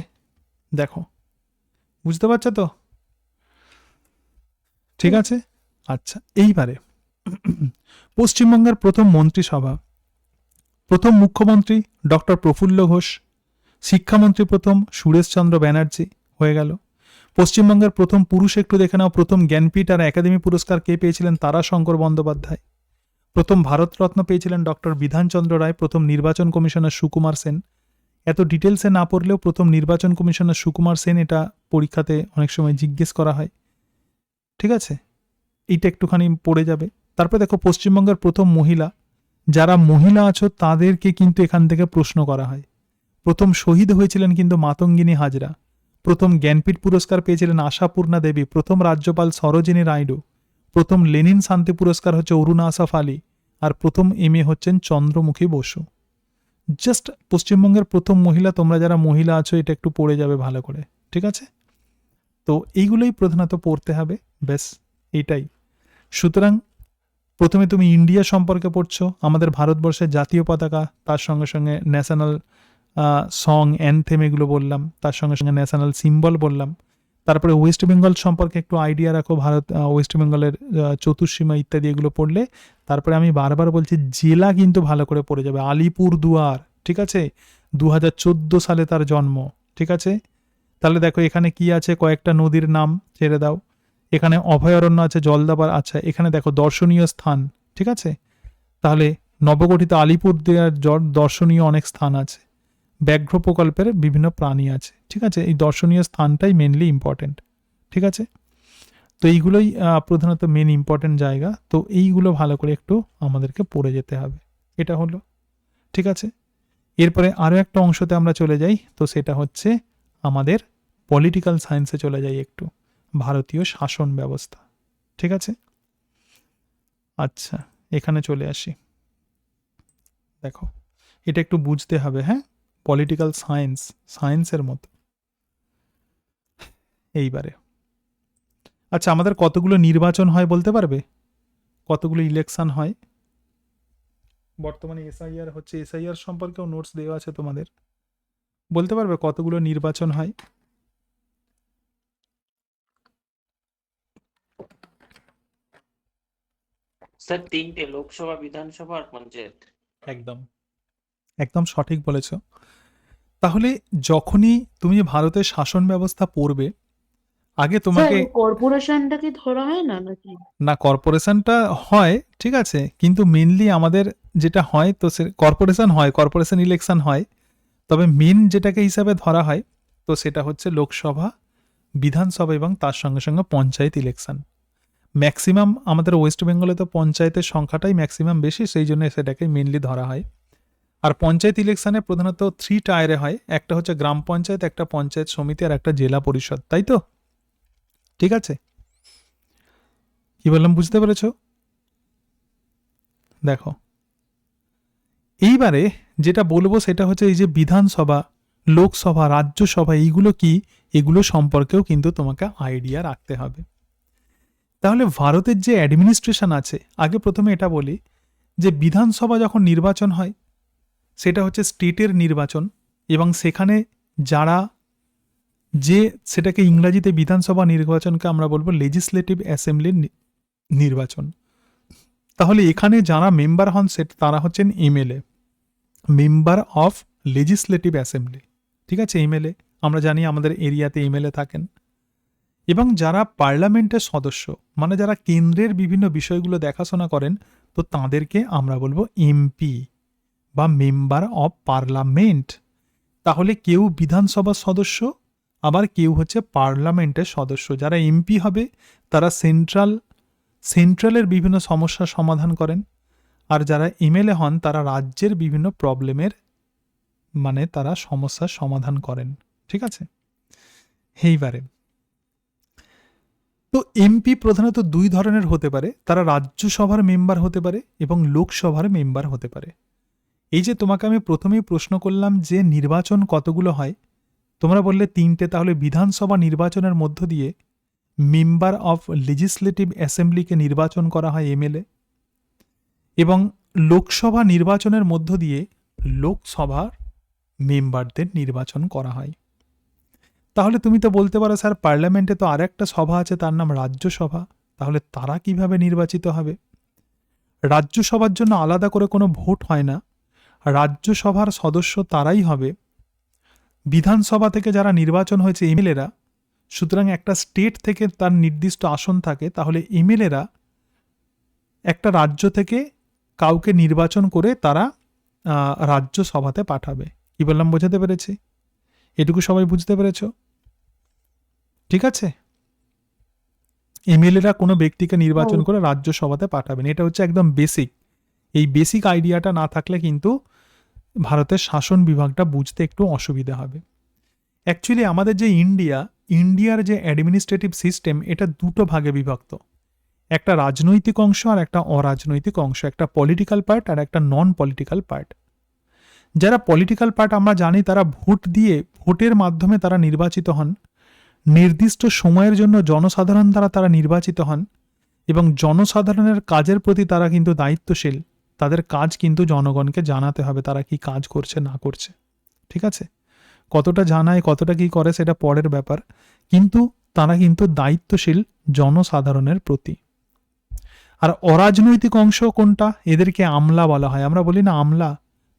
দেখো বুঝতে পারছো তো? ঠিক আছে, আচ্ছা। এইবারে পশ্চিমবঙ্গের প্রথম মন্ত্রিসভা, প্রথম মুখ্যমন্ত্রী ডক্টর প্রফুল্ল ঘোষ, শিক্ষামন্ত্রী প্রথম সুরেশচন্দ্র ব্যানার্জি হয়ে গেল। পশ্চিমবঙ্গের প্রথম পুরুষ একটু দেখে নাও, প্রথম জ্ঞানপীঠ আর একাডেমি পুরস্কার কে পেয়েছিলেন? তারাশঙ্কর বন্দ্যোপাধ্যায়। প্রথম ভারতরত্ন পেয়েছিলেন ডক্টর বিধানচন্দ্র রায়। প্রথম নির্বাচন কমিশনার সুকুমার সেন। এত ডিটেলসে না পড়লেও প্রথম নির্বাচন কমিশনার সুকুমার সেন, এটা পরীক্ষাতে অনেক সময় জিজ্ঞেস করা হয়, ঠিক আছে? এইটা একটুখানি পড়ে যাবে। তারপরে দেখো পশ্চিমবঙ্গের প্রথম মহিলা, যারা মহিলা আছো তাদেরকে কিন্তু এখান থেকে প্রশ্ন করা হয়। প্রথম শহীদ হয়েছিলেন কিন্তু মাতঙ্গিনী হাজরা। প্রথম জ্ঞানপীঠ পুরস্কার পেয়েছিলেন আশাপূর্ণা দেবী। প্রথম রাজ্যপাল সরোজিনী নাইডু। প্রথম লেনিন শান্তি পুরস্কার হচ্ছে অরুণ আসফ আলী। আর প্রথম এমএ হচ্ছেন চন্দ্রমুখী বসু। জাস্ট পশ্চিমবঙ্গের প্রথম মহিলা, তোমরা যারা মহিলা আছো এটা একটু পড়ে যাবে ভালো করে, ঠিক আছে? তো এইগুলোই প্রধানত পড়তে হবে, ব্যাস এইটাই। সুতরাং প্রথমে তুমি ইন্ডিয়া সম্পর্কে পড়ছো, আমাদের ভারতবর্ষের জাতীয় পতাকা, তার সঙ্গে সঙ্গে ন্যাশনাল সং অ্যানথেম এগুলো বললাম, তার সঙ্গে সঙ্গে ন্যাশনাল সিম্বল বললাম। তারপরে ওয়েস্ট বেঙ্গল সম্পর্কে একটু আইডিয়া রাখো, ওয়েস্ট বেঙ্গলের চতুর্সীমা ইত্যাদি এগুলো পড়লে। তারপরে আমি বারবার বলছি জেলা কিন্তু ভালো করে পড়ে যাবে, আলিপুর দুয়ার, ঠিক আছে, 2014 সালে তার জন্ম, ঠিক আছে। তাহলে দেখো এখানে কি আছে, কয়েকটা নদীর নাম ছেড়ে দাও, এখানে অভয়ারণ্য আছে, জলদাপাড়, আচ্ছা এখানে দেখো দর্শনীয় স্থান, ঠিক আছে। তাহলে নবগঠিত আলিপুর দুয়ার দর্শনীয় অনেক স্থান আছে, ব্যাঘ্র প্রকল্পের বিভিন্ন প্রাণী আছে, ঠিক আছে। এই দর্শনীয় স্থানটাই মেনলি ইম্পর্টেন্ট, ঠিক আছে। তো এইগুলোই প্রধানত মেন ইম্পর্টেন্ট জায়গা, তো এইগুলো ভালো করে একটু আমাদেরকে পড়ে যেতে হবে, এটা হলো, ঠিক আছে। এরপরে আরও একটা অংশতে আমরা চলে যাই, তো সেটা হচ্ছে আমাদের পলিটিক্যাল সায়েন্সে চলে যাই একটু, ভারতীয় শাসন ব্যবস্থা, ঠিক আছে। আচ্ছা এখানে চলে আসি, দেখো এটা একটু বুঝতে হবে, হ্যাঁ, পলিটিক্যাল সায়েন্স, সায়েন্সের মতো। এইবারে আচ্ছা আমাদের কতগুলো নির্বাচন হয় বলতে পারবে, কতগুলো ইলেকশন হয় বর্তমানে? এসআইআর হচ্ছে, এসআইআর সম্পর্কেও নোটস দেওয়া আছে তোমাদের, বলতে পারবে কতগুলো নির্বাচন হয়? স্যার 3টে, লোকসভা, বিধানসভা আর পঞ্চায়েত। একদম একদম সঠিক বলেছ। তাহলে যখনই তুমি ভারতের শাসন ব্যবস্থা পড়বে, আগে স্যার তোমাকে কর্পোরেশনটা কি ধরা হয় না নাকি? না, কর্পোরেশনটা হয় ঠিক আছে, কিন্তু মেনলি আমাদের যেটা হয়, তো সে কর্পোরেশন হয়, কর্পোরেশন ইলেকশন হয়, তবে মেন যেটাকে হিসাবে ধরা হয় তো সেটা হচ্ছে লোকসভা, বিধানসভা এবং তার সঙ্গে সঙ্গে পঞ্চায়েত ইলেকশন। ম্যাক্সিমাম আমাদের ওয়েস্ট বেঙ্গলে তো পঞ্চায়েতের সংখ্যাটাই ম্যাক্সিমাম বেশি, সেই জন্য সেটাকে মেনলি ধরা হয়। আর পঞ্চায়েত ইলেকশনে প্রধানত 3 টায়ারে হয়, একটা হচ্ছে গ্রাম পঞ্চায়েত, একটা পঞ্চায়েত সমিতি আর একটা জেলা পরিষদ, তাই তো? ঠিক আছে, কি বললাম বুঝতে পেরেছো? দেখো এইবারে যেটা বলবো সেটা হচ্ছে এই যে বিধানসভা, লোকসভা, রাজ্যসভা, এইগুলো কি, এগুলো সম্পর্কেও কিন্তু তোমাকে আইডিয়া রাখতে হবে। তাহলে ভারতের যে অ্যাডমিনিস্ট্রেশন আছে, আগে প্রথমে এটা বলি যে বিধানসভা যখন নির্বাচন হয় সেটা হচ্ছে স্টেটের নির্বাচন, এবং সেখানে যারা, যে সেটাকে ইংরাজিতে বিধানসভা নির্বাচনকে আমরা বলবো লেজিসলেটিভ অ্যাসেম্বলির নির্বাচন। তাহলে এখানে যারা মেম্বার হন তারা হচ্ছেন MLA, member of legislative assembly, ঠিক আছে। এমএলএ আমরা জানি আমাদের এরিয়াতে এমএলএ থাকেন। এবং যারা পার্লামেন্টের সদস্য, মানে যারা কেন্দ্রের বিভিন্ন বিষয়গুলো দেখাশোনা করেন, তো তাদেরকে আমরা বলবো এমপি বা মেম্বার অফ পার্লামেন্ট। তাহলে কেউ বিধানসভার সদস্য, আবার কেউ হচ্ছে পার্লামেন্টের সদস্য। যারা এমপি হবে তারা সেন্ট্রালের বিভিন্ন সমস্যার সমাধান করেন, আর যারা এমএলএ হন তারা রাজ্যের বিভিন্ন প্রবলেমের, মানে তারা সমস্যার সমাধান করেন, ঠিক আছে। এইবারে তো এমপি প্রধানত 2 ধরনের হতে পারে, তারা রাজ্যসভার মেম্বার হতে পারে এবং লোকসভার মেম্বার হতে পারে। এই যে তোমাকে আমি প্রথমেই প্রশ্ন করলাম যে নির্বাচন কতগুলো হয়, তোমরা বললে 3টে, তাহলে বিধানসভা নির্বাচনের মধ্য দিয়ে মেম্বার অফ লেজিসলেটিভ অ্যাসেম্বলিকে নির্বাচন করা হয় এমএলএ, এবং লোকসভা নির্বাচনের মধ্য দিয়ে লোকসভার মেম্বারদের নির্বাচন করা হয়। তাহলে তুমি তো বলতে পারো স্যার পার্লামেন্টে তো আর একটা সভা আছে তার নাম রাজ্যসভা, তাহলে তারা কিভাবে নির্বাচিত হবে? রাজ্যসভার জন্য আলাদা করে কোনো ভোট হয় না, রাজ্যসভার সদস্য তারাই হবে বিধানসভা থেকে যারা নির্বাচন হয়েছে এমএলএরা। সুতরাং একটা স্টেট থেকে তার নির্দিষ্ট আসন থাকে, তাহলে এমএলএরা একটা রাজ্য থেকে কাউকে নির্বাচন করে তারা রাজ্যসভাতে পাঠাবে। কি বললাম বোঝাতে পেরেছি? এটুকু সবাই বুঝতে পেরেছ? ঠিক আছে, এমএলএরা কোনো ব্যক্তিকে নির্বাচন করে রাজ্যসভাতে পাঠাবেন, এটা হচ্ছে একদম বেসিক। এই বেসিক আইডিয়াটা না থাকলে কিন্তু ভারতের শাসন বিভাগটা বুঝতে একটু অসুবিধা হবে। অ্যাকচুয়ালি আমাদের যে ইন্ডিয়ার যে অ্যাডমিনিস্ট্রেটিভ সিস্টেম, এটা 2টো ভাগে বিভক্ত, একটা রাজনৈতিক অংশ আর একটা অরাজনৈতিক অংশ, একটা পলিটিক্যাল পার্ট আর একটা নন পলিটিক্যাল পার্ট। যারা পলিটিক্যাল পার্ট আমরা জানি তারা ভোট দিয়ে, ভোটের মাধ্যমে তারা নির্বাচিত হন, নির্দিষ্ট সময়ের জন্য জনসাধারণ দ্বারা তারা নির্বাচিত হন, এবং জনসাধারণের কাজের প্রতি তারা কিন্তু দায়িত্বশীল। তাদের কাজ কিন্তু জনগণকে জানাতে হবে তারা কি কাজ করছে না করছে, ঠিক আছে? কতটা জানায় কতটা কি করে সেটা পরের ব্যাপার, কিন্তু তারা কিন্তু দায়িত্বশীল জনসাধারণের প্রতি। আর অরাজনৈতিক অংশ কোনটা? এদেরকে আমলা বলা হয়। আমরা বলি না আমলা,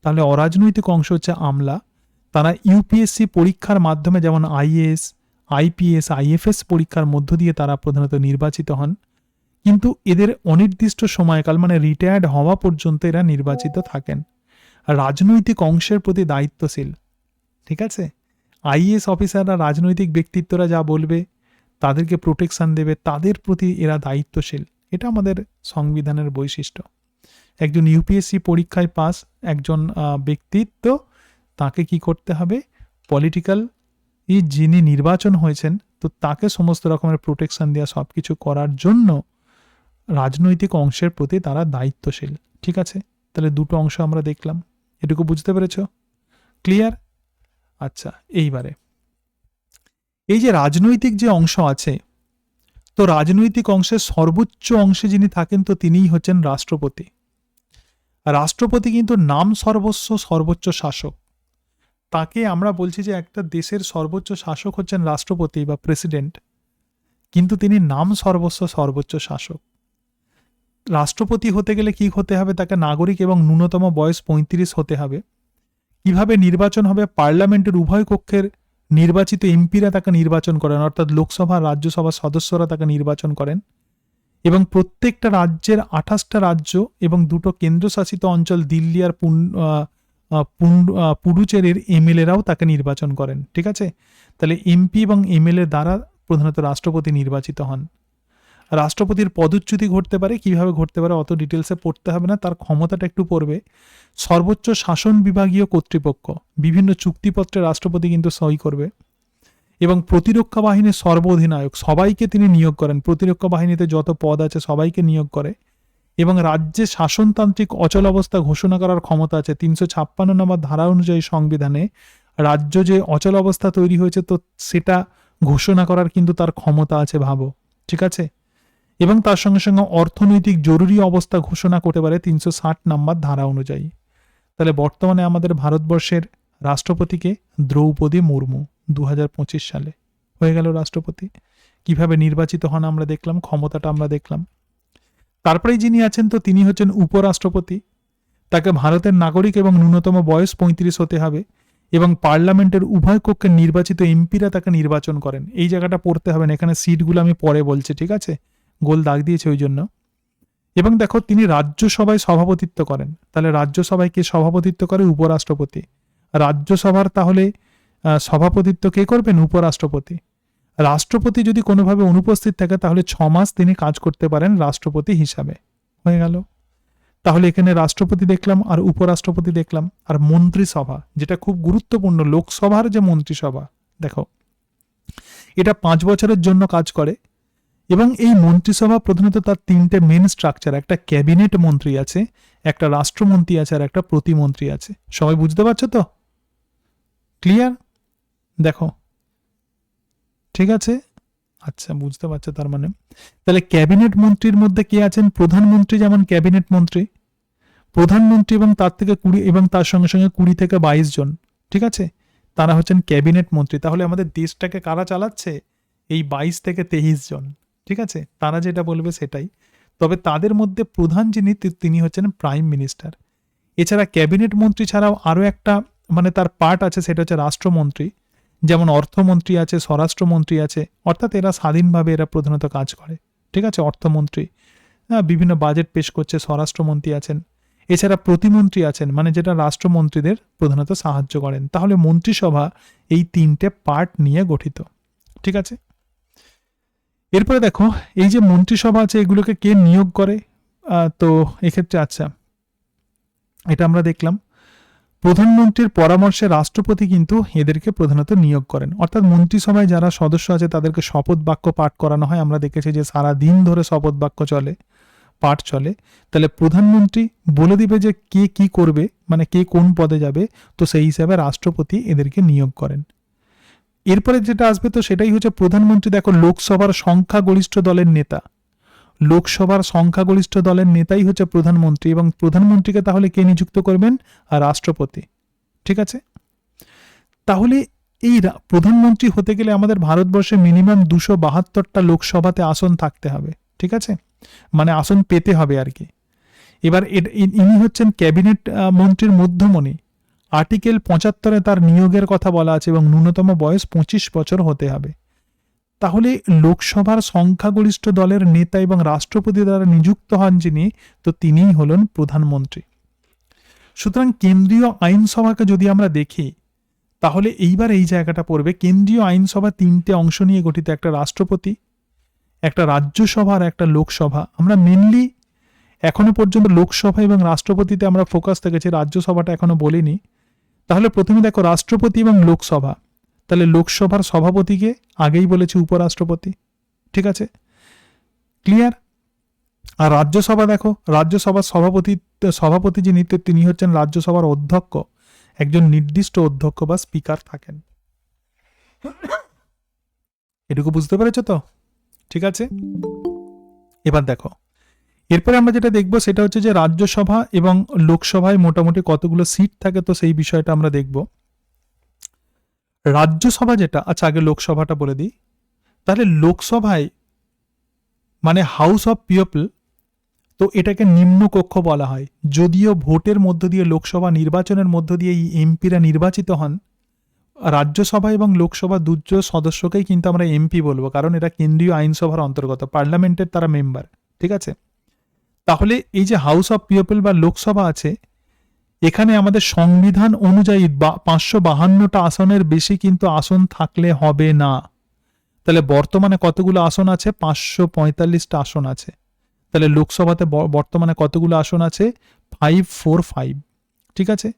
তাহলে অরাজনৈতিক অংশ হচ্ছে আমলা। তারা ইউপিএসসি পরীক্ষার মাধ্যমে, যেমন আইএএস, আইপিএস, আইএফএস পরীক্ষার মধ্য দিয়ে তারা প্রধানত নির্বাচিত হন, কিন্তু এদের অনির্দিষ্ট সময়কাল মানে রিটায়ার্ড হওয়া পর্যন্ত এরা নির্বাচিত থাকেন। আর রাজনৈতিক অংশের প্রতি দায়িত্বশীল, ঠিক আছে? আইএএস অফিসাররা রাজনৈতিক ব্যক্তিত্বরা যা বলবে তাদেরকে প্রোটেকশন দেবে, তাদের প্রতি এরা দায়িত্বশীল। এটা আমাদের সংবিধানের বৈশিষ্ট্য। একজন ইউপিএসসি পরীক্ষায় পাস একজন ব্যক্তিত্ব, তাকে কি করতে হবে? পলিটিক্যাল যিনি নির্বাচন হয়েছেন তো তাকে সমস্ত রকমের প্রোটেকশন দেওয়া, সব কিছু করার জন্য রাজনৈতিক অংশের প্রতি তারা দায়িত্বশীল, ঠিক আছে? তাহলে দুটো অংশ আমরা দেখলাম, এটুকু বুঝতে পেরেছ? ক্লিয়ার? আচ্ছা, এইবারে এই যে রাজনৈতিক যে অংশ আছে, তো রাজনৈতিক অংশের সর্বোচ্চ অংশে যিনি থাকেন তো তিনিই হচ্ছেন রাষ্ট্রপতি। রাষ্ট্রপতি কিন্তু নাম সর্বস্ব সর্বোচ্চ শাসক। তাকে আমরা বলছি যে একটা দেশের সর্বোচ্চ শাসক হচ্ছেন রাষ্ট্রপতি বা প্রেসিডেন্ট, কিন্তু তিনি নাম সর্বস্ব সর্বোচ্চ শাসক। রাষ্ট্রপতি হতে গেলে কি হতে হবে? তাকে নাগরিক এবং ন্যূনতম বয়স 35 হতে হবে। কিভাবে নির্বাচন হবে? পার্লামেন্টের উভয় কক্ষের নির্বাচিত এমপিরা তাকে নির্বাচন করেন, অর্থাৎ লোকসভা রাজ্যসভার সদস্যরা তাকে নির্বাচন করেন, এবং প্রত্যেকটা রাজ্যের 28টা রাজ্য এবং 2টো কেন্দ্রশাসিত অঞ্চল দিল্লি আর পুডুচেরির এমএলএরাও তাকে নির্বাচন করেন, ঠিক আছে? তাহলে এমপি এবং এমএলএ দ্বারা প্রধানত রাষ্ট্রপতি নির্বাচিত হন। রাষ্ট্রপতির পদচ্যুতি ঘটতে পারে, কিভাবে ঘটতে পারে অত ডিটেলসে পড়তে হবে না, তার ক্ষমতাটা একটু পড়বে। সর্বোচ্চ শাসন বিভাগীয় কর্তৃপক্ষ, বিভিন্ন চুক্তিপত্রে রাষ্ট্রপতি কিন্তু সই করবে, এবং প্রতিরক্ষা বাহিনীর সর্ব অধিনায়ক, সবাইকে তিনি নিয়োগ করেন। প্রতিরক্ষা বাহিনীতে যত পদ আছে সবাইকে নিয়োগ করে, এবং রাজ্যে শাসনতান্ত্রিক অচল অবস্থা ঘোষণা করার ক্ষমতা আছে। 356 নম্বর ধারা অনুযায়ী সংবিধানে রাজ্য যে অচল অবস্থা তৈরি হয়েছে তো সেটা ঘোষণা করার কিন্তু তার ক্ষমতা আছে, ভাবো, ঠিক আছে? এবং তার সঙ্গে সঙ্গে অর্থনৈতিক জরুরি অবস্থা ঘোষণা করতে পারে 360 নম্বর ধারা অনুযায়ী। তাহলে বর্তমানে আমাদের ভারতবর্ষের রাষ্ট্রপতিকে দ্রৌপদী মুর্মু, 2025 সালে হয়ে গেল রাষ্ট্রপতি। কিভাবে নির্বাচিত হন আমরা দেখলাম, ক্ষমতাটা আমরা দেখলাম। তারপরে যিনি আছেন তো তিনি হচ্ছেন উপরাষ্ট্রপতি। তাকে ভারতের নাগরিক এবং ন্যূনতম বয়স 35 হতে হবে, এবং পার্লামেন্টের উভয় কক্ষের নির্বাচিত এমপিরা তাকে নির্বাচন করেন। এই জায়গাটা পড়তে হবে না, এখানে সিটগুলো আমি পরে বলছি, ঠিক আছে? গোল দাগ দিয়েছে ওই জন্য। এবং দেখো তিনি রাজ্যসভায় সভাপতিত্ব করেন। তাহলে রাজ্যসভায় কে সভাপতিত্ব করে? উপরাষ্ট্রপতি। রাজ্যসভার তাহলে সভাপতিত্ব কে করবেন? উপরাষ্ট্রপতি। রাষ্ট্রপতি যদি কোনোভাবে অনুপস্থিত থাকে তাহলে 6 মাস তিনি কাজ করতে পারেন রাষ্ট্রপতি হিসাবে। হয়ে গেল। তাহলে এখানে রাষ্ট্রপতি দেখলাম আর উপরাষ্ট্রপতি দেখলাম। আর মন্ত্রিসভা, যেটা খুব গুরুত্বপূর্ণ, লোকসভার যে মন্ত্রিসভা, দেখো এটা 5 বছরের জন্য কাজ করে, এবং এই মন্ত্রিসভা প্রধানত তার 3টে মেন স্ট্রাকচার, একটা ক্যাবিনেট মন্ত্রী আছে, একটা রাষ্ট্রমন্ত্রী আছে, আর একটা প্রতিমন্ত্রী আছে। সবাই বুঝতে পারছো তো? ক্লিয়ার? দেখো, ঠিক আছে? আচ্ছা, বুঝতে পারছো তার মানে। তাহলে ক্যাবিনেট মন্ত্রীর মধ্যে কে আছেন? প্রধানমন্ত্রী, যেমন ক্যাবিনেট মন্ত্রী, প্রধানমন্ত্রী এবং তার থেকে 20 এবং তার সঙ্গে সঙ্গে 20 থেকে 22 জন, ঠিক আছে? তারা হচ্ছেন ক্যাবিনেট মন্ত্রী। তাহলে আমাদের দেশটাকে কারা চালাচ্ছে? এই 22 থেকে 23 জন, ঠিক আছে? তারা যেটা বলবে সেটাই। তবে তাদের মধ্যে প্রধান যিনি তিনি হচ্ছেন প্রাইম মিনিস্টার। এছাড়া ক্যাবিনেট মন্ত্রী ছাড়াও আরও একটা মানে তার পার্ট আছে, সেটা হচ্ছে রাষ্ট্রমন্ত্রী। যেমন অর্থমন্ত্রী আছে, স্বরাষ্ট্রমন্ত্রী আছে, অর্থাৎ এরা স্বাধীনভাবে এরা প্রধানত কাজ করে, ঠিক আছে? অর্থমন্ত্রী বিভিন্ন বাজেট পেশ করছে, স্বরাষ্ট্রমন্ত্রী আছেন। এছাড়া প্রতিমন্ত্রী আছেন, মানে যেটা রাষ্ট্রমন্ত্রীদের প্রধানত সাহায্য করেন। তাহলে মন্ত্রিসভা এই 3টে পার্ট নিয়ে গঠিত, ঠিক আছে? এরপরে দেখো এই যে মন্ত্রিসভা আছে এগুলোকে কে নিয়োগ করে? তো এক্ষেত্রে আচ্ছা, এটা আমরা দেখলাম প্রধানমন্ত্রীর পরামর্শে রাষ্ট্রপতি কিন্তু এদেরকে প্রধানত নিয়োগ করেন। অর্থাৎ মন্ত্রিসভায় যারা সদস্য আছে তাদেরকে শপথ বাক্য পাঠ করানো হয়। আমরা দেখেছি যে সারা দিন ধরে শপথ বাক্য চলে, পাঠ চলে। তাহলে প্রধানমন্ত্রী বলে দিবে যে কে কি করবে, মানে কে কোন পদে যাবে, তো সেই হিসাবে রাষ্ট্রপতি এদেরকে নিয়োগ করেন। এরপরে যেটা আসবে তো সেটাই হচ্ছে প্রধানমন্ত্রী। দেখো লোকসভার সংখ্যাগরিষ্ঠ দলের নেতা, লোকসভার সংখ্যাগরিষ্ঠ দলের নেতাই হচ্ছে প্রধানমন্ত্রী, এবং প্রধানমন্ত্রীকে তাহলে কে নিযুক্ত করবেন? আর রাষ্ট্রপতি। ঠিক আছে, তাহলে এই প্রধানমন্ত্রী হতে গেলে আমাদের ভারতবর্ষে মিনিমাম 272টা লোকসভাতে আসন থাকতে হবে। ঠিক আছে, মানে আসন পেতে হবে আর কি। এবার ইনি হচ্ছেন ক্যাবিনেট মন্ত্রীর মধ্যমণি। আর্টিকেল 75-এ তার নিয়োগের কথা বলা আছে এবং ন্যূনতম বয়স 25 বছর হতে হবে। তাহলে লোকসভার সংখ্যাগরিষ্ঠ দলের নেতা এবং রাষ্ট্রপতি দ্বারা নিযুক্ত হন যিনি, তো তিনিই হলেন প্রধানমন্ত্রী। সুতরাং কেন্দ্রীয় আইনসভাকে যদি আমরা দেখি, তাহলে এইবার এই জায়গাটা পড়বে, কেন্দ্রীয় আইনসভা 3টে অংশ নিয়ে গঠিত, একটা রাষ্ট্রপতি, একটা রাজ্যসভা আর একটা লোকসভা। আমরা মেনলি এখনো পর্যন্ত লোকসভা এবং রাষ্ট্রপতিতে আমরা ফোকাস থেকেছি, রাজ্যসভাটা এখনো বলিনি। তাহলে প্রথমে দেখো রাষ্ট্রপতি এবং লোকসভা। তাহলে লোকসভার সভাপতিকে আগেই বলেছি উপরাষ্ট্রপতি। ঠিক আছে, ক্লিয়ার? আর রাজ্যসভা দেখো, রাজ্যসভার সভাপতি যিনি, তিনি হচ্ছেন রাজ্যসভার অধ্যক্ষ। একজন নির্দিষ্ট অধ্যক্ষ বা স্পিকার থাকেন। এটুকু বুঝতে পেরেছ তো? ঠিক আছে, এবার দেখো এরপরে আমরা যেটা দেখব সেটা হচ্ছে যে রাজ্যসভা এবং লোকসভায় মোটামুটি কতগুলো সিট থাকে, তো সেই বিষয়টা আমরা দেখব। রাজ্যসভা যেটা, আচ্ছা আগে লোকসভাটা বলে দিই। তাহলে লোকসভায় মানে হাউস অফ পিপল, তো এটাকে নিম্নকক্ষ বলা হয়। যদিও ভোটের মধ্য দিয়ে, লোকসভা নির্বাচনের মধ্য দিয়ে এই এমপিরা নির্বাচিত হন, রাজ্যসভা এবং লোকসভা দুটো সদস্যকেই কিন্তু আমরা এমপি বলবো, কারণ এরা কেন্দ্রীয় আইনসভার অন্তর্গত, পার্লামেন্টের তারা মেম্বার। ঠিক আছে, তাহলে এই যে হাউস অফ পিপল বা লোকসভা আছে, এখানে আমাদের সংবিধান অনুযায়ী 552টা আসনের বেশি কিন্তু আসন থাকলে হবে না। তাহলে বর্তমানে কতগুলো আসন আছে? 545টা আসন আছে। তাহলে লোকসভাতে বর্তমানে কতগুলো আসন আছে? 545। ঠিক আছে,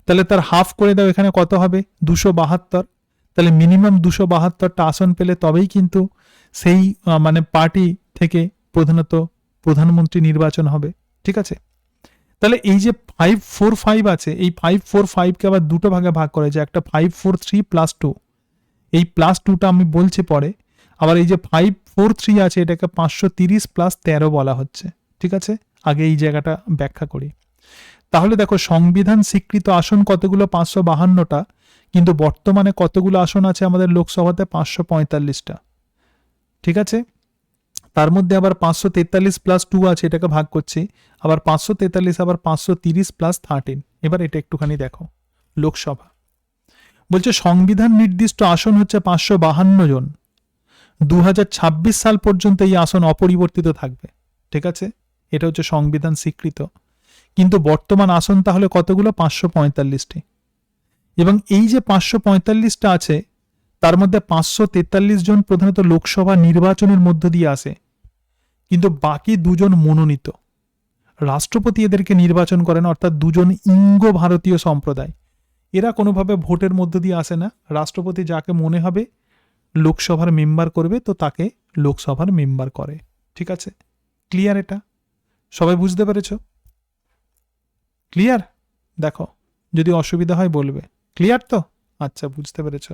তাহলে তার হাফ করে দাও, এখানে কত হবে? 272। তাহলে মিনিমাম 272টা আসন পেলে তবেই কিন্তু সেই মানে পার্টি থেকে প্রধানত প্রধানমন্ত্রী নির্বাচন হবে। ঠিক আছে, তাহলে এই যে 545 আছে, এই 545কে আবার দুটো ভাগে ভাগ করা যায়, একটা 543+2, এই +2টা আমি বলছি পরে। আবার এই যে 543 আছে, এটাকে 530+13 বলা হচ্ছে। ঠিক আছে, আগে এই জায়গাটা ব্যাখ্যা করি। তাহলে দেখো সংবিধান স্বীকৃত আসন কতগুলো? 552টা, কিন্তু বর্তমানে কতগুলো আসন আছে আমাদের লোকসভাতে? 545টা। ঠিক আছে, তার মধ্যে আবার 543+2 আছে, এটাকে ভাগ করছি, আবার 543, আবার 530+13। এবার এটা একটুখানি দেখো, লোকসভা বলছে সংবিধান নির্দিষ্ট আসন হচ্ছে 552 জন। 2026 সাল পর্যন্ত এই আসন অপরিবর্তিত থাকবে। ঠিক আছে, এটা হচ্ছে সংবিধান স্বীকৃত, কিন্তু বর্তমান আসন তাহলে কতগুলো? 545টি। এবং এই যে 545টা আছে, তার মধ্যে 543 জন প্রধানত লোকসভা নির্বাচনের মধ্য দিয়ে আসে, কিন্তু বাকি দুজন মনোনীত। রাষ্ট্রপতি এদেরকে নির্বাচন করেন, অর্থাৎ দুজন ইঙ্গ ভারতীয় সম্প্রদায়। এরা কোনোভাবে ভোটের মধ্য দিয়ে আসে না। রাষ্ট্রপতি যাকে মনে হবে লোকসভার মেম্বার করবে, তো তাকে লোকসভার মেম্বার করে। ঠিক আছে, ক্লিয়ার? এটা সবাই বুঝতে পেরেছ? ক্লিয়ার? দেখো যদি অসুবিধা হয় বলবে। ক্লিয়ার তো? আচ্ছা, বুঝতে পেরেছ।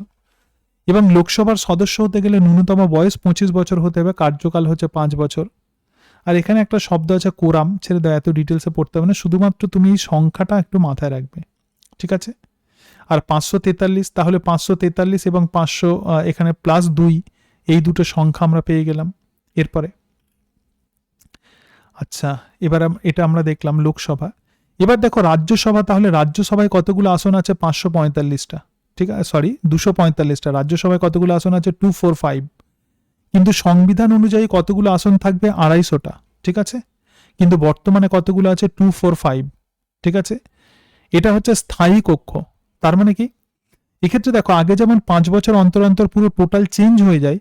এবং লোকসভার সদস্য হতে গেলে ন্যূনতম বয়স 25 বছর হতে হবে, কার্যকাল হচ্ছে 5 বছর। আর এখানে একটা শব্দ আছে কোরাম, ছেড়ে দাও, এত ডিটেলসে পড়তে হবে না, শুধুমাত্র তুমি এই সংখ্যাটা একটু মাথায় রাখবে। ঠিক আছে, আর 543, তাহলে 543 এবং 500 এখানে +2, এই দুটো সংখ্যা আমরা পেয়ে গেলাম। এরপরে আচ্ছা, এবার এটা আমরা দেখলাম লোকসভা। এবার দেখো রাজ্যসভা। তাহলে রাজ্যসভায় কতগুলো আসন আছে? 545টা। ঠিক আছে, সরি 245টা। রাজ্যসভায় কতগুলো আসন আছে? 245। কিন্তু সংবিধান অনুযায়ী কতগুলো আসন থাকবে? 250টা। ঠিক আছে, কিন্তু বর্তমানে কতগুলো আছে? 245। ঠিক আছে, এটা হচ্ছে স্থায়ী কক্ষ। তার মানে কি? এক্ষেত্রে দেখো আগে যেমন 5 বছর অন্তর অন্তর পুরো টোটাল চেঞ্জ হয়ে যায়,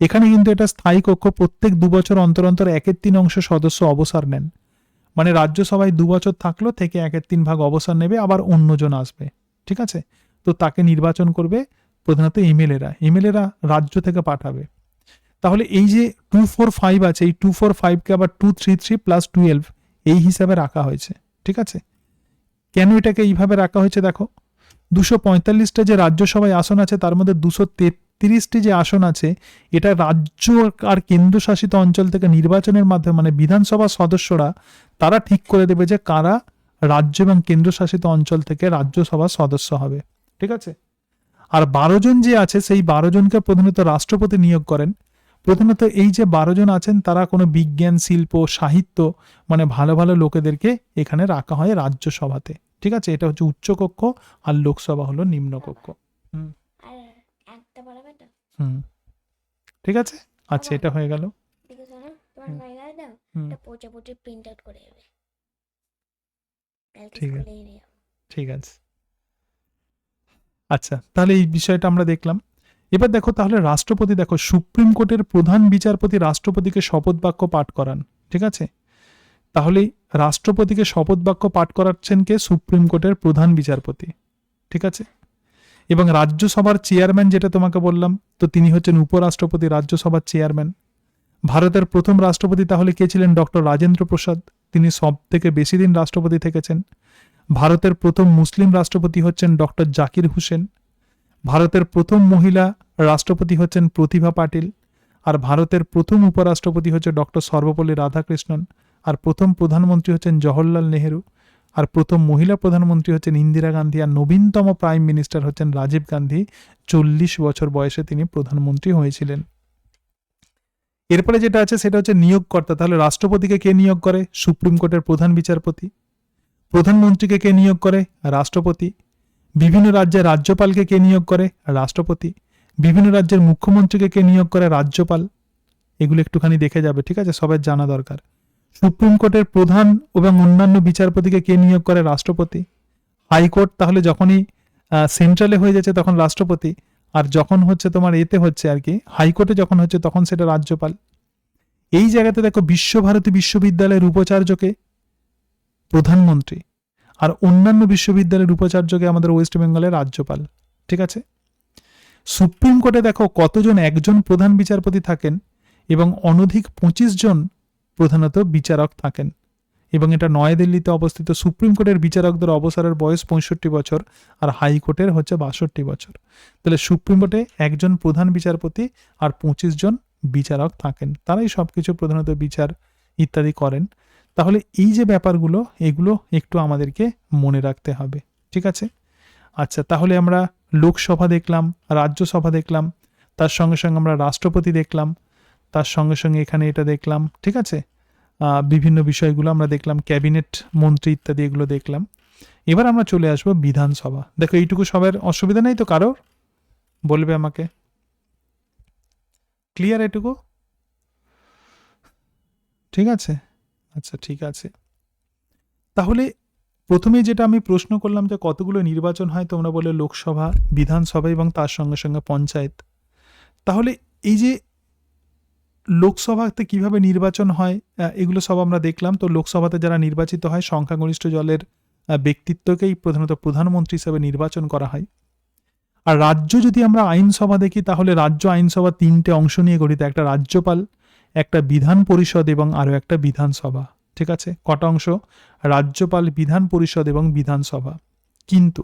এখানে কিন্তু এটা স্থায়ী কক্ষ। প্রত্যেক 2 বছর অন্তর অন্তর 1/3 অংশ সদস্য অবসর নেন। মানে রাজ্যসভায় 2 বছর থাকলো, থেকে 1/3 ভাগ অবসর নেবে, আবার অন্যজন আসবে। ঠিক আছে, তো তাকে নির্বাচন করবে প্রধানত এমএলএরা রাজ্য থেকে পাঠাবে। তাহলে এই যে 245 আছে, এই 245কে আবার 233+12 এই হিসাবে রাখা হয়েছে। ঠিক আছে, কেন এটাকে এইভাবে রাখা হয়েছে? দেখো 245টা যে রাজ্যসভায় আসন আছে, তার মধ্যে 36টি যে আসন আছে এটা রাজ্য আর কেন্দ্রশাসিত অঞ্চল থেকে নির্বাচনের মাধ্যমে মানে বিধানসভা সদস্যরা তারা ঠিক করে দেবে যে কারা রাজ্য এবং কেন্দ্রশাসিত অঞ্চল থেকে রাজ্যসভার সদস্য হবে, ঠিক আছে। আর 12 জন যে আছে সেই 12 জনকে প্রধানত রাষ্ট্রপতি নিয়োগ করেন। প্রধানত এই যে 12 জন আছেন তারা কোনো বিজ্ঞান, শিল্প, সাহিত্য মানে ভালো ভালো লোকেদেরকে এখানে রাখা হয় রাজ্যসভাতে, ঠিক আছে। এটা হচ্ছে উচ্চকক্ষ আর লোকসভা হলো নিম্নকক্ষ। আর একটা বাড়াবে তো ঠিক আছে, আচ্ছা এটা হয়ে গেল। ঠিক আছে না, তোমার হয়ে গেল দাও, হুম, এটা পচে পচে প্রিন্ট আউট করে দেবে, কালকে ঠিক আছে। স্কুলে নিয়ে যাবো। ঠিক আছে, আচ্ছা তাহলে এই বিষয়টা আমরা দেখলাম। এবার দেখো তাহলে রাষ্ট্রপতি, দেখো সুপ্রিম কোর্টের প্রধান বিচারপতি রাষ্ট্রপতিকে শপথ বাক্য পাঠ করান, ঠিক আছে। তাহলে রাষ্ট্রপতিকে শপথ বাক্য পাঠ করাচ্ছেন কে? সুপ্রিম কোর্টের প্রধান বিচারপতি, ঠিক আছে। এবং রাজ্যসভার চেয়ারম্যান যেটা তোমাকে বললাম, তো তিনি হচ্ছেন উপরাষ্ট্রপতি, রাজ্যসভার চেয়ারম্যান। ভারতের প্রথম রাষ্ট্রপতি তাহলে কে ছিলেন? ডক্টর রাজেন্দ্র প্রসাদ, তিনি সব থেকে বেশি দিন রাষ্ট্রপতি থেকেছেন। ভারতের প্রথম মুসলিম রাষ্ট্রপতি হচ্ছেন ডক্টর জাকির হোসেন। ভারতের প্রথম মহিলা রাষ্ট্রপতি হচ্ছেন প্রতিভা পাটিল। আর ভারতের প্রথম উপরাষ্ট্রপতি হচ্ছে ডক্টর সর্বপল্লী রাধাকৃষ্ণন। আর প্রথম প্রধানমন্ত্রী হচ্ছেন জওহরলাল নেহেরু। আর প্রথম মহিলা প্রধানমন্ত্রী হচ্ছেন ইন্দিরা গান্ধী। আর নবীনতম প্রাইম মিনিস্টার হচ্ছেন রাজীব গান্ধী। 40 বছর বয়সে তিনি প্রধানমন্ত্রী হয়েছিলেন। এরপরে যেটা আছে সেটা হচ্ছে নিয়োগকর্তা। তাহলে রাষ্ট্রপতিকে কে নিয়োগ করে? সুপ্রিম কোর্টের প্রধান বিচারপতি। প্রধানমন্ত্রীকে কে নিয়োগ করে? রাষ্ট্রপতি। বিভিন্ন রাজ্যের রাজ্যপালকে কে নিয়োগ করে? রাষ্ট্রপতি। বিভিন্ন রাজ্যের মুখ্যমন্ত্রীকে কে নিয়োগ করে? রাজ্যপাল। এগুলো একটুখানি দেখে যাবে, ঠিক আছে, সবার জানা দরকার। সুপ্রিম কোর্টের প্রধান এবং অন্যান্য বিচারপতিকে কে নিয়োগ করে? রাষ্ট্রপতি। হাইকোর্ট তাহলে যখনই সেন্ট্রালে হয়ে যাচ্ছে তখন রাষ্ট্রপতি, আর যখন হচ্ছে তোমার এতে হচ্ছে আর কি হাইকোর্টে যখন হচ্ছে তখন সেটা রাজ্যপাল। এই জায়গাতে দেখো বিশ্বভারতী বিশ্ববিদ্যালয়ের উপাচার্যকে প্রধানমন্ত্রী, আর অন্যান্য বিশ্ববিদ্যালয়ের উপাচার্যকে আমাদের ওয়েস্ট বেঙ্গলের রাজ্যপাল, ঠিক আছে। সুপ্রিম কোর্টে দেখো কতজন? একজন প্রধান বিচারপতি থাকেন এবং অনধিক 25 জন প্রধানত বিচারক থাকেন। এবং এটা নয়াদিল্লিতে অবস্থিত। সুপ্রিম কোর্টের বিচারকদের অবসরের বয়স 65 বছর আর হাইকোর্টের হচ্ছে 62 বছর। তাহলে সুপ্রিম কোর্টে একজন প্রধান বিচারপতি আর 25 জন বিচারক থাকেন, তারাই সবকিছু প্রধানত বিচার ইত্যাদি করেন। তাহলে এই যে ব্যাপারগুলো এগুলো একটু আমাদেরকে মনে রাখতে হবে, ঠিক আছে। আচ্ছা তাহলে আমরা লোকসভা দেখলাম, রাজ্যসভা দেখলাম, তার সঙ্গে সঙ্গে আমরা রাষ্ট্রপতি দেখলাম, তার সঙ্গে সঙ্গে এখানে এটা দেখলাম, ঠিক আছে। বিভিন্ন বিষয়গুলো আমরা দেখলাম, ক্যাবিনেট মন্ত্রী ইত্যাদি এগুলো দেখলাম। এবার আমরা চলে আসবো বিধানসভা। দেখো এইটুকু সবার অসুবিধা নেই তো কারোর? বলবে আমাকে, ক্লিয়ার এটুকু? ঠিক আছে, আচ্ছা ঠিক আছে। তাহলে প্রথমে যেটা আমি প্রশ্ন করলাম যে কতগুলো নির্বাচন হয়, তোমরা বলে লোকসভা, বিধানসভা এবং তার সঙ্গে সঙ্গে পঞ্চায়েত। তাহলে এই যে লোকসভাতে কিভাবে নির্বাচন হয় এগুলো সব আমরা দেখলাম। তো লোকসভাতে যারা নির্বাচিত হয় সংখ্যাগরিষ্ঠ দলের ব্যক্তিত্বকেই প্রধানত প্রধানমন্ত্রী হিসেবে নির্বাচন করা হয়। আর রাজ্য যদি আমরা আইনসভা দেখি তাহলে রাজ্য আইনসভা 3টে অংশ নিয়ে গঠিত, একটা রাজ্যপাল, একটা বিধান পরিষদ এবং আরও একটা বিধানসভা, ঠিক আছে। কটা অংশ? রাজ্যপাল, বিধান পরিষদ এবং বিধানসভা। কিন্তু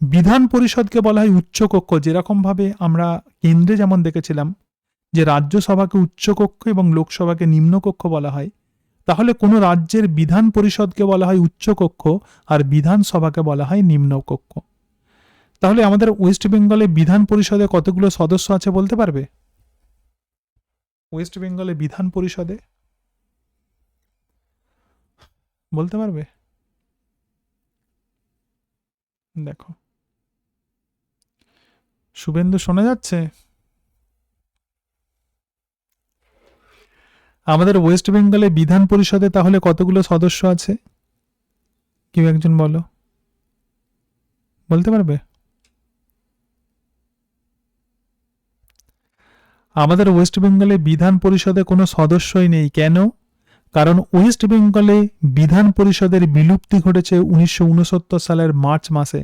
বিধান পরিষদকে বলা হয় উচ্চকক্ষ, যেরকমভাবে আমরা কেন্দ্রে যেমন দেখেছিলাম যে রাজ্যসভাকে উচ্চকক্ষ এবং লোকসভাকে নিম্নকক্ষ বলা হয়, তাহলে কোনো রাজ্যের বিধান পরিষদকে বলা হয় উচ্চকক্ষ আর বিধানসভাকে বলা হয় নিম্নকক্ষ। তাহলে আমাদের ওয়েস্ট বেঙ্গলে বিধান পরিষদে কতগুলো সদস্য আছে বলতে পারবে? ওয়েস্ট বেঙ্গলে বিধান পরিষদে বলতে পারবে? দেখো শুভেন্দু, শোনা যাচ্ছে? আমাদের ওয়েস্ট বেঙ্গলে বিধান পরিষদে তাহলে কতগুলো সদস্য আছে? কেউ একজন বলো, বলতে পারবে? আমাদের ওয়েস্ট বেঙ্গলে বিধান পরিষদে কোনো সদস্যই নেই। কেন? কারণ ওয়েস্ট বেঙ্গলে বিধান পরিষদের বিলুপ্তি ঘটেছে 1969 সালের মার্চ মাসে।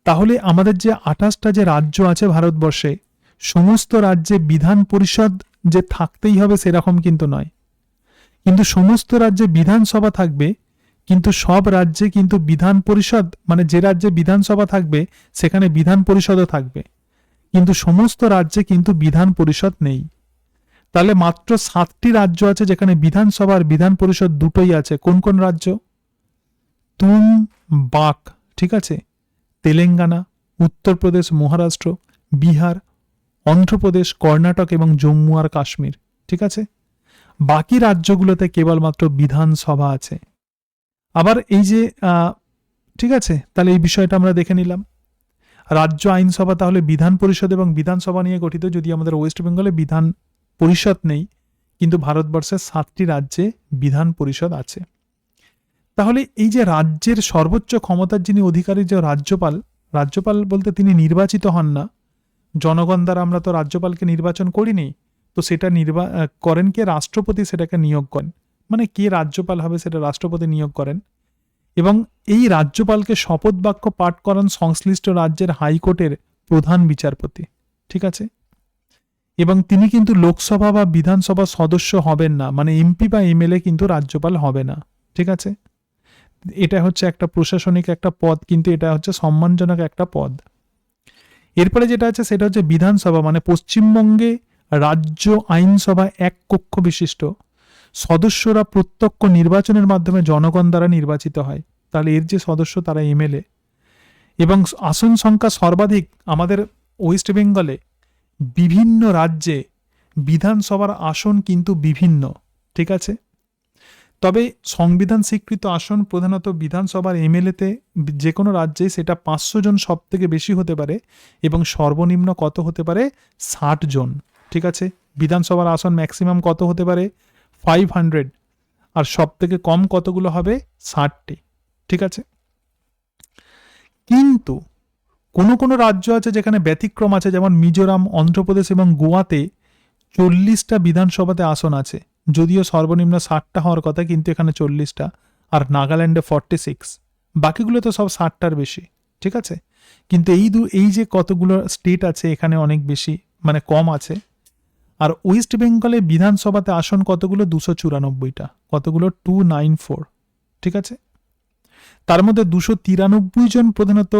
তাহলে আমাদের যে 28টা যে রাজ্য আছে ভারতবর্ষে, সমস্ত রাজ্যে বিধান পরিষদ যে থাকতেই হবে সেরকম কিন্তু নয়। কিন্তু সমস্ত রাজ্যে বিধানসভা থাকবে, কিন্তু সব রাজ্যে কিন্তু বিধান পরিষদ মানে যে রাজ্যে বিধানসভা থাকবে সেখানে বিধান পরিষদও থাকবে। কিন্তু সমস্ত রাজ্যে কিন্তু বিধান পরিষদ নেই। তাহলে মাত্র 7টি রাজ্য আছে যেখানে বিধানসভা আর বিধান পরিষদ দুটোই আছে। কোন কোন রাজ্য? তুম, বাক, ঠিক আছে, তেলেঙ্গানা, উত্তরপ্রদেশ, মহারাষ্ট্র, বিহার, অন্ধ্রপ্রদেশ, কর্ণাটক এবং জম্মু আর কাশ্মীর, ঠিক আছে। বাকি রাজ্যগুলোতে কেবলমাত্র বিধানসভা আছে। আবার এই যে ঠিক আছে, তাহলে এই বিষয়টা আমরা দেখে নিলাম। রাজ্য আইনসভা তাহলে বিধান পরিষদ এবং বিধানসভা নিয়ে গঠিত, যদি আমাদের ওয়েস্ট বেঙ্গলে বিধান পরিষদ নেই, কিন্তু ভারতবর্ষের 7টি রাজ্যে বিধান পরিষদ আছে। তাহলে এই যে রাজ্যের সর্বোচ্চ ক্ষমতার যিনি অধিকারী, যে রাজ্যপাল, রাজ্যপাল বলতে তিনি নির্বাচিত হন না, জনগণ দ্বারা আমরা তো রাজ্যপালকে নির্বাচন করিনি, তো সেটা করেন কে? রাষ্ট্রপতি সেটাকে নিয়োগ করেন। মানে কে রাজ্যপাল হবে সেটা রাষ্ট্রপতি নিয়োগ করেন, এবং এই রাজ্যপালকে শপথ বাক্য পাঠ করান সংশ্লিষ্ট রাজ্যের হাইকোর্টের প্রধান বিচারপতি, ঠিক আছে। এবং তিনি কিন্তু লোকসভা বা বিধানসভা সদস্য হবেন না, মানে এমপি বা এমএলএ কিন্তু রাজ্যপাল হবে না, ঠিক আছে। এটা হচ্ছে একটা প্রশাসনিক একটা পদ, কিন্তু এটা হচ্ছে সম্মানজনক একটা পদ। এরপরে যেটা আছে সেটা হচ্ছে বিধানসভা, মানে পশ্চিমবঙ্গে রাজ্য আইনসভা এক কক্ষ বিশিষ্ট, সদস্যরা প্রত্যক্ষ নির্বাচনের মাধ্যমে জনগণ দ্বারা নির্বাচিত হয়। তাহলে এর যে সদস্য তারা এমএলএ, এবং আসন সংখ্যা সর্বাধিক আমাদের ওয়েস্ট বেঙ্গলে। বিভিন্ন রাজ্যে বিধানসভার আসন কিন্তু বিভিন্ন, ঠিক আছে। তবে সংবিধান স্বীকৃত আসন প্রধানত বিধানসভার এমএলএতে যে কোনো রাজ্যে সেটা 500 জন সব থেকে বেশি হতে পারে, এবং সর্বনিম্ন কত হতে পারে? 60 জন, ঠিক আছে। বিধানসভার আসন ম্যাক্সিমাম কত হতে পারে? 500, আর সব থেকে কম কতগুলো হবে? 60টি, ঠিক আছে। কিন্তু কোনো কোনো রাজ্য আছে যেখানে ব্যতিক্রম আছে, যেমন মিজোরাম, অন্ধ্রপ্রদেশ এবং গোয়াতে 40টা বিধানসভাতে আসন আছে, যদিও সর্বনিম্ন 60টা হওয়ার কথা, কিন্তু এখানে 40টা। আর নাগাল্যান্ডে 46, বাকিগুলো তো সব 60টার বেশি, ঠিক আছে। কিন্তু এই যে কতগুলো স্টেট আছে এখানে অনেক বেশি, মানে কম আছে। আর ওয়েস্ট বেঙ্গলে বিধানসভাতে আসন কতগুলো? 294টা, কতগুলো? 294, ঠিক আছে। তার মধ্যে 293 জন প্রধানত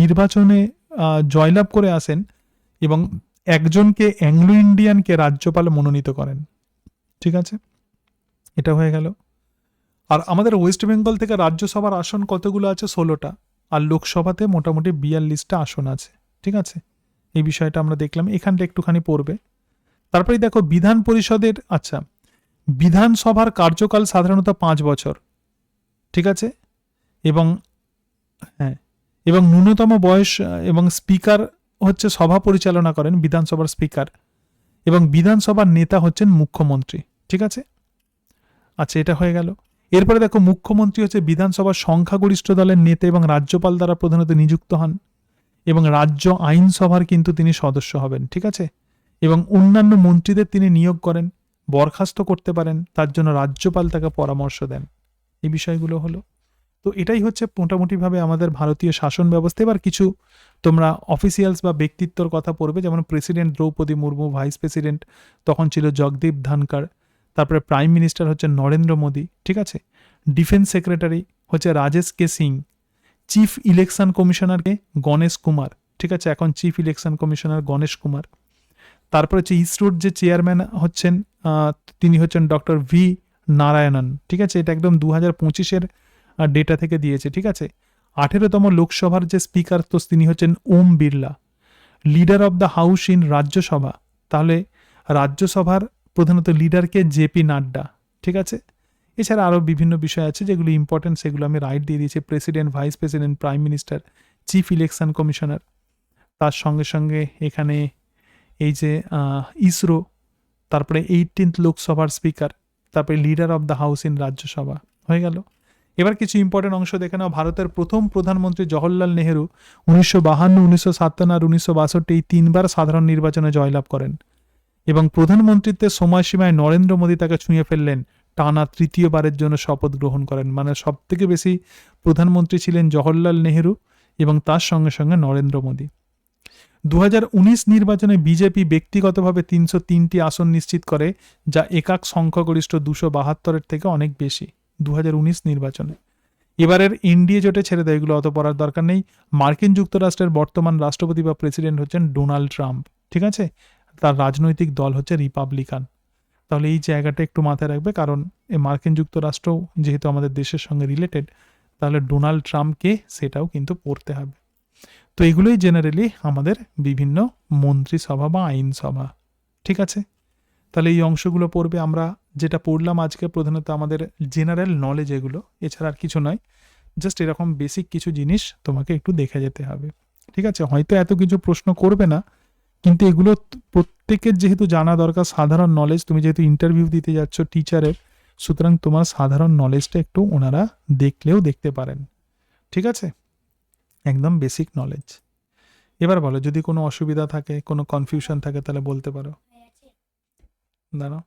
নির্বাচনে জয়লাভ করে আসেন, এবং একজনকে অ্যাংলো ইন্ডিয়ানকে রাজ্যপাল মনোনীত করেন, ঠিক আছে। এটা হয়ে গেল। আর আমাদের ওয়েস্ট বেঙ্গল থেকে রাজ্যসভার আসন কতগুলো আছে? 16টা, আর লোকসভাতে মোটামুটি 42টা আসন আছে, ঠিক আছে। এই বিষয়টা আমরা দেখলাম, এখানটা একটুখানি পড়বে। তারপরে দেখো বিধান পরিষদের, আচ্ছা, বিধানসভার কার্যকাল সাধারণত 5 বছর, ঠিক আছে। এবং এবং ন্যূনতম বয়স, এবং স্পিকার হচ্ছে সভা পরিচালনা করেন বিধানসভার স্পিকার, এবং বিধানসভার নেতা হচ্ছেন মুখ্যমন্ত্রী, ঠিক আছে। আচ্ছা, এটা হয়ে গেল। এরপরে দেখো মুখ্যমন্ত্রী হচ্ছে বিধানসভার সংখ্যাগরিষ্ঠ দলের নেতা এবং রাজ্যপাল দ্বারা প্রধানত নিযুক্ত হন, এবং রাজ্য আইনসভার কিন্তু তিনি সদস্য হবেন, ঠিক আছে। এবং অন্যান্য মন্ত্রীদের তিনি নিয়োগ করেন, বরখাস্ত করতে পারেন, তার জন্য রাজ্যপাল তাকে পরামর্শ দেন। এই বিষয়গুলো হলো। তো এটাই হচ্ছে মোটামুটিভাবে আমাদের ভারতীয় শাসন ব্যবস্থা। এবার কিছু তোমরা অফিসিয়ালস বা ব্যক্তিত্বর কথা পড়বে, যেমন president Droupadi Murmu, vice president তখন ছিল জগদীপ ধনকর, তারপরে প্রাইম মিনিস্টার হচ্ছে নরেন্দ্র মোদী, ঠিক আছে। ডিফেন্স সেক্রেটারি হচ্ছে রাজেশ কে সিং, চিফ ইলেকশন কমিশনারকে গণেশ কুমার, ঠিক আছে, এখন chief election commissioner Ganesh Kumar. তারপরে হচ্ছে ইসরোর যে চেয়ারম্যান হচ্ছেন তিনি হচ্ছেন ডক্টর ভি নারায়ণন, ঠিক আছে। এটা একদম 2025-এর ডেটা থেকে দিয়েছে, ঠিক আছে। 18তম লোকসভার যে স্পিকার, তো তিনি হচ্ছেন Om Birla. Leader of the house in Rajya Sabha, তাহলে রাজ্যসভার প্রধানত লিডারকে জেপি নাড্ডা, ঠিক আছে। এছাড়া আরও বিভিন্ন বিষয় আছে যেগুলো ইম্পর্টেন্ট, সেগুলো আমি রাইট দিয়ে দিয়েছি। President, vice president, prime minister, chief election commissioner, তার সঙ্গে সঙ্গে এখানে এই যে ইসরো, তারপরে 18th লোকসভার স্পিকার, তারপরে leader of the house in Rajya Sabha হয়ে গেল। এবার কিছু ইম্পর্টেন্ট অংশ দেখে নাও। ভারতের প্রথম প্রধানমন্ত্রী জওহরলাল নেহেরু 1952, 1957 আর 1962 এই 3বার সাধারণ নির্বাচনে জয়লাভ করেন, এবং প্রধানমন্ত্রীত্বের সময়সীমায় নরেন্দ্র মোদী তাকে ছুঁয়ে ফেললেন, টানা 3য়বারের জন্য শপথ গ্রহণ করেন। মানে সব থেকে বেশি প্রধানমন্ত্রী ছিলেন জওহরলাল নেহেরু, এবং তার সঙ্গে সঙ্গে নরেন্দ্র মোদী। 2019 নির্বাচনে বিজেপি ব্যক্তিগতভাবে 303টি আসন নিশ্চিত করে, যা একক সংখ্যাগরিষ্ঠ 272-এর থেকে অনেক বেশি 2019 নির্বাচনে। এবারের এনডিএ জোটে ছেড়ে দেয়, এগুলো অত পড়ার দরকার নেই। মার্কিন যুক্তরাষ্ট্রের বর্তমান রাষ্ট্রপতি বা প্রেসিডেন্ট হচ্ছেন ডোনাল্ড ট্রাম্প, ঠিক আছে? তার রাজনৈতিক দল হচ্ছে রিপাবলিকান। তাহলে এই জায়গাটা একটু মাথায় রাখবে, কারণ এই মার্কিন যুক্তরাষ্ট্র যেহেতু আমাদের দেশের সঙ্গে রিলেটেড, তাহলে ডোনাল্ড ট্রাম্পকে সেটাও কিন্তু পড়তে হবে। তো এগুলোই জেনারেলি আমাদের বিভিন্ন মন্ত্রিসভা বা আইনসভা, ঠিক আছে? তাহলে এই অংশগুলো পড়বে। আমরা যেটা পড়লাম আজকে প্রধানত আমাদের জেনারেল নলেজ এগুলো, এছাড়া আর কিছু নয়। জাস্ট এরকম বেসিক কিছু জিনিস তোমাকে একটু দেখে যেতে হবে, ঠিক আছে? হয়তো এত কিছু প্রশ্ন করবে না, কিন্তু এগুলো প্রত্যেকের যেহেতু জানা দরকার, সাধারণ নলেজ। তুমি যেহেতু ইন্টারভিউ দিতে যাচ্ছ টিচারের, সুতরাং তোমার সাধারণ নলেজটা একটু ওনারা দেখলেও দেখতে পারেন, ঠিক আছে? একদম বেসিক নলেজ। এবার বলো, যদি কোনো অসুবিধা থাকে, কোনো কনফিউশন থাকে, তাহলে বলতে পারো। হয়ে গেছে? দাঁড়াও,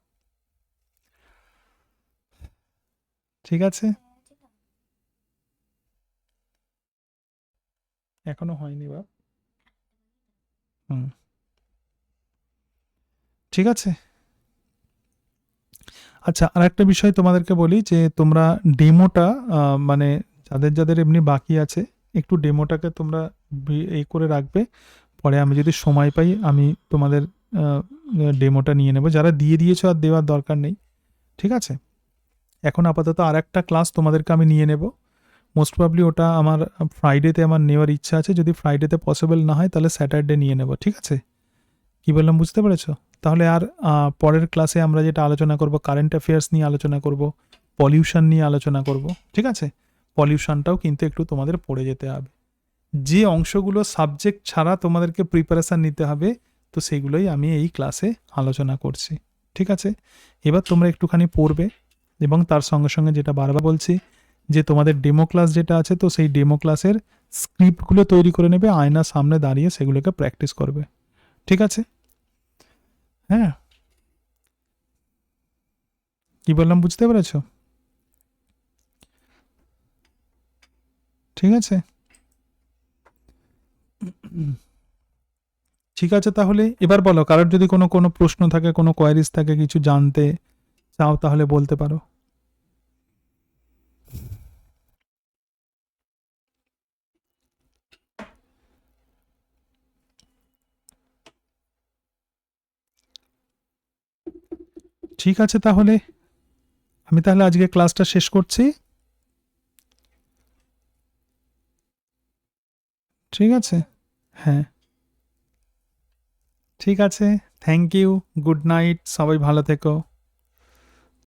ঠিক আছে? হয়ে গেছে তো? এখনো হয়নি বাপ। হুম, ঠিক আছে। আচ্ছা, আর একটা বিষয় তোমাদেরকে বলি, যে তোমরা ডেমোটা মানে যাদের যাদের এমনি বাকি আছে, একটু ডেমোটাকে তোমরা এই করে রাখবে। পরে আমি যদি সময় পাই আমি তোমাদের ডেমোটা নিয়ে নেব। যারা দিয়ে দিয়েছো আর দেওয়ার দরকার নেই, ঠিক আছে? এখন আপাতত আর একটা ক্লাস তোমাদেরকে আমি নিয়ে নেব। মোস্ট প্রবাবলি ওটা আমার ফ্রাইডেতে আমার নেওয়ার ইচ্ছা আছে। যদি ফ্রাইডেতে পসিবল না হয় তাহলে স্যাটারডে নিয়ে নেব, ঠিক আছে? কি বললাম বুঝতে পেরেছো? তাহলে আর পরের ক্লাসে আমরা যেটা আলোচনা করব, কারেন্ট অ্যাফেয়ার্স নিয়ে আলোচনা করব, পলিউশন নিয়ে আলোচনা করব, ঠিক আছে? পলিউশনটাও কিন্তু একটু তোমাদের পড়ে যেতে হবে। যে অংশগুলো সাবজেক্ট ছাড়া তোমাদেরকে প্রিপারেশান নিতে হবে, তো সেগুলোই আমি এই ক্লাসে আলোচনা করছি, ঠিক আছে? এবার তোমরা একটুখানি পড়বে, এবং তার সঙ্গে সঙ্গে যেটা বারবার বলছি, যে তোমাদের ডেমো ক্লাস যেটা আছে, তো সেই ডেমো ক্লাসের স্ক্রিপ্টগুলো তৈরি করে নেবে, আয়নার সামনে দাঁড়িয়ে সেগুলোকে প্র্যাকটিস করবে, ঠিক আছে? হ্যাঁ, কি বললাম বুঝতে পেরেছো? ঠিক আছে, ঠিক আছে। তাহলে এবার বলো, কারোর যদি কোনো কোনো প্রশ্ন থাকে, কোনো কোয়ারিজ থাকে, কিছু জানতে চাও, তাহলে বলতে পারো। ঠিক আছে, তাহলে আমি তাহলে আজকে ক্লাসটা শেষ করছি, ঠিক আছে? হ্যাঁ, ঠিক আছে। থ্যাংক ইউ, গুড নাইট, সবাই ভালো থেকো।